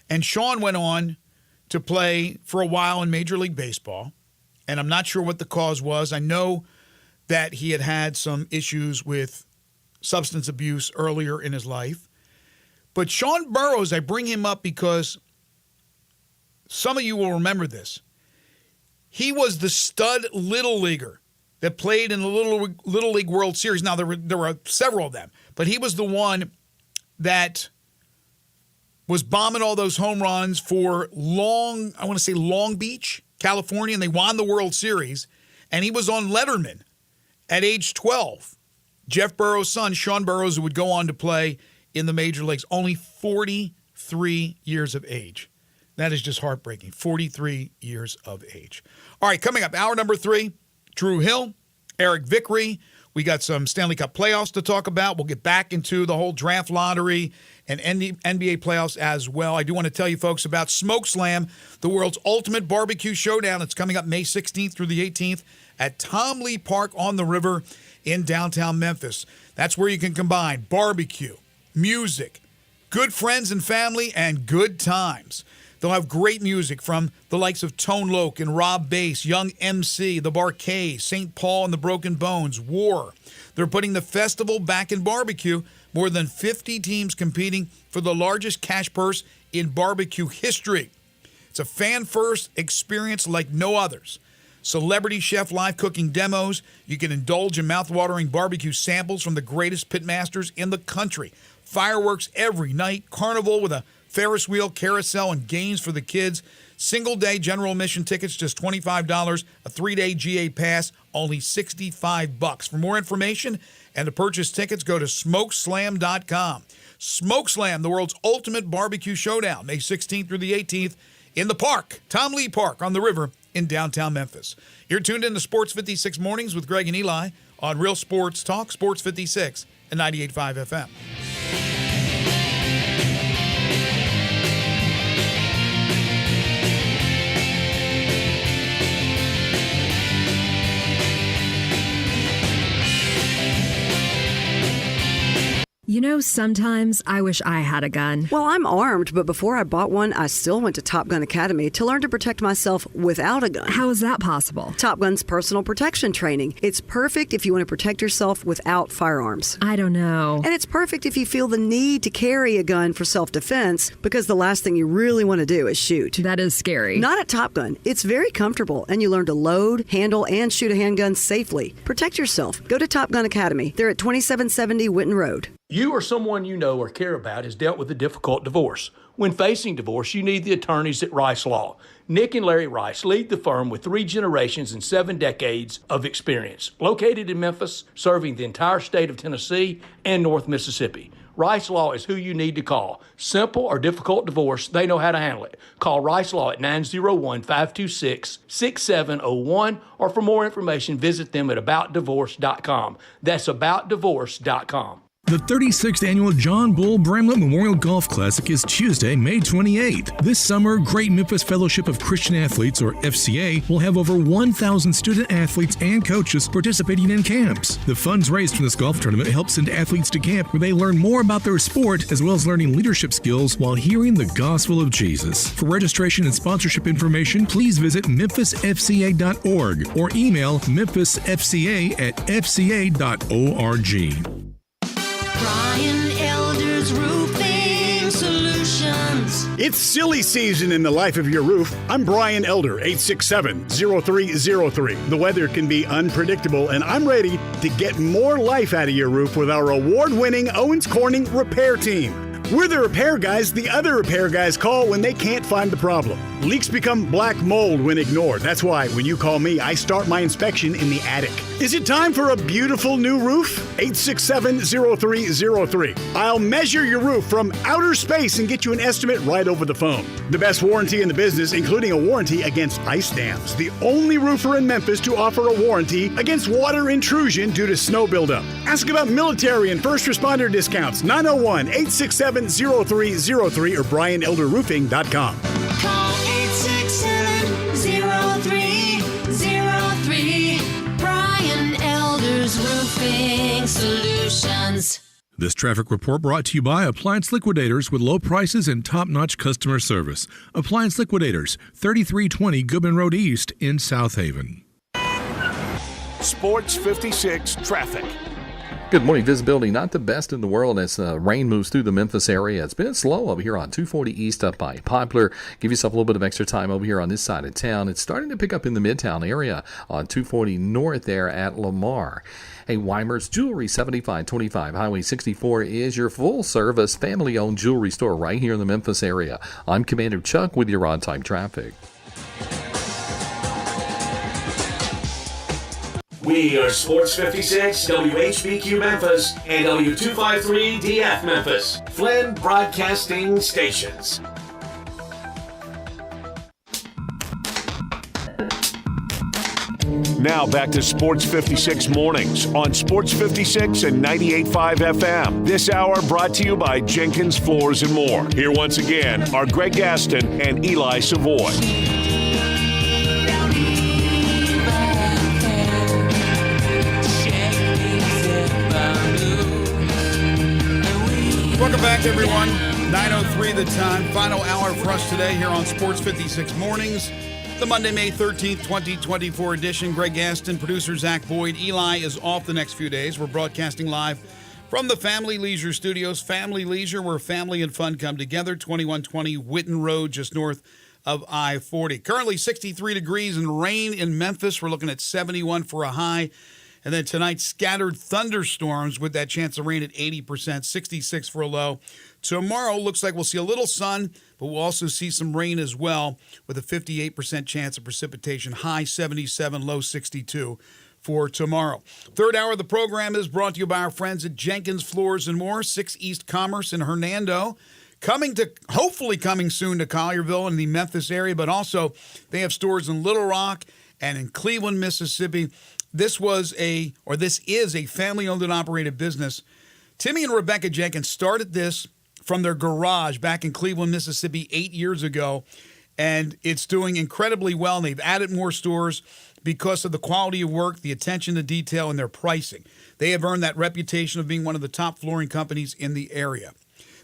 And Sean went on to play for a while in Major League Baseball, and I'm not sure what the cause was. I know that he had some issues with substance abuse earlier in his life. But Sean Burroughs, I bring him up because some of you will remember this. He was the stud little leaguer that played in the Little League World Series. Now, there were several of them, but he was the one that was bombing all those home runs for Long Beach, California, and they won the World Series. And he was on Letterman at age 12. Jeff Burroughs' son, Sean Burroughs, would go on to play in the major leagues, only 43 years of age. That is just heartbreaking. 43 years of age. All right, coming up, hour number 3, Drew Hill, Eric Vickery. We got some Stanley Cup playoffs to talk about. We'll get back into the whole draft lottery and NBA playoffs as well. I do want to tell you folks about Smoke Slam, the world's ultimate barbecue showdown. It's coming up May 16th through the 18th at Tom Lee Park on the River in downtown Memphis. That's where you can combine barbecue, music, good friends and family, and good times. They'll have great music from the likes of Tone Loc and Rob Bass, Young MC, The Bar-Kays, St. Paul and the Broken Bones, War. They're putting the festival back in barbecue More than 50 teams competing for the largest cash purse in barbecue history. It's a fan-first experience like no others. Celebrity chef live cooking demos. You can indulge in mouth-watering barbecue samples from the greatest pitmasters in the country. Fireworks every night. Carnival with a Ferris wheel, carousel, and games for the kids. Single-day general admission tickets, just $25. A 3-day GA pass, only $65. For more information and to purchase tickets, go to smokeslam.com. Smokeslam, the world's ultimate barbecue showdown, May 16th through the 18th in the park, Tom Lee Park on the river in downtown Memphis. You're tuned in to Sports 56 Mornings with Greg and Eli on Real Sports Talk, Sports 56 and 98.5 FM. You know, sometimes I wish I had a gun. Well, I'm armed, but before I bought one, I still went to Top Gun Academy to learn to protect myself without a gun. How is that possible? Top Gun's personal protection training. It's perfect if you want to protect yourself without firearms. I don't know. And it's perfect if you feel the need to carry a gun for self-defense, because the last thing you really want to do is shoot. That is scary. Not at Top Gun. It's very comfortable, and you learn to load, handle, and shoot a handgun safely. Protect yourself. Go to Top Gun Academy. They're at 2770 Winton Road. You or someone you know or care about has dealt with a difficult divorce. When facing divorce, you need the attorneys at Rice Law. Nick and Larry Rice lead the firm with 3 generations and 7 decades of experience. Located in Memphis, serving the entire state of Tennessee and North Mississippi. Rice Law is who you need to call. Simple or difficult divorce, they know how to handle it. Call Rice Law at 901-526-6701, or for more information, visit them at aboutdivorce.com. That's aboutdivorce.com. The 36th annual John Bull Bramlett Memorial Golf Classic is Tuesday, May 28th. This summer, Great Memphis Fellowship of Christian Athletes, or FCA, will have over 1,000 student athletes and coaches participating in camps. The funds raised from this golf tournament help send athletes to camp where they learn more about their sport as well as learning leadership skills while hearing the gospel of Jesus. For registration and sponsorship information, please visit memphisfca.org or email memphisfca@fca.org. Brian Elder's Roofing Solutions. It's silly season in the life of your roof. I'm Brian Elder, 867-0303. The weather can be unpredictable, and I'm ready to get more life out of your roof with our award-winning Owens Corning Repair Team. We're the repair guys the other repair guys call when they can't find the problem. Leaks become black mold when ignored. That's why when you call me, I start my inspection in the attic. Is it time for a beautiful new roof? 867-0303. I'll measure your roof from outer space and get you an estimate right over the phone. The best warranty in the business, including a warranty against ice dams. The only roofer in Memphis to offer a warranty against water intrusion due to snow buildup. Ask about military and first responder discounts. 901-867-0303 or BrianElderRoofing.com. Call 867-0303. Brian Elder's Roofing Solutions. This traffic report brought to you by Appliance Liquidators with low prices and top-notch customer service. Appliance Liquidators, 3320 Goodman Road East in South Haven. Sports 56 traffic. Good morning. Visibility not the best in the world as rain moves through the Memphis area. It's been slow over here on 240 East up by Poplar. Give yourself a little bit of extra time over here on this side of town. It's starting to pick up in the Midtown area on 240 North there at Lamar. Hey, Weimer's Jewelry, 7525 Highway 64 is your full-service, family-owned jewelry store right here in the Memphis area. I'm Commander Chuck with your on-time traffic. We are Sports 56, WHBQ Memphis, and W253DF Memphis, Flynn Broadcasting Stations. Now back to Sports 56 Mornings on Sports 56 and 98.5 FM. This hour brought to you by Jenkins Floors and More. Here once again are Greg Gaston and Eli Savoy. Welcome back, everyone. 9:03 the time. Final hour for us today here on Sports 56 Mornings. The Monday, May 13th, 2024 edition. Greg Gaston, producer Zach Boyd. Eli is off the next few days. We're broadcasting live From the Family Leisure Studios, Family Leisure, where family and fun come together, 2120 Whitten Road, just north of I-40. Currently 63 degrees and rain in Memphis. We're looking at 71 for a high. And then tonight, scattered thunderstorms with that chance of rain at 80%, 66 for a low. Tomorrow, looks like we'll see a little sun, but we'll also see some rain as well with a 58% chance of precipitation, high 77, low 62 for tomorrow. Third hour of the program is brought to you by our friends at Jenkins Floors and More, 6 East Commerce in Hernando. Hopefully coming soon to Collierville and the Memphis area, but also they have stores in Little Rock and in Cleveland, Mississippi. This is a family-owned and operated business. Timmy and Rebecca Jenkins started this from their garage back in Cleveland, Mississippi 8 years ago, and it's doing incredibly well. And they've added more stores because of the quality of work, the attention to detail, and their pricing. They have earned that reputation of being one of the top flooring companies in the area.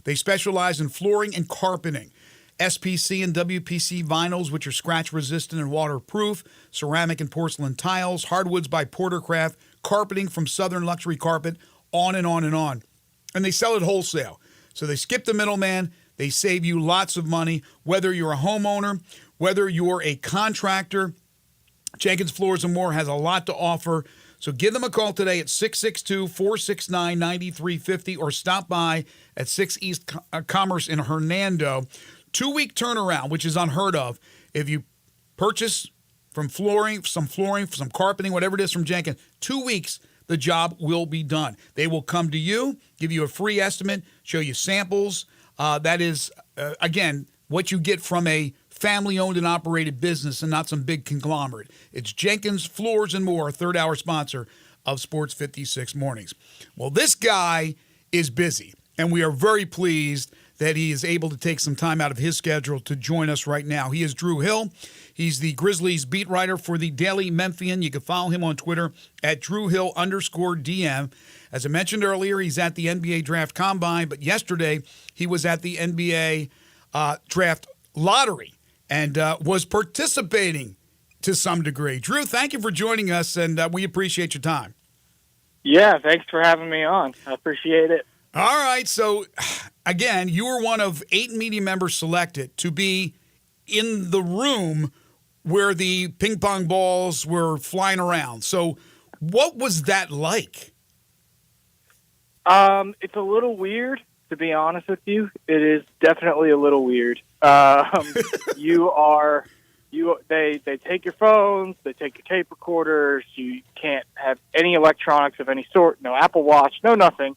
They specialize in flooring and carpeting, SPC and WPC vinyls, which are scratch-resistant and waterproof, ceramic and porcelain tiles, hardwoods by Portercraft, carpeting from Southern Luxury Carpet, on and on and on. And they sell it wholesale. So they skip the middleman. They save you lots of money, whether you're a homeowner, whether you're a contractor. Jenkins Floors and More has a lot to offer. So give them a call today at 662-469-9350 or stop by at 6 East Commerce in Hernando. 2-week turnaround, which is unheard of. If you purchase some flooring, some carpeting, whatever it is from Jenkins, 2 weeks, the job will be done. They will come to you, give you a free estimate, show you samples. That is, again, what you get from a family-owned and operated business and not some big conglomerate. It's Jenkins Floors and More, third-hour sponsor of Sports 56 Mornings. Well, this guy is busy, and we are very pleased that he is able to take some time out of his schedule to join us right now. He is Drew Hill. He's the Grizzlies beat writer for the Daily Memphian. You can follow him on Twitter at DrewHill_DM. As I mentioned earlier, he's at the NBA Draft Combine, but yesterday he was at the NBA Draft Lottery and was participating to some degree. Drew, thank you for joining us, and we appreciate your time. Yeah, thanks for having me on. I appreciate it. All right, so again, you were one of 8 media members selected to be in the room where the ping pong balls were flying around. So what was that like? It's a little weird, to be honest with you. It is definitely a little weird. They take your phones, they take your tape recorders, you can't have any electronics of any sort, no Apple Watch, no nothing.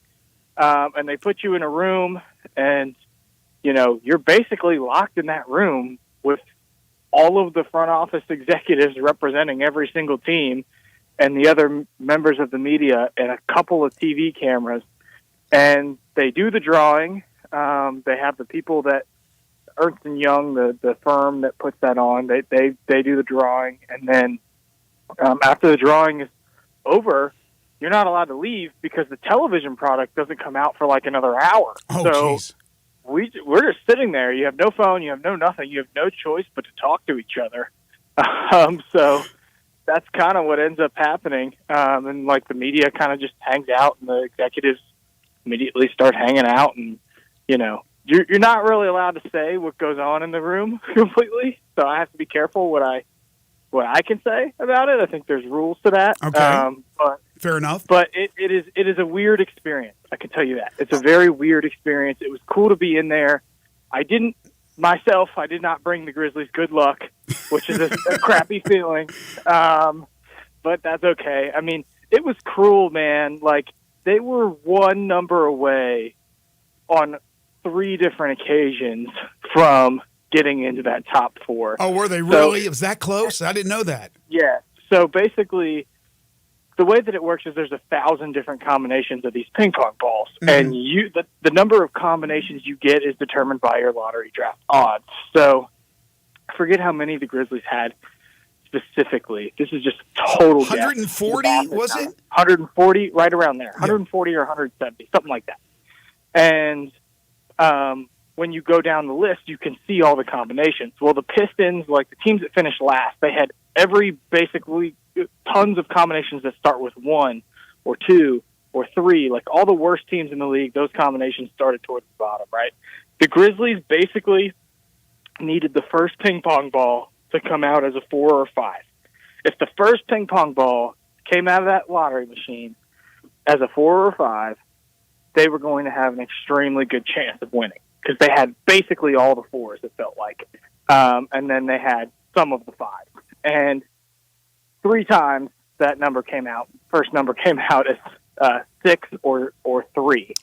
And they put you in a room, and, you're basically locked in that room with all of the front office executives representing every single team and the other members of the media and a couple of TV cameras. And they do the drawing. They have the people that Ernst & Young, the firm that puts that on, they do the drawing. And then after the drawing is over, you're not allowed to leave because the television product doesn't come out for like another hour. Oh, so we're just sitting there. You have no phone. You have no nothing. You have no choice but to talk to each other. So that's kind of what ends up happening. And like the media kind of just hangs out, and the executives immediately start hanging out. And, you're not really allowed to say what goes on in the room completely. So I have to be careful what I can say about it. I think there's rules to that. Okay. But fair enough. But it is a weird experience. I can tell you that. It's a very weird experience. It was cool to be in there. I did not bring the Grizzlies good luck, which is a crappy feeling. But that's okay. I mean, it was cruel, man. Like, they were one number away on 3 different occasions from getting into that top 4. Oh, were they really? It was that close? I didn't know that. Yeah. So basically, the way that it works is there's 1,000 different combinations of these ping pong balls, and the number of combinations you get is determined by your lottery draft odds. So I forget how many the Grizzlies had specifically. This is just total 140, was it? 140, right around there. 140 or 170, something like that. And when you go down the list, you can see all the combinations. Well, the Pistons, like the teams that finished last, they had basically tons of combinations that start with 1 or 2 or 3, like all the worst teams in the league, those combinations started towards the bottom, right? The Grizzlies basically needed the first ping pong ball to come out as a 4 or 5. If the first ping pong ball came out of that lottery machine as a 4 or 5, they were going to have an extremely good chance of winning because they had basically all the 4s, it felt like. And then they had some of the 5s. And 3 times that number came out. First number came out as 6 or 3.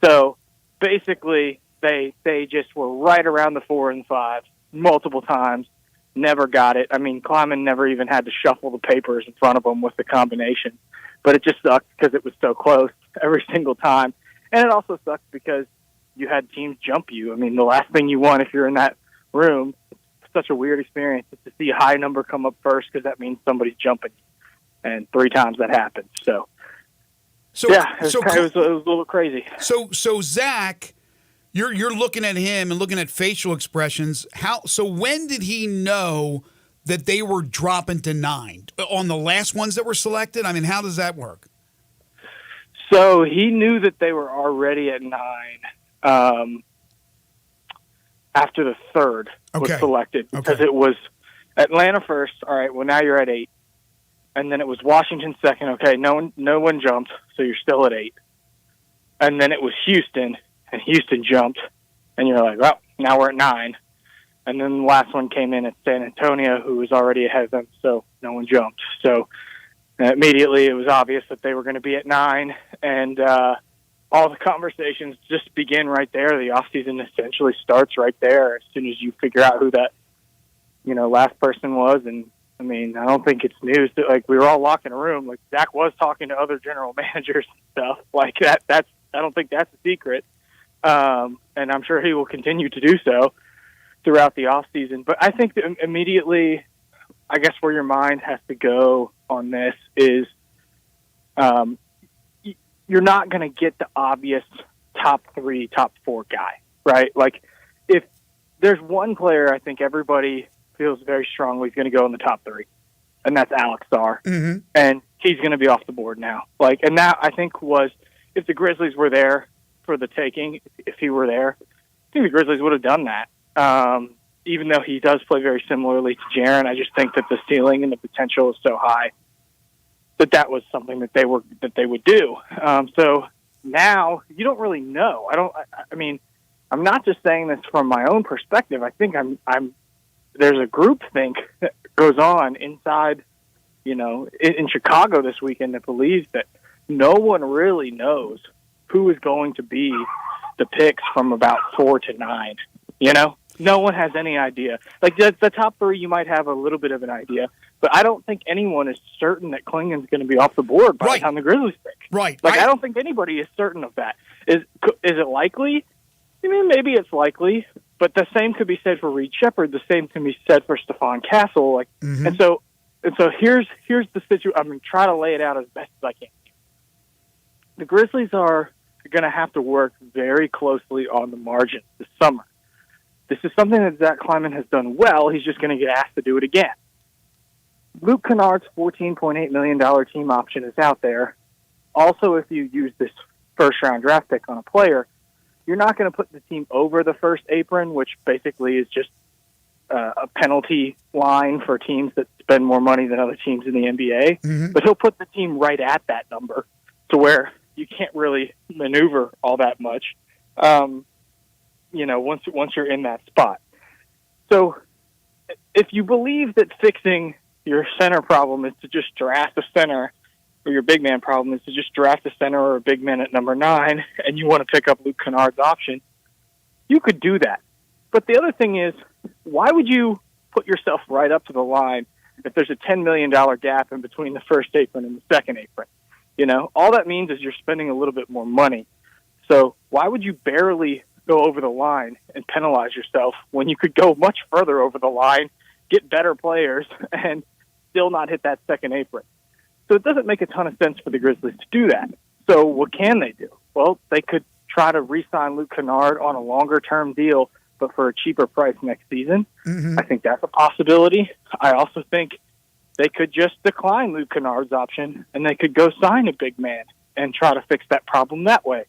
So basically they just were right around the 4 and 5 multiple times. Never got it. I mean, Kleiman never even had to shuffle the papers in front of him with the combination. But it just sucked because it was so close every single time. And it also sucks because you had teams jump you. I mean, the last thing you want if you're in that room, it's such a weird experience, is to see a high number come up first because that means somebody's jumping you. And 3 times that happened. So yeah, it was a little crazy. So Zach, you're looking at him and looking at facial expressions. So when did he know that they were dropping to 9 on the last ones that were selected? I mean, how does that work? So he knew that they were already at 9 after the 3rd was selected because it was Atlanta first. All right, well now you're at 8, and then it was Washington second. Okay, no one jumped, so you're still at 8, and then it was Houston, and Houston jumped, and you're like, well, now we're at 9. And then the last one came in at San Antonio, who was already ahead of them, so no one jumped. So immediately it was obvious that they were going to be at 9, and all the conversations just begin right there. The offseason essentially starts right there as soon as you figure out who that, last person was. And, I mean, I don't think it's news that, like, we were all locked in a room. Like, Zach was talking to other general managers and stuff. Like, I don't think that's a secret. And I'm sure he will continue to do so throughout the offseason. But I think that immediately, I guess where your mind has to go on this is you're not going to get the obvious top 3, top 4 guy, right? Like, if there's one player I think everybody feels very strongly is going to go in the top 3, and that's Alex Sarr. Mm-hmm. And he's going to be off the board now. Like, and that, I think, was, if the Grizzlies were there for the taking, if he were there, I think the Grizzlies would have done that. Even though he does play very similarly to Jaren, I just think that the ceiling and the potential is so high that was something that they would do. So now you don't really know. I mean, I'm not just saying this from my own perspective. I think there's a groupthink that goes on inside, in Chicago this weekend that believes that no one really knows who is going to be the picks from about 4 to 9. No one has any idea. Like, the top 3, you might have a little bit of an idea, but I don't think anyone is certain that Klingen's going to be off the board by the time the Grizzlies pick. Right. Like, I don't think anybody is certain of that. Is it likely? I mean, maybe it's likely, but the same could be said for Reed Shepherd. The same can be said for Stephon Castle. Like, and so here's the situation. I'm going to try to lay it out as best as I can. The Grizzlies are going to have to work very closely on the margin this summer. This is something that Zach Kleiman has done well. He's just going to get asked to do it again. Luke Kennard's $14.8 million team option is out there. Also, if you use this first-round draft pick on a player, you're not going to put the team over the first apron, which basically is just a penalty line for teams that spend more money than other teams in the NBA. Mm-hmm. But he'll put the team right at that number to where you can't really maneuver all that much. Once you're in that spot. So if you believe that fixing your center problem is to just draft a center, or your big man problem is to just draft a center or a big man at number 9, and you want to pick up Luke Kennard's option, you could do that. But the other thing is, why would you put yourself right up to the line if there's a $10 million gap in between the first apron and the second apron? All that means is you're spending a little bit more money. So why would you barely go over the line and penalize yourself when you could go much further over the line, get better players, and still not hit that second apron? So it doesn't make a ton of sense for the Grizzlies to do that. So what can they do? Well, they could try to re-sign Luke Kennard on a longer-term deal, but for a cheaper price next season. Mm-hmm. I think that's a possibility. I also think they could just decline Luke Kennard's option, and they could go sign a big man and try to fix that problem that way.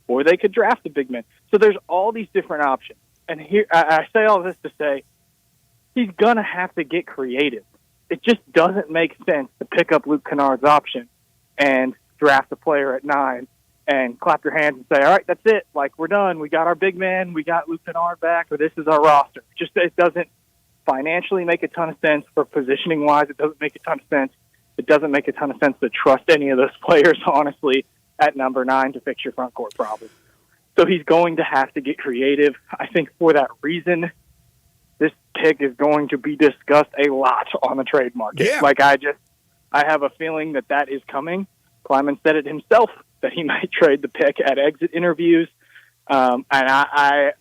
Or they could draft a big man. So there's all these different options. And here, I say all this to say, he's going to have to get creative. It just doesn't make sense to pick up Luke Kennard's option and draft a player at 9 and clap your hands and say, all right, that's it. Like, we're done. We got our big man. We got Luke Kennard back, or this is our roster. Just, it doesn't financially make a ton of sense. For positioning-wise, it doesn't make a ton of sense. It doesn't make a ton of sense to trust any of those players, honestly, at number 9 to fix your front court problem. So he's going to have to get creative. I think for that reason, this pick is going to be discussed a lot on the trade market. Yeah. Like, I have a feeling that is coming. Kleiman said it himself, that he might trade the pick at exit interviews. And I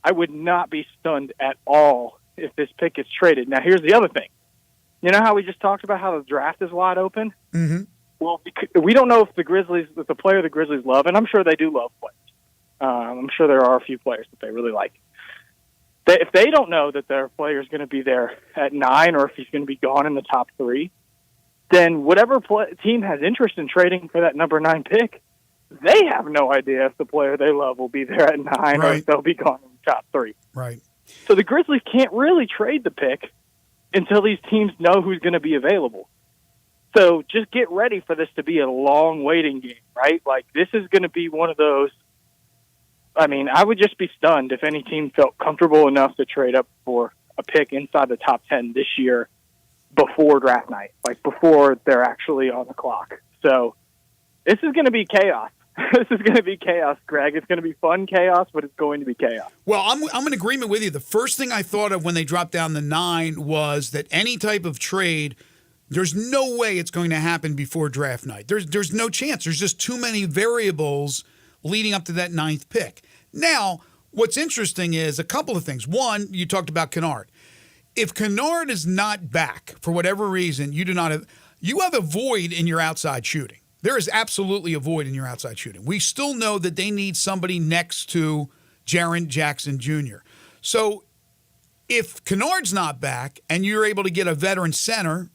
would not be stunned at all if this pick is traded. Now, here's the other thing. You know how we just talked about how the draft is wide open? Mm-hmm. Well, we don't know if the player the Grizzlies love, and I'm sure they do love players. I'm sure there are a few players that they really like. If they don't know that their player is going to be there at 9 or if he's going to be gone in the top 3, then whatever team has interest in trading for that number 9 pick, they have no idea if the player they love will be there at 9 or if they'll be gone in the top 3. Right. So the Grizzlies can't really trade the pick until these teams know who's going to be available. So just get ready for this to be a long waiting game, right? Like, this is going to be one of those. I mean, I would just be stunned if any team felt comfortable enough to trade up for a pick inside the top 10 this year before draft night, like before they're actually on the clock. So this is going to be chaos. This is going to be chaos, Greg. It's going to be fun chaos, but it's going to be chaos. Well, I'm in agreement with you. The first thing I thought of when they dropped down the 9 was that any type of trade, there's no way it's going to happen before draft night. There's no chance. There's just too many variables leading up to that 9th pick. Now, what's interesting is a couple of things. One, you talked about Kennard. If Kennard is not back for whatever reason, you have a void in your outside shooting. There is absolutely a void in your outside shooting. We still know that they need somebody next to Jaren Jackson Jr. So if Kennard's not back and you're able to get a veteran center,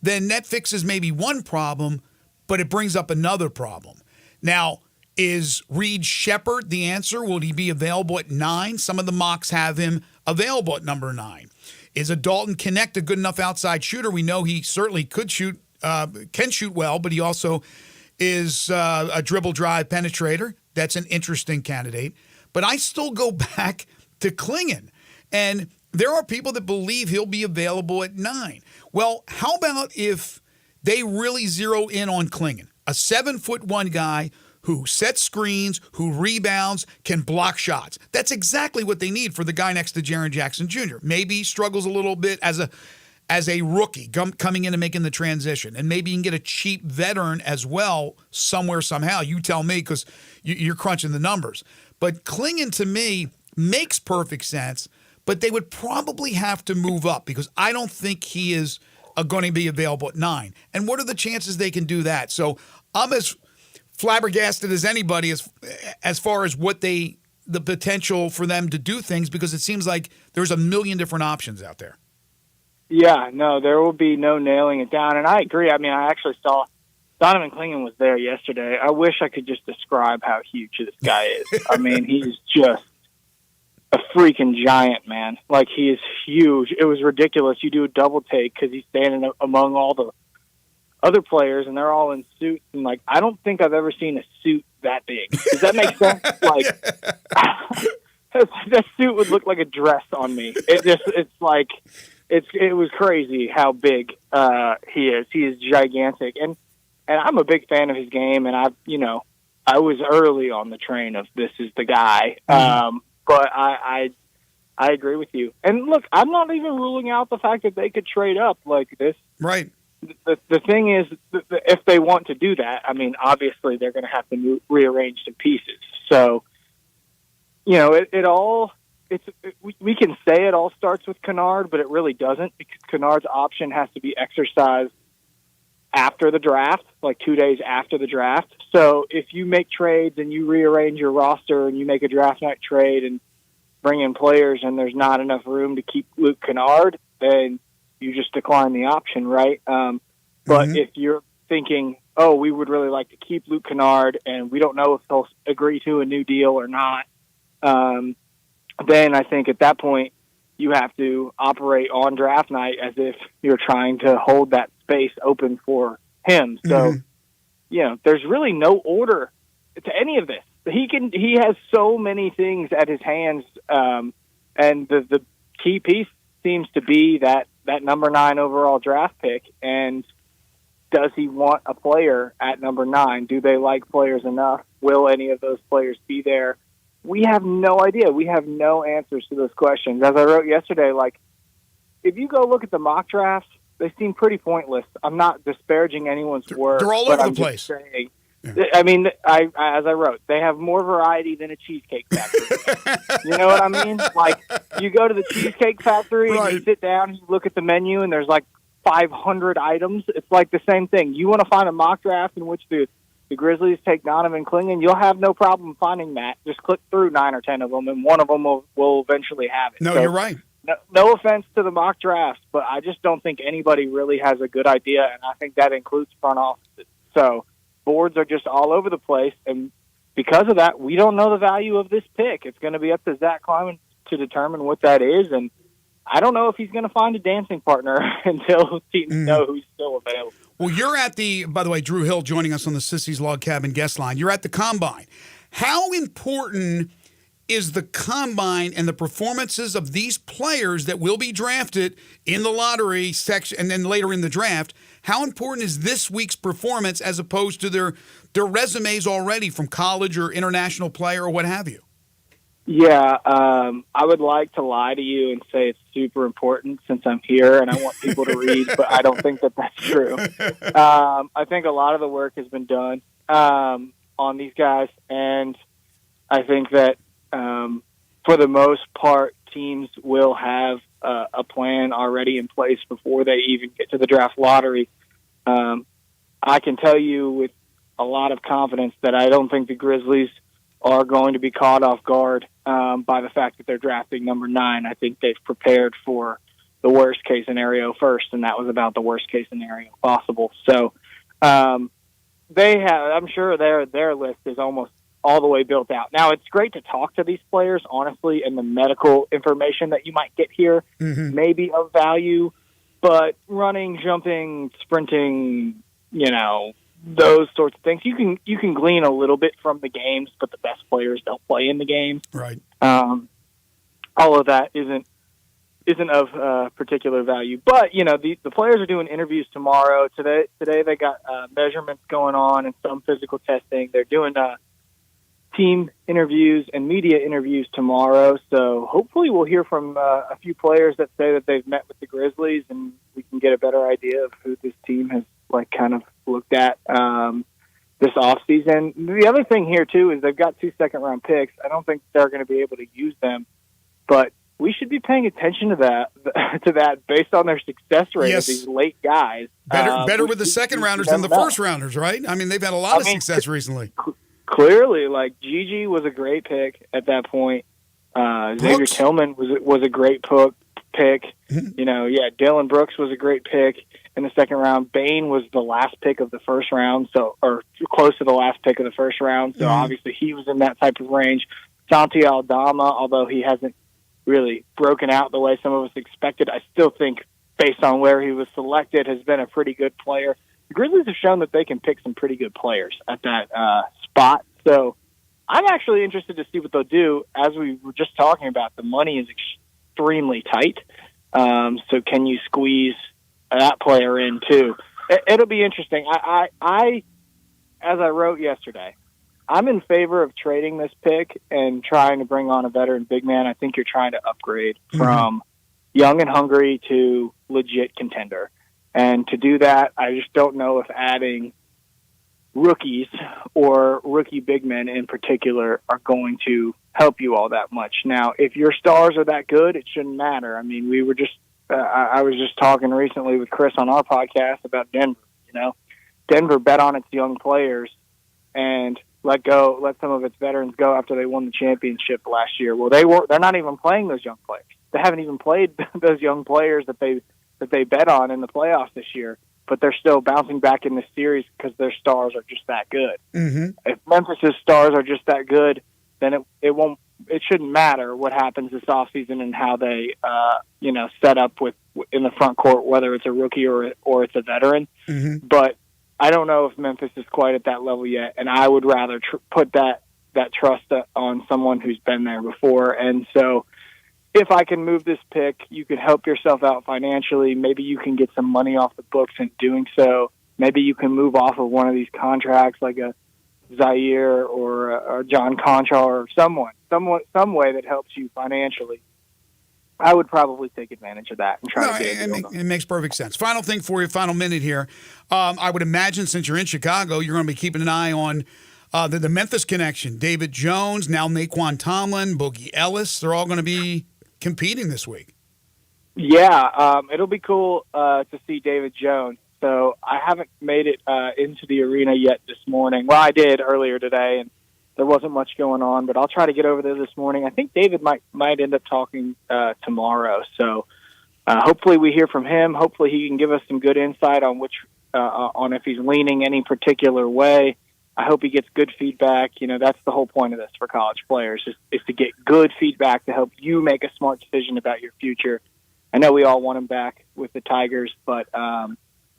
then that fixes maybe one problem, but it brings up another problem. Now, is Reed Shepherd the answer? Will he be available at 9? Some of the mocks have him available at number 9. Is a Dalton Knecht a good enough outside shooter? We know he certainly can shoot well, but he also is a dribble drive penetrator. That's an interesting candidate. But I still go back to Clingan. And there are people that believe he'll be available at 9. Well, how about if they really zero in on Clingan, a 7'1" guy who sets screens, who rebounds, can block shots. That's exactly what they need for the guy next to Jaren Jackson Jr. Maybe he struggles a little bit as a rookie coming in and making the transition. And maybe you can get a cheap veteran as well somewhere, somehow. You tell me, because you're crunching the numbers. But Clingan, to me, makes perfect sense, but they would probably have to move up because I don't think he is going to be available at 9. And what are the chances they can do that? So I'm as flabbergasted as anybody as far as what the potential for them to do things, because it seems like there's a million different options out there. Yeah, no, there will be no nailing it down. And I agree. I mean, I actually saw Donovan Clingan was there yesterday. I wish I could just describe how huge this guy is. I mean, he's just a freaking giant, man. Like, he is huge. It was ridiculous. You do a double take because he's standing among all the other players, and they're all in suits. And, like, I don't think I've ever seen a suit that big. Does that make sense? Like, that suit would look like a dress on me. It was crazy how big he is. He is gigantic. And I'm a big fan of his game, and I was early on the train of this is the guy. But I agree with you. And look, I'm not even ruling out the fact that they could trade up like this. Right. The thing is, if they want to do that, I mean, obviously they're going to have to rearrange some pieces. So, we can say it all starts with Kennard, but it really doesn't, because Kennard's option has to be exercised after the draft, like 2 days after the draft. So if you make trades and you rearrange your roster and you make a draft night trade and bring in players and there's not enough room to keep Luke Kennard, then you just decline the option, right? But if you're thinking oh, we would really like to keep Luke Kennard, and we don't know if he'll agree to a new deal or not, then I think at that point you have to operate on draft night as if you're trying to hold that space open for him. So, there's really no order to any of this. He has so many things at his hands, and the key piece seems to be that number 9 overall draft pick. And does he want a player at number 9? Do they like players enough? Will any of those players be there? We have no idea. We have no answers to those questions. As I wrote yesterday, if you go look at the mock drafts, they seem pretty pointless. I'm not disparaging anyone's work. They're all over the place. Saying, I mean, as I wrote, they have more variety than a Cheesecake Factory. You know what I mean? You go to the Cheesecake Factory and you sit down and you look at the menu and there's 500 items. It's the same thing. You want to find a mock draft in which the Grizzlies take Donovan Clingan, you'll have no problem finding that. Just click through 9 or 10 of them, and one of them will eventually have it. No, you're right. No offense to the mock drafts, but I just don't think anybody really has a good idea, and I think that includes front offices. So boards are just all over the place, and because of that, we don't know the value of this pick. It's going to be up to Zach Kleiman to determine what that is, and I don't know if he's going to find a dancing partner until teams know who's still available. Well, you're at by the way, Drew Hill joining us on the Sissy's Log Cabin guest line. You're at the Combine. How important is the Combine and the performances of these players that will be drafted in the lottery section and then later in the draft? How important is this week's performance as opposed to their resumes already from college or international player or what have you? Yeah, I would like to lie to you and say it's super important since I'm here and I want people to read, but I don't think that that's true. I think a lot of the work has been done on these guys, and I think that for the most part, teams will have a plan already in place before they even get to the draft lottery. I can tell you with a lot of confidence that I don't think the Grizzlies are going to be caught off guard by the fact that they're drafting number 9. I think they've prepared for the worst case scenario first, and that was about the worst case scenario possible. So they have, I'm sure their list is almost all the way built out. Now, it's great to talk to these players, honestly, and the medical information that you might get here may be of value, but running, jumping, sprinting, those sorts of things. You can glean a little bit from the games, but the best players don't play in the games. Right. All of that isn't of particular value. But the players are doing interviews tomorrow. Today they got measurements going on and some physical testing. They're doing team interviews and media interviews tomorrow. So hopefully we'll hear from a few players that say that they've met with the Grizzlies, and we can get a better idea of who this team has kind of looked at this offseason. The other thing here, too, is they've got 2 second-round picks. I don't think they're going to be able to use them, but we should be paying attention to that based on their success rate of these late guys. Better with the second-rounders than the first-rounders, right? I mean, they've had a lot of success recently. Clearly, Gigi was a great pick at that point. Xavier Tillman was a great pick. Dylan Brooks was a great pick in the second round. Bain was the last pick of the first round, or close to the last pick of the first round. So obviously he was in that type of range. Santi Aldama, although he hasn't really broken out the way some of us expected, I still think based on where he was selected has been a pretty good player. The Grizzlies have shown that they can pick some pretty good players at that spot. So I'm actually interested to see what they'll do. As we were just talking about, the money is extremely tight. So can you squeeze that player in too? It'll be interesting. I as I wrote yesterday, I'm in favor of trading this pick and trying to bring on a veteran big man. I think you're trying to upgrade from young and hungry to legit contender. And to do that, I just don't know if adding rookies or rookie big men in particular are going to help you all that much. Now, if your stars are that good, it shouldn't matter. I mean, we were just I was just talking recently with Chris on our podcast about Denver. Denver bet on its young players and let some of its veterans go after they won the championship last year. Well, they're not even playing those young players. They haven't even played those young players that they bet on in the playoffs this year. but they're still bouncing back in the series because their stars are just that good. Mm-hmm. If Memphis's stars are just that good, then it shouldn't matter what happens this offseason and how they set up in the front court, whether it's a rookie or it's a veteran. Mm-hmm. But I don't know if Memphis is quite at that level yet, and I would rather put that trust on someone who's been there before. And so if I can move this pick, you can help yourself out financially. Maybe you can get some money off the books in doing so. Maybe you can move off of one of these contracts like a Zaire or a John Concha or some way that helps you financially. I would probably take advantage of that and try to get it makes perfect sense. Final thing for you, final minute here. I would imagine since you're in Chicago, you're going to be keeping an eye on the Memphis connection. David Jones, now Naquan Tomlin, Boogie Ellis. They're all going to be competing this week. Yeah, it'll be cool to see David Jones. So I haven't made it into the arena yet this morning. Well, I did earlier today, and there wasn't much going on, but I'll try to get over there this morning. I think David might end up talking tomorrow. So hopefully we hear from him. Hopefully he can give us some good insight on on if he's leaning any particular way. I hope he gets good feedback. That's the whole point of this for college players is to get good feedback to help you make a smart decision about your future. I know we all want him back with the Tigers, but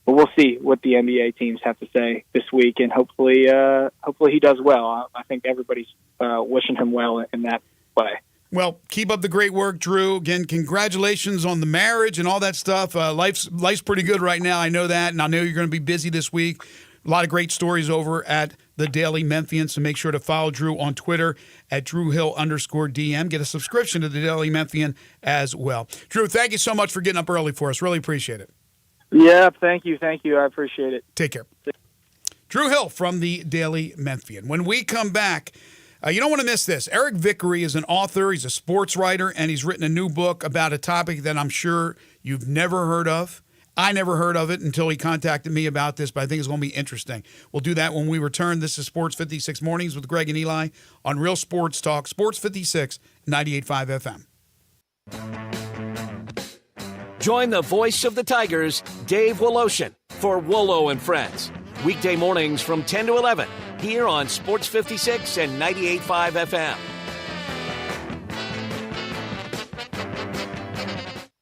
we'll see what the NBA teams have to say this week, and hopefully he does well. I think everybody's wishing him well in that way. Well, keep up the great work, Drew. Again, congratulations on the marriage and all that stuff. Life's pretty good right now. I know that, and I know you're going to be busy this week. A lot of great stories over at the Daily Memphian, so make sure to follow Drew on Twitter at DrewHill_DM. Get a subscription to the Daily Memphian as well. Drew, thank you so much for getting up early for us. Really appreciate it. Yeah, thank you. I appreciate it. Take care. Drew Hill from the Daily Memphian. When we come back, you don't want to miss this. Eric Vickery is an author. He's a sports writer, and he's written a new book about a topic that I'm sure you've never heard of. I never heard of it until he contacted me about this, but I think it's going to be interesting. We'll do that when we return. This is Sports 56 Mornings with Greg and Eli on Real Sports Talk, Sports 56, 98.5 FM. Join the voice of the Tigers, Dave Woloshin, for Wolo and Friends. Weekday mornings from 10 to 11 here on Sports 56 and 98.5 FM.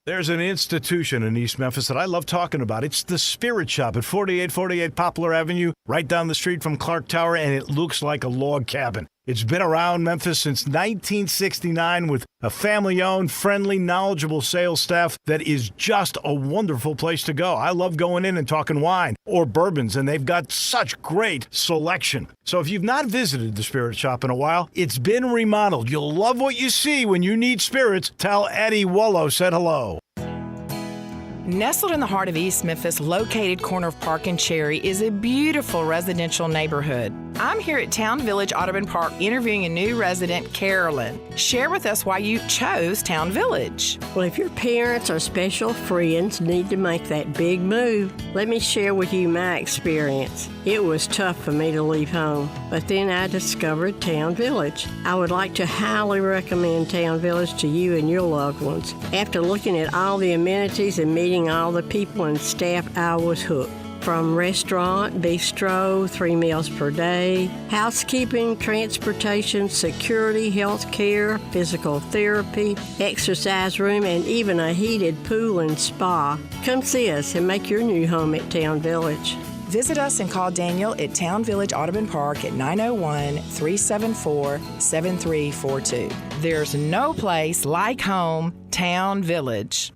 There's an institution in East Memphis that I love talking about. It's the Spirit Shop at 4848 Poplar Avenue, right down the street from Clark Tower, and it looks like a log cabin. It's been around Memphis since 1969 with a family-owned, friendly, knowledgeable sales staff that is just a wonderful place to go. I love going in and talking wine or bourbons, and they've got such great selection. So if you've not visited the Spirit Shop in a while, it's been remodeled. You'll love what you see when you need spirits. Tell Eddie Wolo said hello. Nestled in the heart of East Memphis, located corner of Park and Cherry, is a beautiful residential neighborhood. I'm here at Town Village Audubon Park interviewing a new resident, Carolyn. Share with us why you chose Town Village. Well, if your parents or special friends need to make that big move, let me share with you my experience. It was tough for me to leave home, but then I discovered Town Village. I would like to highly recommend Town Village to you and your loved ones. After looking at all the amenities and meeting all the people and staff, I was hooked. From restaurant, bistro, 3 meals per day, housekeeping, transportation, security, health care, physical therapy, exercise room, and even a heated pool and spa. Come see us and make your new home at Town Village. Visit us and call Daniel at Town Village Audubon Park at 901-374-7342. There's no place like home, Town Village.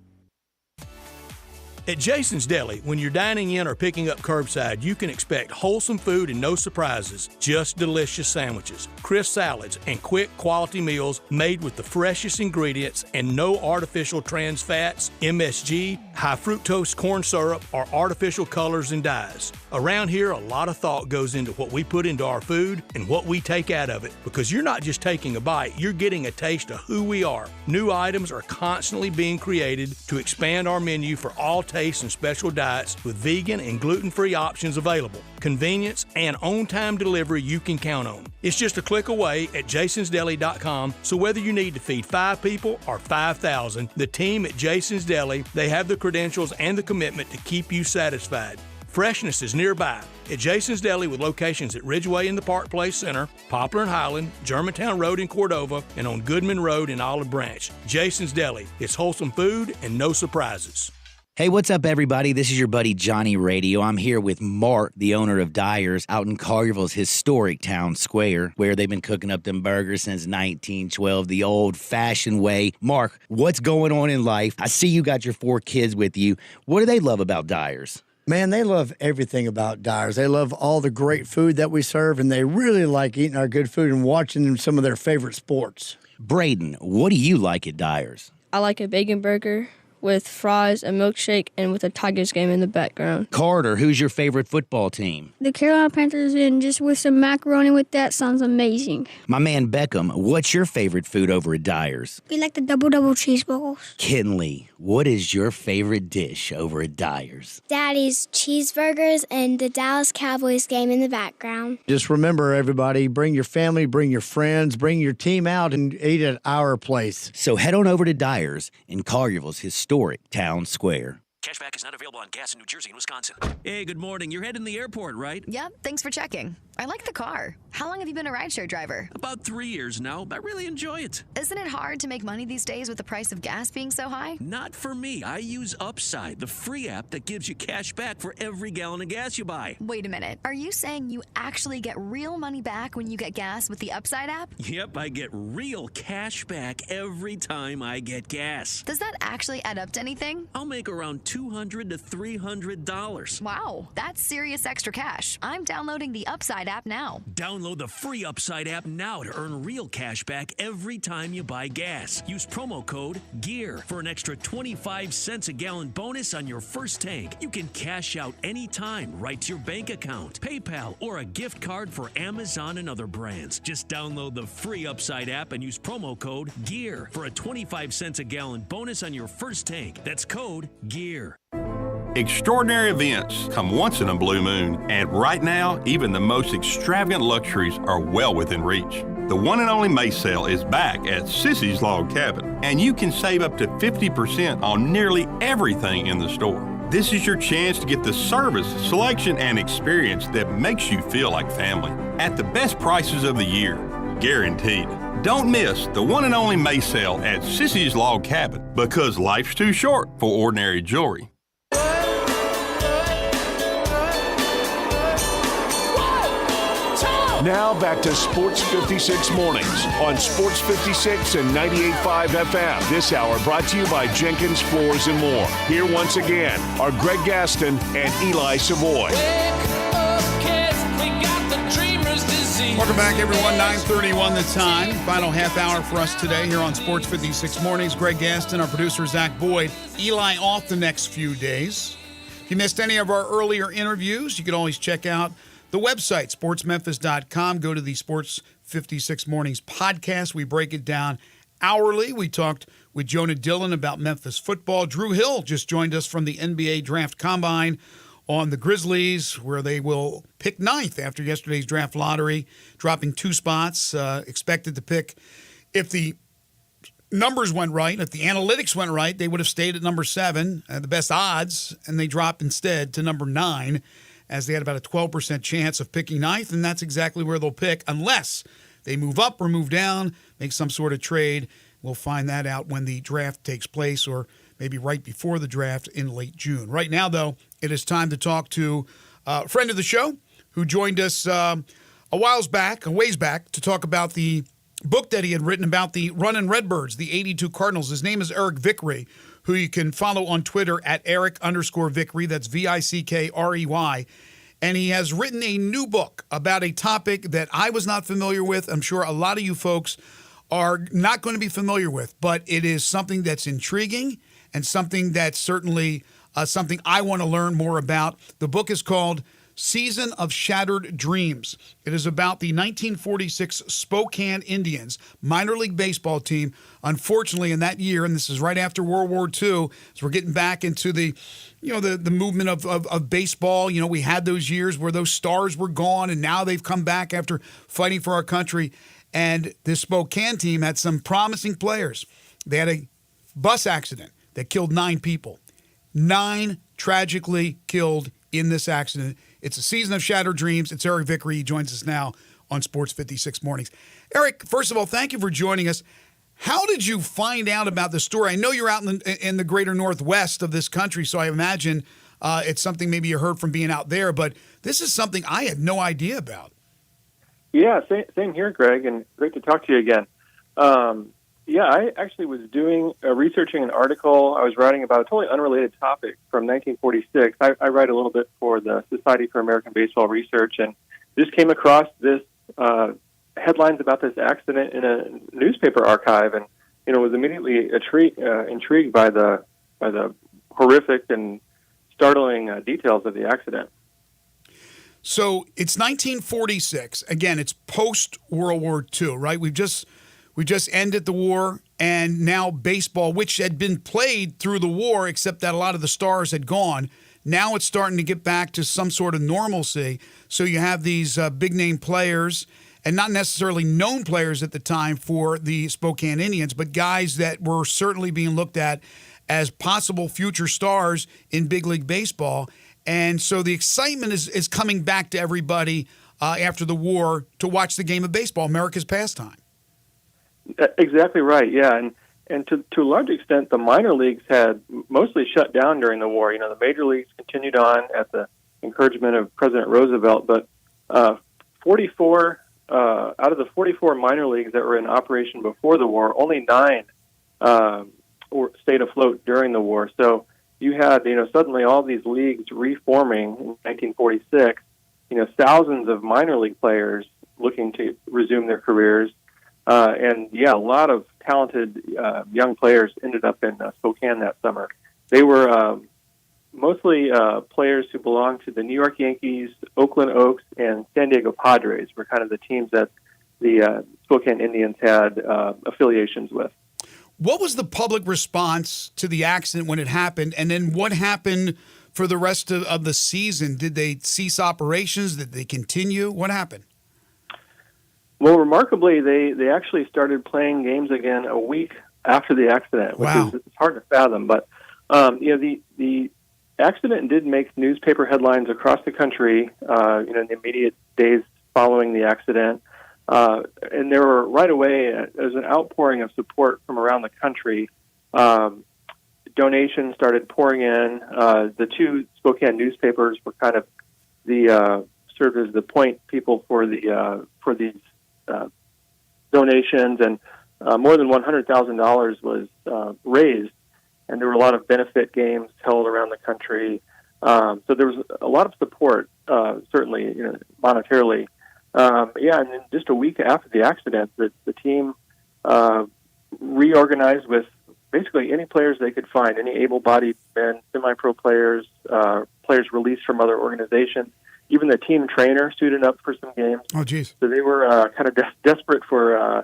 At Jason's Deli, when you're dining in or picking up curbside, you can expect wholesome food and no surprises, just delicious sandwiches, crisp salads, and quick quality meals made with the freshest ingredients and no artificial trans fats, MSG, high fructose corn syrup, or artificial colors and dyes. Around here, a lot of thought goes into what we put into our food and what we take out of it, because you're not just taking a bite, you're getting a taste of who we are. New items are constantly being created to expand our menu for all tastes and special diets with vegan and gluten-free options available. Convenience and on-time delivery you can count on. It's just a click away at jasonsdeli.com, so whether you need to feed 5 people or 5,000, the team at Jason's Deli, they have the credentials and the commitment to keep you satisfied. Freshness is nearby at Jason's Deli with locations at Ridgeway in the Park Place Center, Poplar and Highland, Germantown Road in Cordova, and on Goodman Road in Olive Branch. Jason's Deli. It's wholesome food and no surprises. Hey, what's up, everybody? This is your buddy Johnny Radio. I'm here with Mark, the owner of Dyer's, out in Collierville's historic town square, where they've been cooking up them burgers since 1912, the old-fashioned way. Mark, what's going on in life? I see you got your 4 kids with you. What do they love about Dyer's? Man, they love everything about Dyer's. They love all the great food that we serve, and they really like eating our good food and watching some of their favorite sports. Braden, what do you like at Dyer's? I like a bacon burger with fries, a milkshake, and with a Tigers game in the background. Carter, who's your favorite football team? The Carolina Panthers, and just with some macaroni with that sounds amazing. My man Beckham, what's your favorite food over at Dyer's? We like the double cheeseburgers. Kinley, what is your favorite dish over at Dyer's? Daddy's cheeseburgers and the Dallas Cowboys game in the background. Just remember, everybody, bring your family, bring your friends, bring your team out and eat at our place. So head on over to Dyer's in Collierville's historic town square. Cashback is not available on gas in New Jersey and Wisconsin. Hey, good morning. You're heading to the airport, right? Yep, thanks for checking. I like the car. How long have you been a rideshare driver? About 3 years now. I really enjoy it. Isn't it hard to make money these days with the price of gas being so high? Not for me. I use Upside, the free app that gives you cash back for every gallon of gas you buy. Wait a minute. Are you saying you actually get real money back when you get gas with the Upside app? Yep, I get real cash back every time I get gas. Does that actually add up to anything? I'll make around $200 to $300. Wow, that's serious extra cash. I'm downloading the Upside app now. Download the free Upside app now to earn real cash back every time you buy gas. Use promo code GEAR for an extra 25 cents a gallon bonus on your first tank. You can cash out anytime right to your bank account, PayPal, or a gift card for Amazon and other brands. Just download the free Upside app and use promo code GEAR for a 25 cents a gallon bonus on your first tank. That's code GEAR. Extraordinary events come once in a blue moon, and right now, even the most extravagant luxuries are well within reach. The one and only May sale is back at Sissy's Log Cabin, and you can save up to 50% on nearly everything in the store. This is your chance to get the service, selection, and experience that makes you feel like family at the best prices of the year, guaranteed. Don't miss the one and only May sale at Sissy's Log Cabin, because life's too short for ordinary jewelry. Now back to Sports 56 Mornings on Sports 56 and 98.5 FM. This hour brought to you by Jenkins Floors and More. Here once again are Greg Gaston and Eli Savoy. Welcome back, everyone. 9:31 the time. Final half hour for us today here on Sports 56 Mornings. Greg Gaston, our producer, Zach Boyd. Eli off the next few days. If you missed any of our earlier interviews, you can always check out the website, sportsmemphis.com. Go to the Sports 56 Mornings podcast. We break it down hourly. We talked with Jonah Dillon about Memphis football. Drew Hill just joined us from the NBA Draft Combine on the Grizzlies, where they will pick 9th after yesterday's draft lottery, dropping 2 spots. Expected to pick, if the numbers went right, if the analytics went right, they would have stayed at number 7, the best odds, and they dropped instead to number 9. As they had about a 12% chance of picking 9th, and that's exactly where they'll pick unless they move up or move down, make some sort of trade. We'll find that out when the draft takes place, or maybe right before the draft in late June. Right now, though, it is time to talk to a friend of the show who joined us a ways back, to talk about the book that he had written about the Runnin' Redbirds, the 82 Cardinals. His name is Eric Vickery, who you can follow on Twitter at Eric_Vickery. That's Vickrey. And he has written a new book about a topic that I was not familiar with. I'm sure a lot of you folks are not going to be familiar with, but it is something that's intriguing and something that's certainly something I want to learn more about. The book is called Season of Shattered Dreams. It is about the 1946 Spokane Indians minor league baseball team. Unfortunately, in that year, and this is right after World War II, so we're getting back into the movement of baseball. You know, we had those years where those stars were gone, and now they've come back after fighting for our country. And this Spokane team had some promising players. They had a bus accident that killed 9 people. 9 tragically killed in this accident. It's a season of shattered dreams. It's Eric Vickery. He joins us now on Sports 56 Mornings. Eric, first of all, thank you for joining us. How did you find out about the story? I know you're out in the greater Northwest of this country, so I imagine it's something maybe you heard from being out there, but this is something I had no idea about. Yeah, same here, Greg, and great to talk to you again. I actually was researching an article I was writing about a totally unrelated topic from 1946. I write a little bit for the Society for American Baseball Research, and just came across this headlines about this accident in a newspaper archive, and was immediately intrigued by the horrific and startling details of the accident. So it's 1946. Again, it's post World War II, right? We just ended the war, and now baseball, which had been played through the war, except that a lot of the stars had gone. Now it's starting to get back to some sort of normalcy. So you have these big-name players, and not necessarily known players at the time for the Spokane Indians, but guys that were certainly being looked at as possible future stars in big league baseball. And so the excitement is coming back to everybody after the war to watch the game of baseball, America's pastime. Exactly right, yeah. And to a large extent, the minor leagues had mostly shut down during the war. The major leagues continued on at the encouragement of President Roosevelt, but 44 out of the 44 minor leagues that were in operation before the war, only 9 stayed afloat during the war. So you had, suddenly all these leagues reforming in 1946, thousands of minor league players looking to resume their careers. A lot of talented young players ended up in Spokane that summer. They were mostly players who belonged to the New York Yankees, Oakland Oaks, and San Diego Padres were kind of the teams that the Spokane Indians had affiliations with. What was the public response to the accident when it happened, and then what happened for the rest of the season? Did they cease operations? Did they continue? What happened? Well, remarkably, they actually started playing games again a week after the accident, which is it's hard to fathom. But the accident did make newspaper headlines across the country. In the immediate days following the accident, and there were right away there's an outpouring of support from around the country. Donations started pouring in. The 2 Spokane newspapers were kind of served as the point people for these donations, and more than $100,000 was raised, and there were a lot of benefit games held around the country. So there was a lot of support, certainly, monetarily. And then just a week after the accident, the team reorganized with basically any players they could find, any able-bodied men, semi-pro players, players released from other organizations. Even the team trainer suited up for some games. Oh, geez! So they were kind of desperate for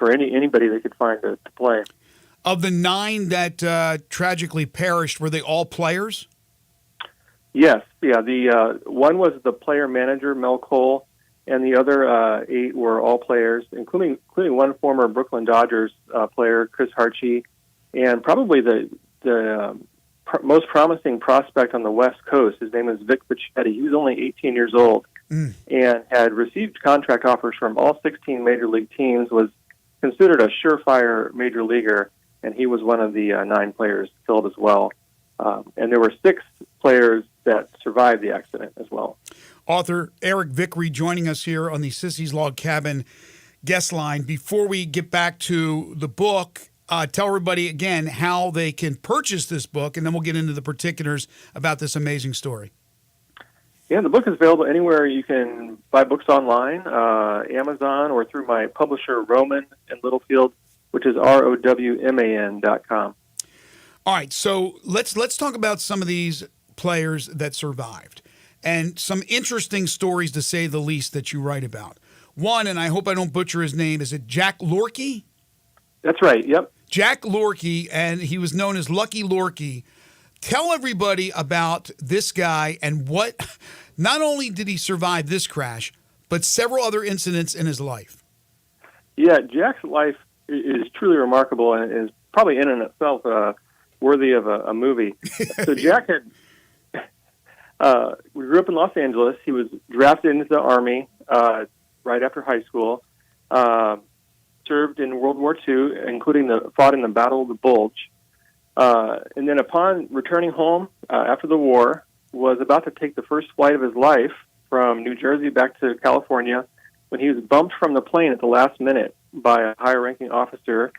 anybody they could find to play. Of the 9 that tragically perished, were they all players? Yes, yeah. The one was the player manager, Mel Cole, and the other 8 were all players, including one former Brooklyn Dodgers player, Chris Harchie, and probably the most promising prospect on the West Coast. His name is Vic Pichetti. He was only 18 years old and had received contract offers from all 16 major league teams, was considered a surefire major leaguer, and he was one of the 9 players killed as well. And there were 6 players that survived the accident as well. Author Eric Vickery joining us here on the Sissy's Log Cabin guest line. Before we get back to the book, tell everybody again how they can purchase this book, and then we'll get into the particulars about this amazing story. Yeah, the book is available anywhere you can buy books online, Amazon, or through my publisher, Roman in Littlefield, which is ROWMAN.com. All right, so let's talk about some of these players that survived and some interesting stories, to say the least, that you write about. One, and I hope I don't butcher his name, is it Jack Lorky? That's right, yep. Jack Lorky, and he was known as Lucky Lorky. Tell everybody about this guy and what, not only did he survive this crash, but several other incidents in his life. Yeah, Jack's life is truly remarkable and is probably in and itself worthy of a movie. So Jack we grew up in Los Angeles. He was drafted into the Army right after high school. Served in World War II, including fought in the Battle of the Bulge. And then upon returning home after the war, was about to take the first flight of his life from New Jersey back to California when he was bumped from the plane at the last minute by a higher-ranking officer,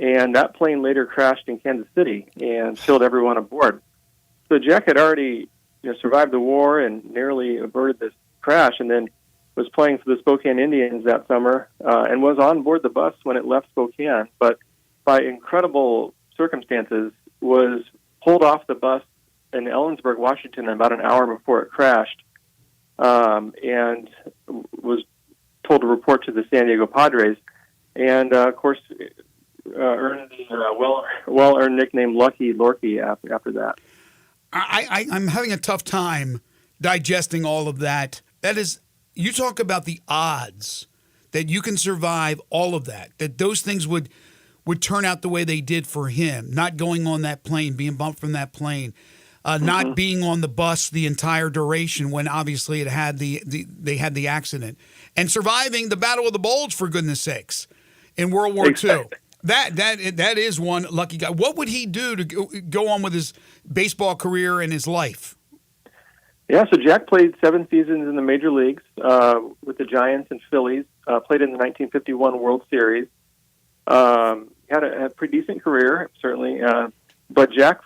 and that plane later crashed in Kansas City and killed everyone aboard. So Jack had already survived the war and narrowly averted this crash, and then was playing for the Spokane Indians that summer and was on board the bus when it left Spokane, but by incredible circumstances was pulled off the bus in Ellensburg, Washington, about an hour before it crashed, and was told to report to the San Diego Padres, and of course earned the well-earned nickname Lucky Lorky after that. I'm having a tough time digesting all of that. That is, you talk about the odds that you can survive all of that those things would turn out the way they did for him, not going on that plane, being bumped from that plane, not being on the bus the entire duration when obviously they had the accident, and surviving the Battle of the Bulge, for goodness sakes, in World War II. That is one lucky guy. What would he do to go on with his baseball career and his life? Yeah, so Jack played 7 seasons in the major leagues with the Giants and Phillies, played in the 1951 World Series, had a pretty decent career, certainly, but Jack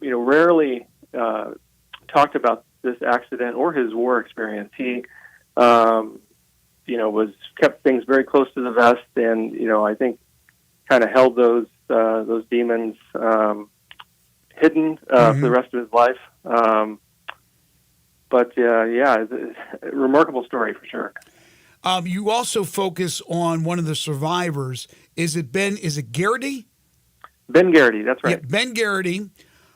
rarely talked about this accident or his war experience. He was kept things very close to the vest, and I think kind of held those demons hidden for the rest of his life. But it's a remarkable story for sure. You also focus on one of the survivors. Is it Garrity? Ben Garrity, that's right. Yeah, Ben Garrity,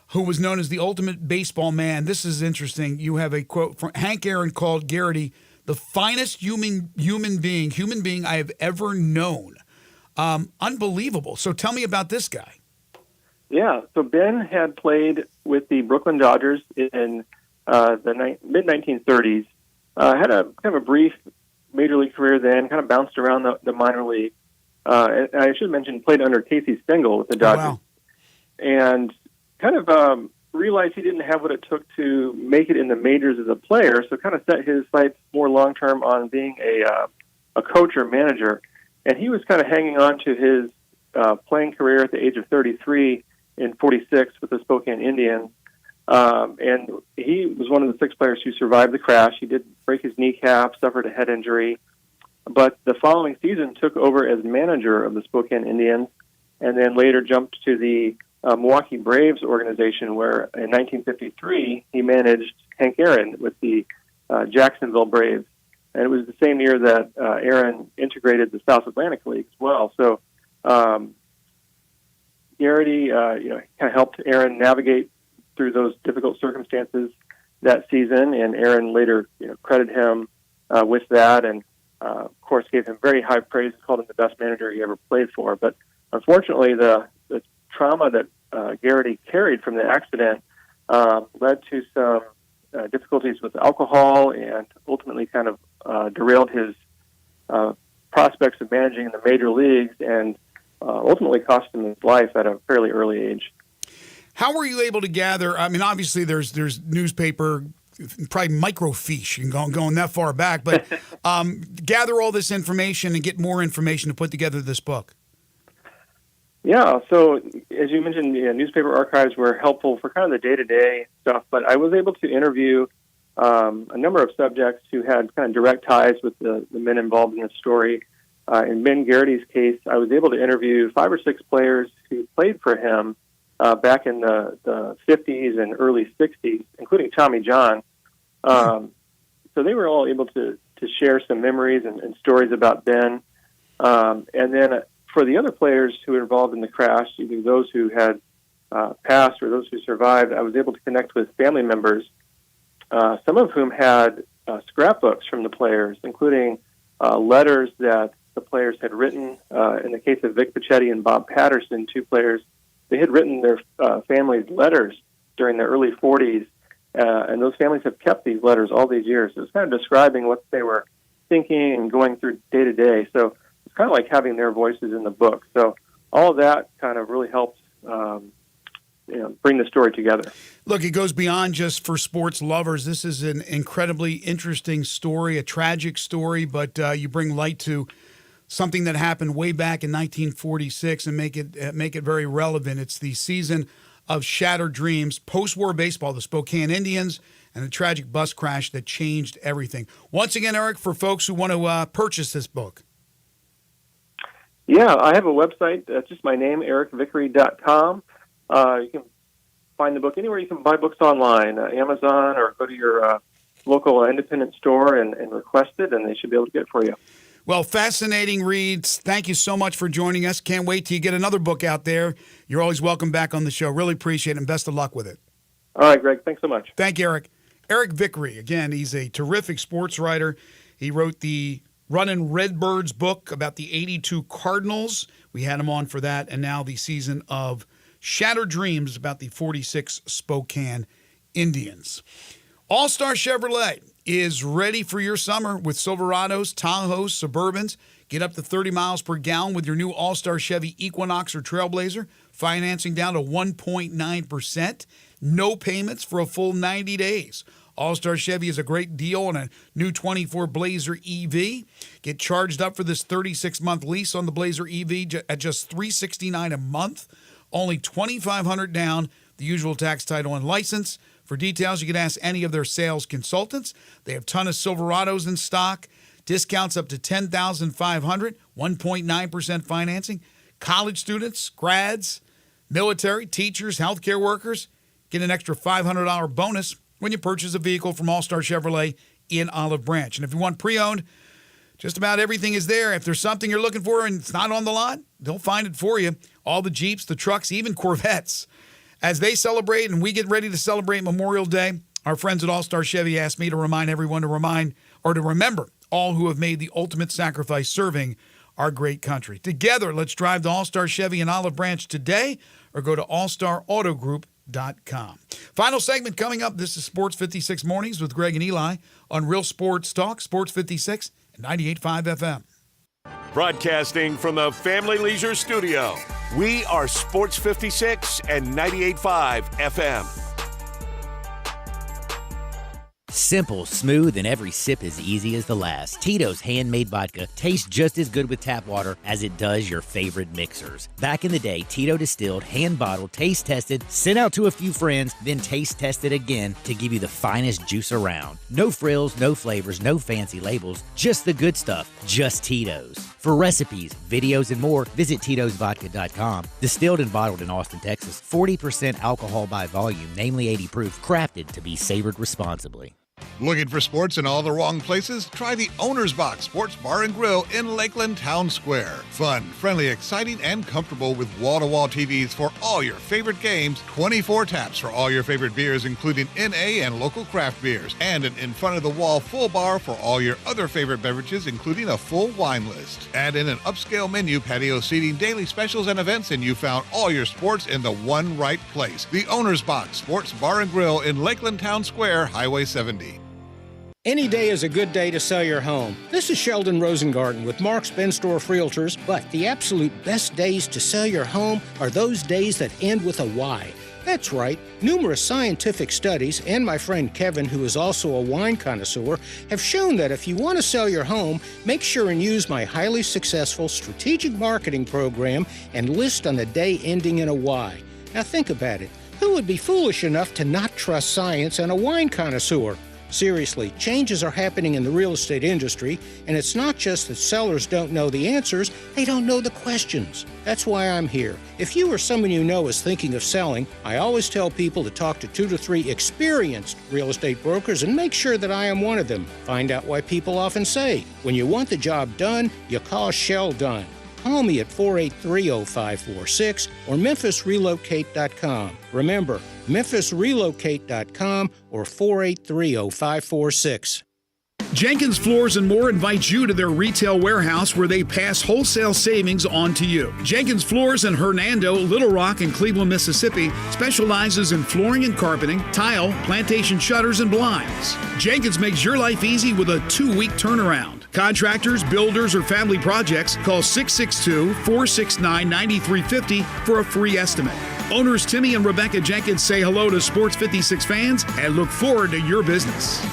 who was known as the ultimate baseball man. This is interesting. You have a quote from Hank Aaron called Garrity the finest human being I have ever known. Unbelievable. So tell me about this guy. Yeah, so Ben had played with the Brooklyn Dodgers in the mid-1930s, had a kind of a brief major league career then, kind of bounced around the minor league. And I should mention, played under Casey Stengel with the Dodgers. Wow. And kind of realized he didn't have what it took to make it in the majors as a player, so kind of set his sights more long-term on being a coach or manager. And he was kind of hanging on to his playing career at the age of 33 in 46 with the Spokane Indians. And he was one of the 6 players who survived the crash. He did break his kneecap, suffered a head injury, but the following season took over as manager of the Spokane Indians, and then later jumped to the Milwaukee Braves organization, where in 1953 he managed Hank Aaron with the Jacksonville Braves. And it was the same year that Aaron integrated the South Atlantic League as well. So Garrity, kind of helped Aaron navigate through those difficult circumstances that season, and Aaron later, credited him with that, and of course gave him very high praise, called him the best manager he ever played for. But unfortunately, the trauma that Garrity carried from the accident led to some difficulties with alcohol, and ultimately kind of derailed his prospects of managing in the major leagues, and ultimately cost him his life at a fairly early age. How were you able to gather? I mean, obviously there's newspaper, probably microfiche, and going that far back, but gather all this information and get more information to put together this book. Yeah, so as you mentioned, newspaper archives were helpful for kind of the day-to-day stuff, but I was able to interview a number of subjects who had kind of direct ties with the men involved in the story. In Ben Garrity's case, I was able to interview 5 or 6 players who played for him back in the 50s and early 60s, including Tommy John. So they were all able to share some memories and stories about Ben. And then for the other players who were involved in the crash, either those who had passed or those who survived, I was able to connect with family members, some of whom had scrapbooks from the players, including letters that the players had written. In the case of Vic Pichetti and Bob Patterson, 2 players, they had written their families letters during the early 40s, And those families have kept these letters all these years. So it's kind of describing what they were thinking and going through day to day. So it's kind of like having their voices in the book. So all of that kind of really helps bring the story together. Look, it goes beyond just for sports lovers. This is an incredibly interesting story, a tragic story, but you bring light to something that happened way back in 1946 and make it very relevant. It's the season of shattered dreams, post-war baseball, the Spokane Indians, and a tragic bus crash that changed everything. Once again, Eric, for folks who want to purchase this book. Yeah, I have a website. That's just my name, ericvickery.com. You can find the book anywhere you can buy books online, Amazon, or go to your local independent store and request it, and they should be able to get it for you. Well, fascinating reads. Thank you so much for joining us. Can't wait till you get another book out there. You're always welcome back on the show. Really appreciate it, and best of luck with it. All right, Greg. Thanks so much. Thank you, Eric. Eric Vickery, again, he's a terrific sports writer. He wrote the Runnin' Redbirds book about the 82 Cardinals. We had him on for that, and now the season of Shattered Dreams about the 46 Spokane Indians. All-Star Chevrolet is ready for your summer with Silverados, Tahoes, Suburbans. Get up to 30 miles per gallon with your new All-Star Chevy Equinox or Trailblazer. Financing down to 1.9%. No payments for a full 90 days. All-Star Chevy is a great deal on a new 24 Blazer EV. Get charged up for this 36-month lease on the Blazer EV at just $369 a month. Only $2,500 down, the usual tax, title, and license. For details, you can ask any of their sales consultants. They have a ton of Silverados in stock. Discounts up to $10,500, 1.9% financing. College students, grads, military, teachers, healthcare workers get an extra $500 bonus when you purchase a vehicle from All-Star Chevrolet in Olive Branch. And if you want pre-owned, just about everything is there. If there's something you're looking for and it's not on the lot, they'll find it for you. All the Jeeps, the trucks, even Corvettes. As they celebrate and we get ready to celebrate Memorial Day, our friends at All-Star Chevy asked me to remind everyone to remember all who have made the ultimate sacrifice serving our great country. Together, let's drive to All-Star Chevy in Olive Branch today or go to allstarautogroup.com. Final segment coming up. This is Sports 56 Mornings with Greg and Eli on Real Sports Talk, Sports 56 and 98.5 FM. Broadcasting from the Family Leisure Studio, we are Sports 56 and 98.5 FM. Simple, smooth, and every sip as easy as the last. Tito's handmade vodka tastes just as good with tap water as it does your favorite mixers. Back in the day, Tito distilled, hand-bottled, taste-tested, sent out to a few friends, then taste-tested again to give you the finest juice around. No frills, no flavors, no fancy labels, just the good stuff, just Tito's. For recipes, videos, and more, visit Tito'sVodka.com. Distilled and bottled in Austin, Texas, 40% alcohol by volume, namely 80 proof, crafted to be savored responsibly. Looking for sports in all the wrong places? Try the Owner's Box Sports Bar and Grill in Lakeland Town Square. Fun, friendly, exciting, and comfortable with wall-to-wall TVs for all your favorite games, 24 taps for all your favorite beers, including NA and local craft beers, and an in-front-of-the-wall full bar for all your other favorite beverages, including a full wine list. Add in an upscale menu, patio seating, daily specials, and events, and you found all your sports in the one right place. The Owner's Box Sports Bar and Grill in Lakeland Town Square, Highway 70. Any day is a good day to sell your home. This is Sheldon Rosengarten with Mark's Benstorff Realtors, but the absolute best days to sell your home are those days that end with a Y. That's right. Numerous scientific studies, and my friend Kevin, who is also a wine connoisseur, have shown that if you want to sell your home, make sure and use my highly successful strategic marketing program and list on the day ending in a Y. Now think about it. Who would be foolish enough to not trust science and a wine connoisseur? Seriously, changes are happening in the real estate industry, and it's not just that sellers don't know the answers, they don't know the questions. That's why I'm here. If you or someone you know is thinking of selling, I always tell people to talk to 2 to 3 experienced real estate brokers and make sure that I am one of them. Find out why people often say, when you want the job done, you call Shell Done. Call me at 483-0546 or MemphisRelocate.com. Remember, MemphisRelocate.com or 483-0546. Jenkins Floors and More invites you to their retail warehouse where they pass wholesale savings on to you. Jenkins Floors in Hernando, Little Rock, and Cleveland, Mississippi specializes in flooring and carpeting, tile, plantation shutters, and blinds. Jenkins makes your life easy with a 2-week turnaround. Contractors, builders, or family projects, call 662-469-9350 for a free estimate. Owners Timmy and Rebecca Jenkins say hello to Sports 56 fans and look forward to your business.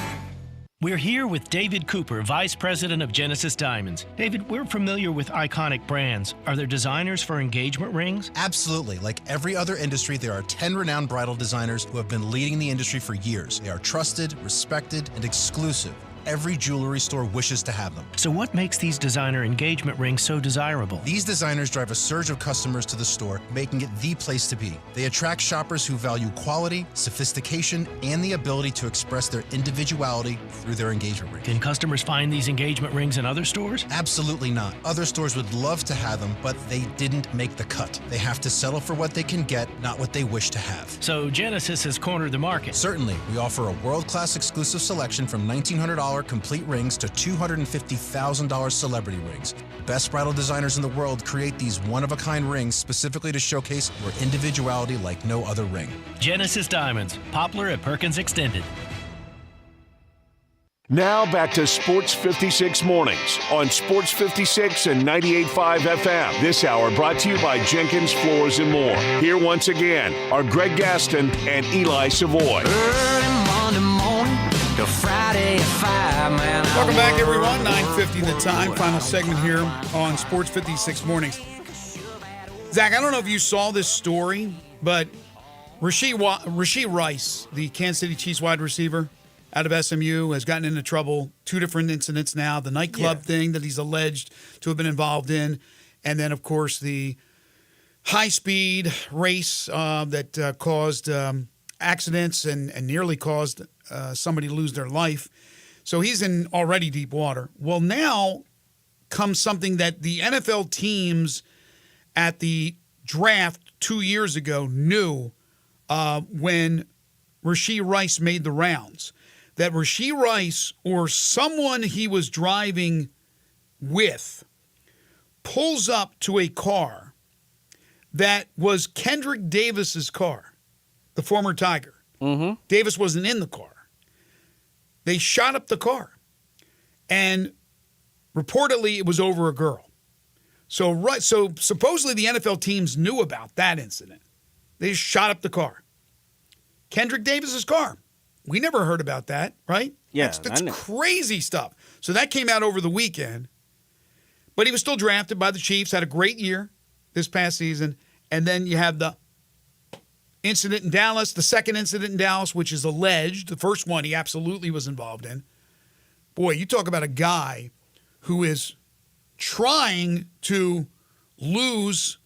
We're here with David Cooper, Vice President of Genesis Diamonds. David, we're familiar with iconic brands. Are there designers for engagement rings? Absolutely. Like every other industry, there are 10 renowned bridal designers who have been leading the industry for years. They are trusted, respected, and exclusive. Every jewelry store wishes to have them. So what makes these designer engagement rings so desirable? These designers drive a surge of customers to the store, making it the place to be. They attract shoppers who value quality, sophistication, and the ability to express their individuality through their engagement ring. Can customers find these engagement rings in other stores? Absolutely not. Other stores would love to have them, but they didn't make the cut. They have to settle for what they can get, not what they wish to have. So Genesis has cornered the market. Certainly. We offer a world-class exclusive selection from $1,900 complete rings to $250,000 celebrity rings. Best bridal designers in the world create these one-of-a-kind rings specifically to showcase your individuality like no other ring. Genesis Diamonds, Poplar at Perkins Extended. Now back to Sports 56 Mornings on Sports 56 and 98.5 FM. This hour brought to you by Jenkins Floors and More. Here once again are Greg Gaston and Eli Savoy. Early Monday morning to Friday at 5, man. Welcome back, everyone. 9:50 the time. Final segment here on Sports 56 Mornings. Zach, I don't know if you saw this story, but Rashee Rice, the Kansas City Chiefs wide receiver out of SMU, has gotten into trouble. 2 different incidents now. The nightclub thing that he's alleged to have been involved in. And then, of course, the high-speed race that caused accidents and nearly caused somebody to lose their life. So he's in already deep water. Well, now comes something that the NFL teams at the draft 2 years ago knew when Rashee Rice made the rounds. That Rashee Rice or someone he was driving with pulls up to a car that was Kendrick Davis's car, the former Tiger. Mm-hmm. Davis wasn't in the car. They shot up the car. And reportedly it was over a girl. So supposedly the NFL teams knew about that incident. They just shot up the car. Kendrick Davis's car. We never heard about that, right? Yeah. That's crazy stuff. So that came out over the weekend. But he was still drafted by the Chiefs, had a great year this past season. And then you have the incident in Dallas, the second incident in Dallas, which is alleged. The first one he absolutely was involved in. Boy, you talk about a guy who is trying to lose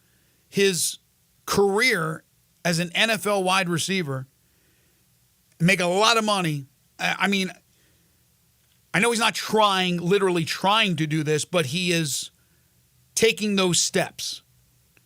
his career as an NFL wide receiver, make a lot of money. I mean, I know he's not literally trying to do this, but he is taking those steps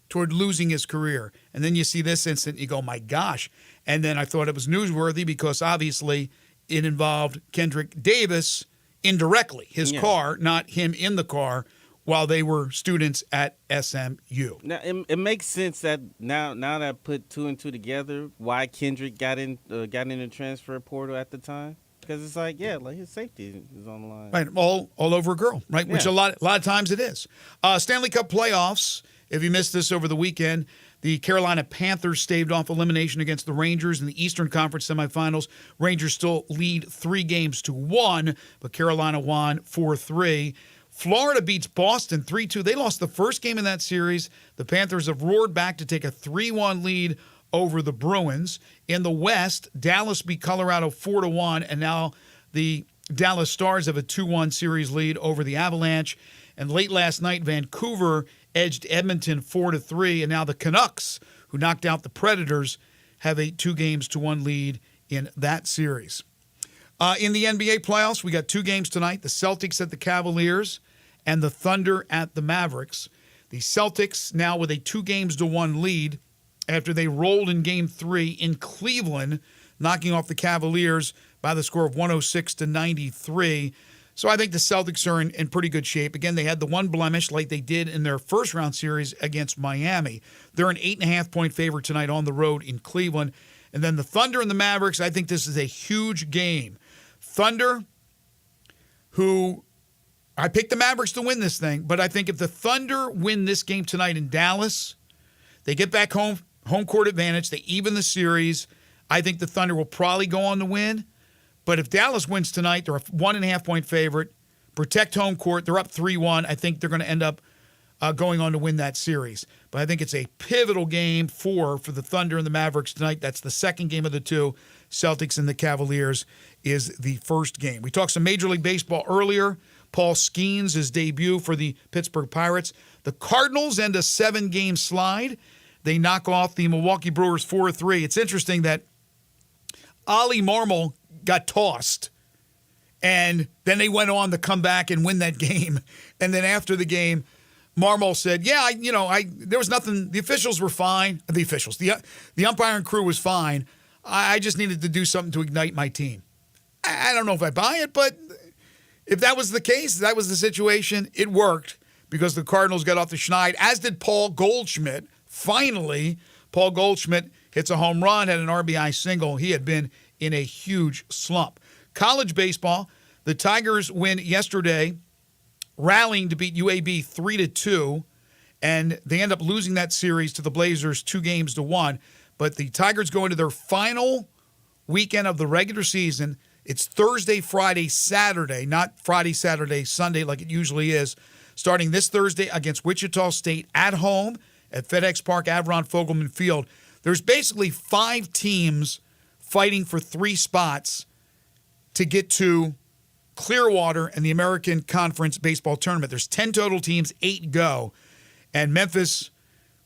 toward losing his career. And then you see this incident, you go, my gosh. And then I thought it was newsworthy because obviously it involved Kendrick Davis indirectly, his car, not him in the car, while they were students at SMU. Now it makes sense that now that I put 2 and 2 together, why Kendrick got in the transfer portal at the time, because it's like his safety is on the line. Right, all over a girl, right? Yeah. Which a lot of times it is. Stanley Cup playoffs. If you missed this over the weekend, the Carolina Panthers staved off elimination against the Rangers in the Eastern Conference semifinals. Rangers still lead 3-1, but Carolina won 4-3. Florida beats Boston 3-2. They lost the first game in that series. The Panthers have roared back to take a 3-1 lead over the Bruins. In the West, Dallas beat Colorado 4-1, and now the Dallas Stars have a 2-1 series lead over the Avalanche. And late last night, Vancouver edged Edmonton 4-3, and now the Canucks, who knocked out the Predators, have a 2-1 lead in that series. In the NBA playoffs, we got 2 games tonight. The Celtics at the Cavaliers and the Thunder at the Mavericks. The Celtics now with a 2-1 lead after they rolled in Game 3 in Cleveland, knocking off the Cavaliers by the score of 106-93. So I think the Celtics are in pretty good shape. Again, they had the one blemish like they did in their first-round series against Miami. They're an 8.5-point favorite tonight on the road in Cleveland. And then the Thunder and the Mavericks, I think this is a huge game. Thunder, who I picked the Mavericks to win this thing, but I think if the Thunder win this game tonight in Dallas, they get back home court advantage, they even the series. I think the Thunder will probably go on to win. But if Dallas wins tonight, they're a 1.5-point favorite. Protect home court. They're up 3-1. I think they're going to end up going on to win that series. But I think it's a pivotal game for the Thunder and the Mavericks tonight. That's the second game of the two. Celtics and the Cavaliers is the first game. We talked some Major League Baseball earlier. Paul Skeens, his debut for the Pittsburgh Pirates. The Cardinals end a 7-game slide. They knock off the Milwaukee Brewers 4-3. It's interesting that Ollie Marmol got tossed, and then they went on to come back and win that game. And then after the game, Marmol said, there was nothing. The officials were fine. The umpiring crew was fine. I just needed to do something to ignite my team. I don't know if I buy it, but if that was the case, that was the situation, it worked because the Cardinals got off the schneid, as did Paul Goldschmidt. Finally, Paul Goldschmidt hits a home run, had an RBI single. He had been in a huge slump. College baseball, the Tigers win yesterday, rallying to beat UAB 3-2, and they end up losing that series to the Blazers 2-1. But the Tigers go into their final weekend of the regular season. It's Thursday, Friday, Saturday, not Friday, Saturday, Sunday like it usually is, starting this Thursday against Wichita State at home at FedEx Park, Avron Fogelman Field. There's basically 5 teams fighting for 3 spots to get to Clearwater and the American Conference Baseball Tournament. There's 10 total teams, 8 go. And Memphis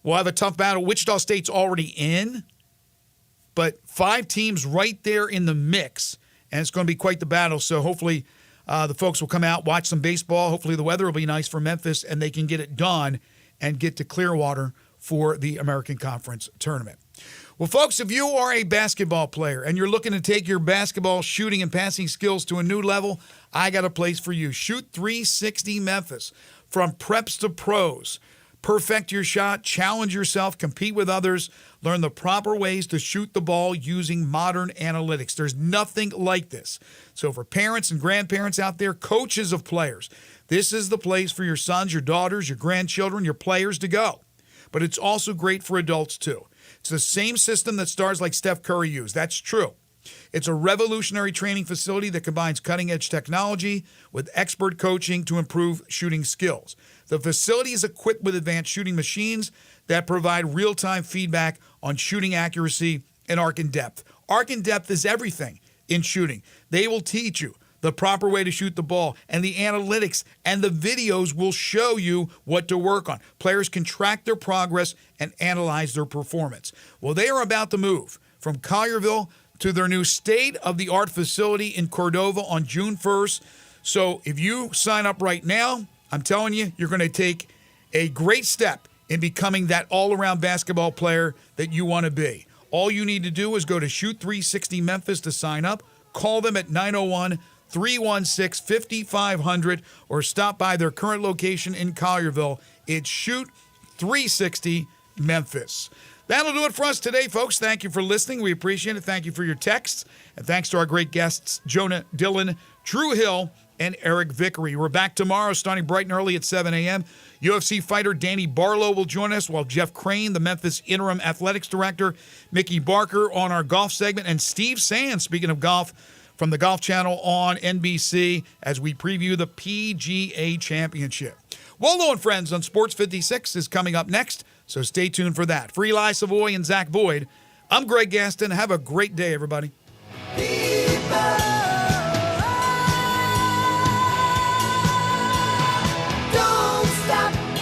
will have a tough battle. Wichita State's already in, but 5 teams right there in the mix, and it's going to be quite the battle. So hopefully the folks will come out, watch some baseball. Hopefully the weather will be nice for Memphis, and they can get it done and get to Clearwater for the American Conference Tournament. Well, folks, if you are a basketball player and you're looking to take your basketball shooting and passing skills to a new level, I got a place for you. Shoot 360 Memphis. From preps to pros. Perfect your shot, challenge yourself, compete with others, learn the proper ways to shoot the ball using modern analytics. There's nothing like this. So for parents and grandparents out there, coaches of players, this is the place for your sons, your daughters, your grandchildren, your players to go. But it's also great for adults too. It's the same system that stars like Steph Curry use. That's true. It's a revolutionary training facility that combines cutting-edge technology with expert coaching to improve shooting skills. The facility is equipped with advanced shooting machines that provide real-time feedback on shooting accuracy and arc and depth. Arc and depth is everything in shooting. They will teach you the proper way to shoot the ball, and the analytics and the videos will show you what to work on. Players can track their progress and analyze their performance. Well, they are about to move from Collierville to their new state-of-the-art facility in Cordova on June 1st. So if you sign up right now, I'm telling you, you're going to take a great step in becoming that all-around basketball player that you want to be. All you need to do is go to Shoot 360 Memphis to sign up. Call them at 901-316-5500 or stop by their current location in Collierville. It's Shoot 360 Memphis. That'll do it for us today, folks. Thank you for listening. We appreciate it. Thank you for your texts. And thanks to our great guests, Jonah Dillon, Drew Hill, and Eric Vickery. We're back tomorrow starting bright and early at 7 a.m. UFC fighter Danny Barlow will join us, while Jeff Crane, the Memphis interim athletics director, Mickey Barker on our golf segment, and Steve Sands, speaking of golf, from the Golf Channel on NBC as we preview the PGA Championship. Waldo and Friends on Sports 56 is coming up next, so stay tuned for that. For Eli Savoy and Zach Boyd, I'm Greg Gaston. Have a great day, everybody.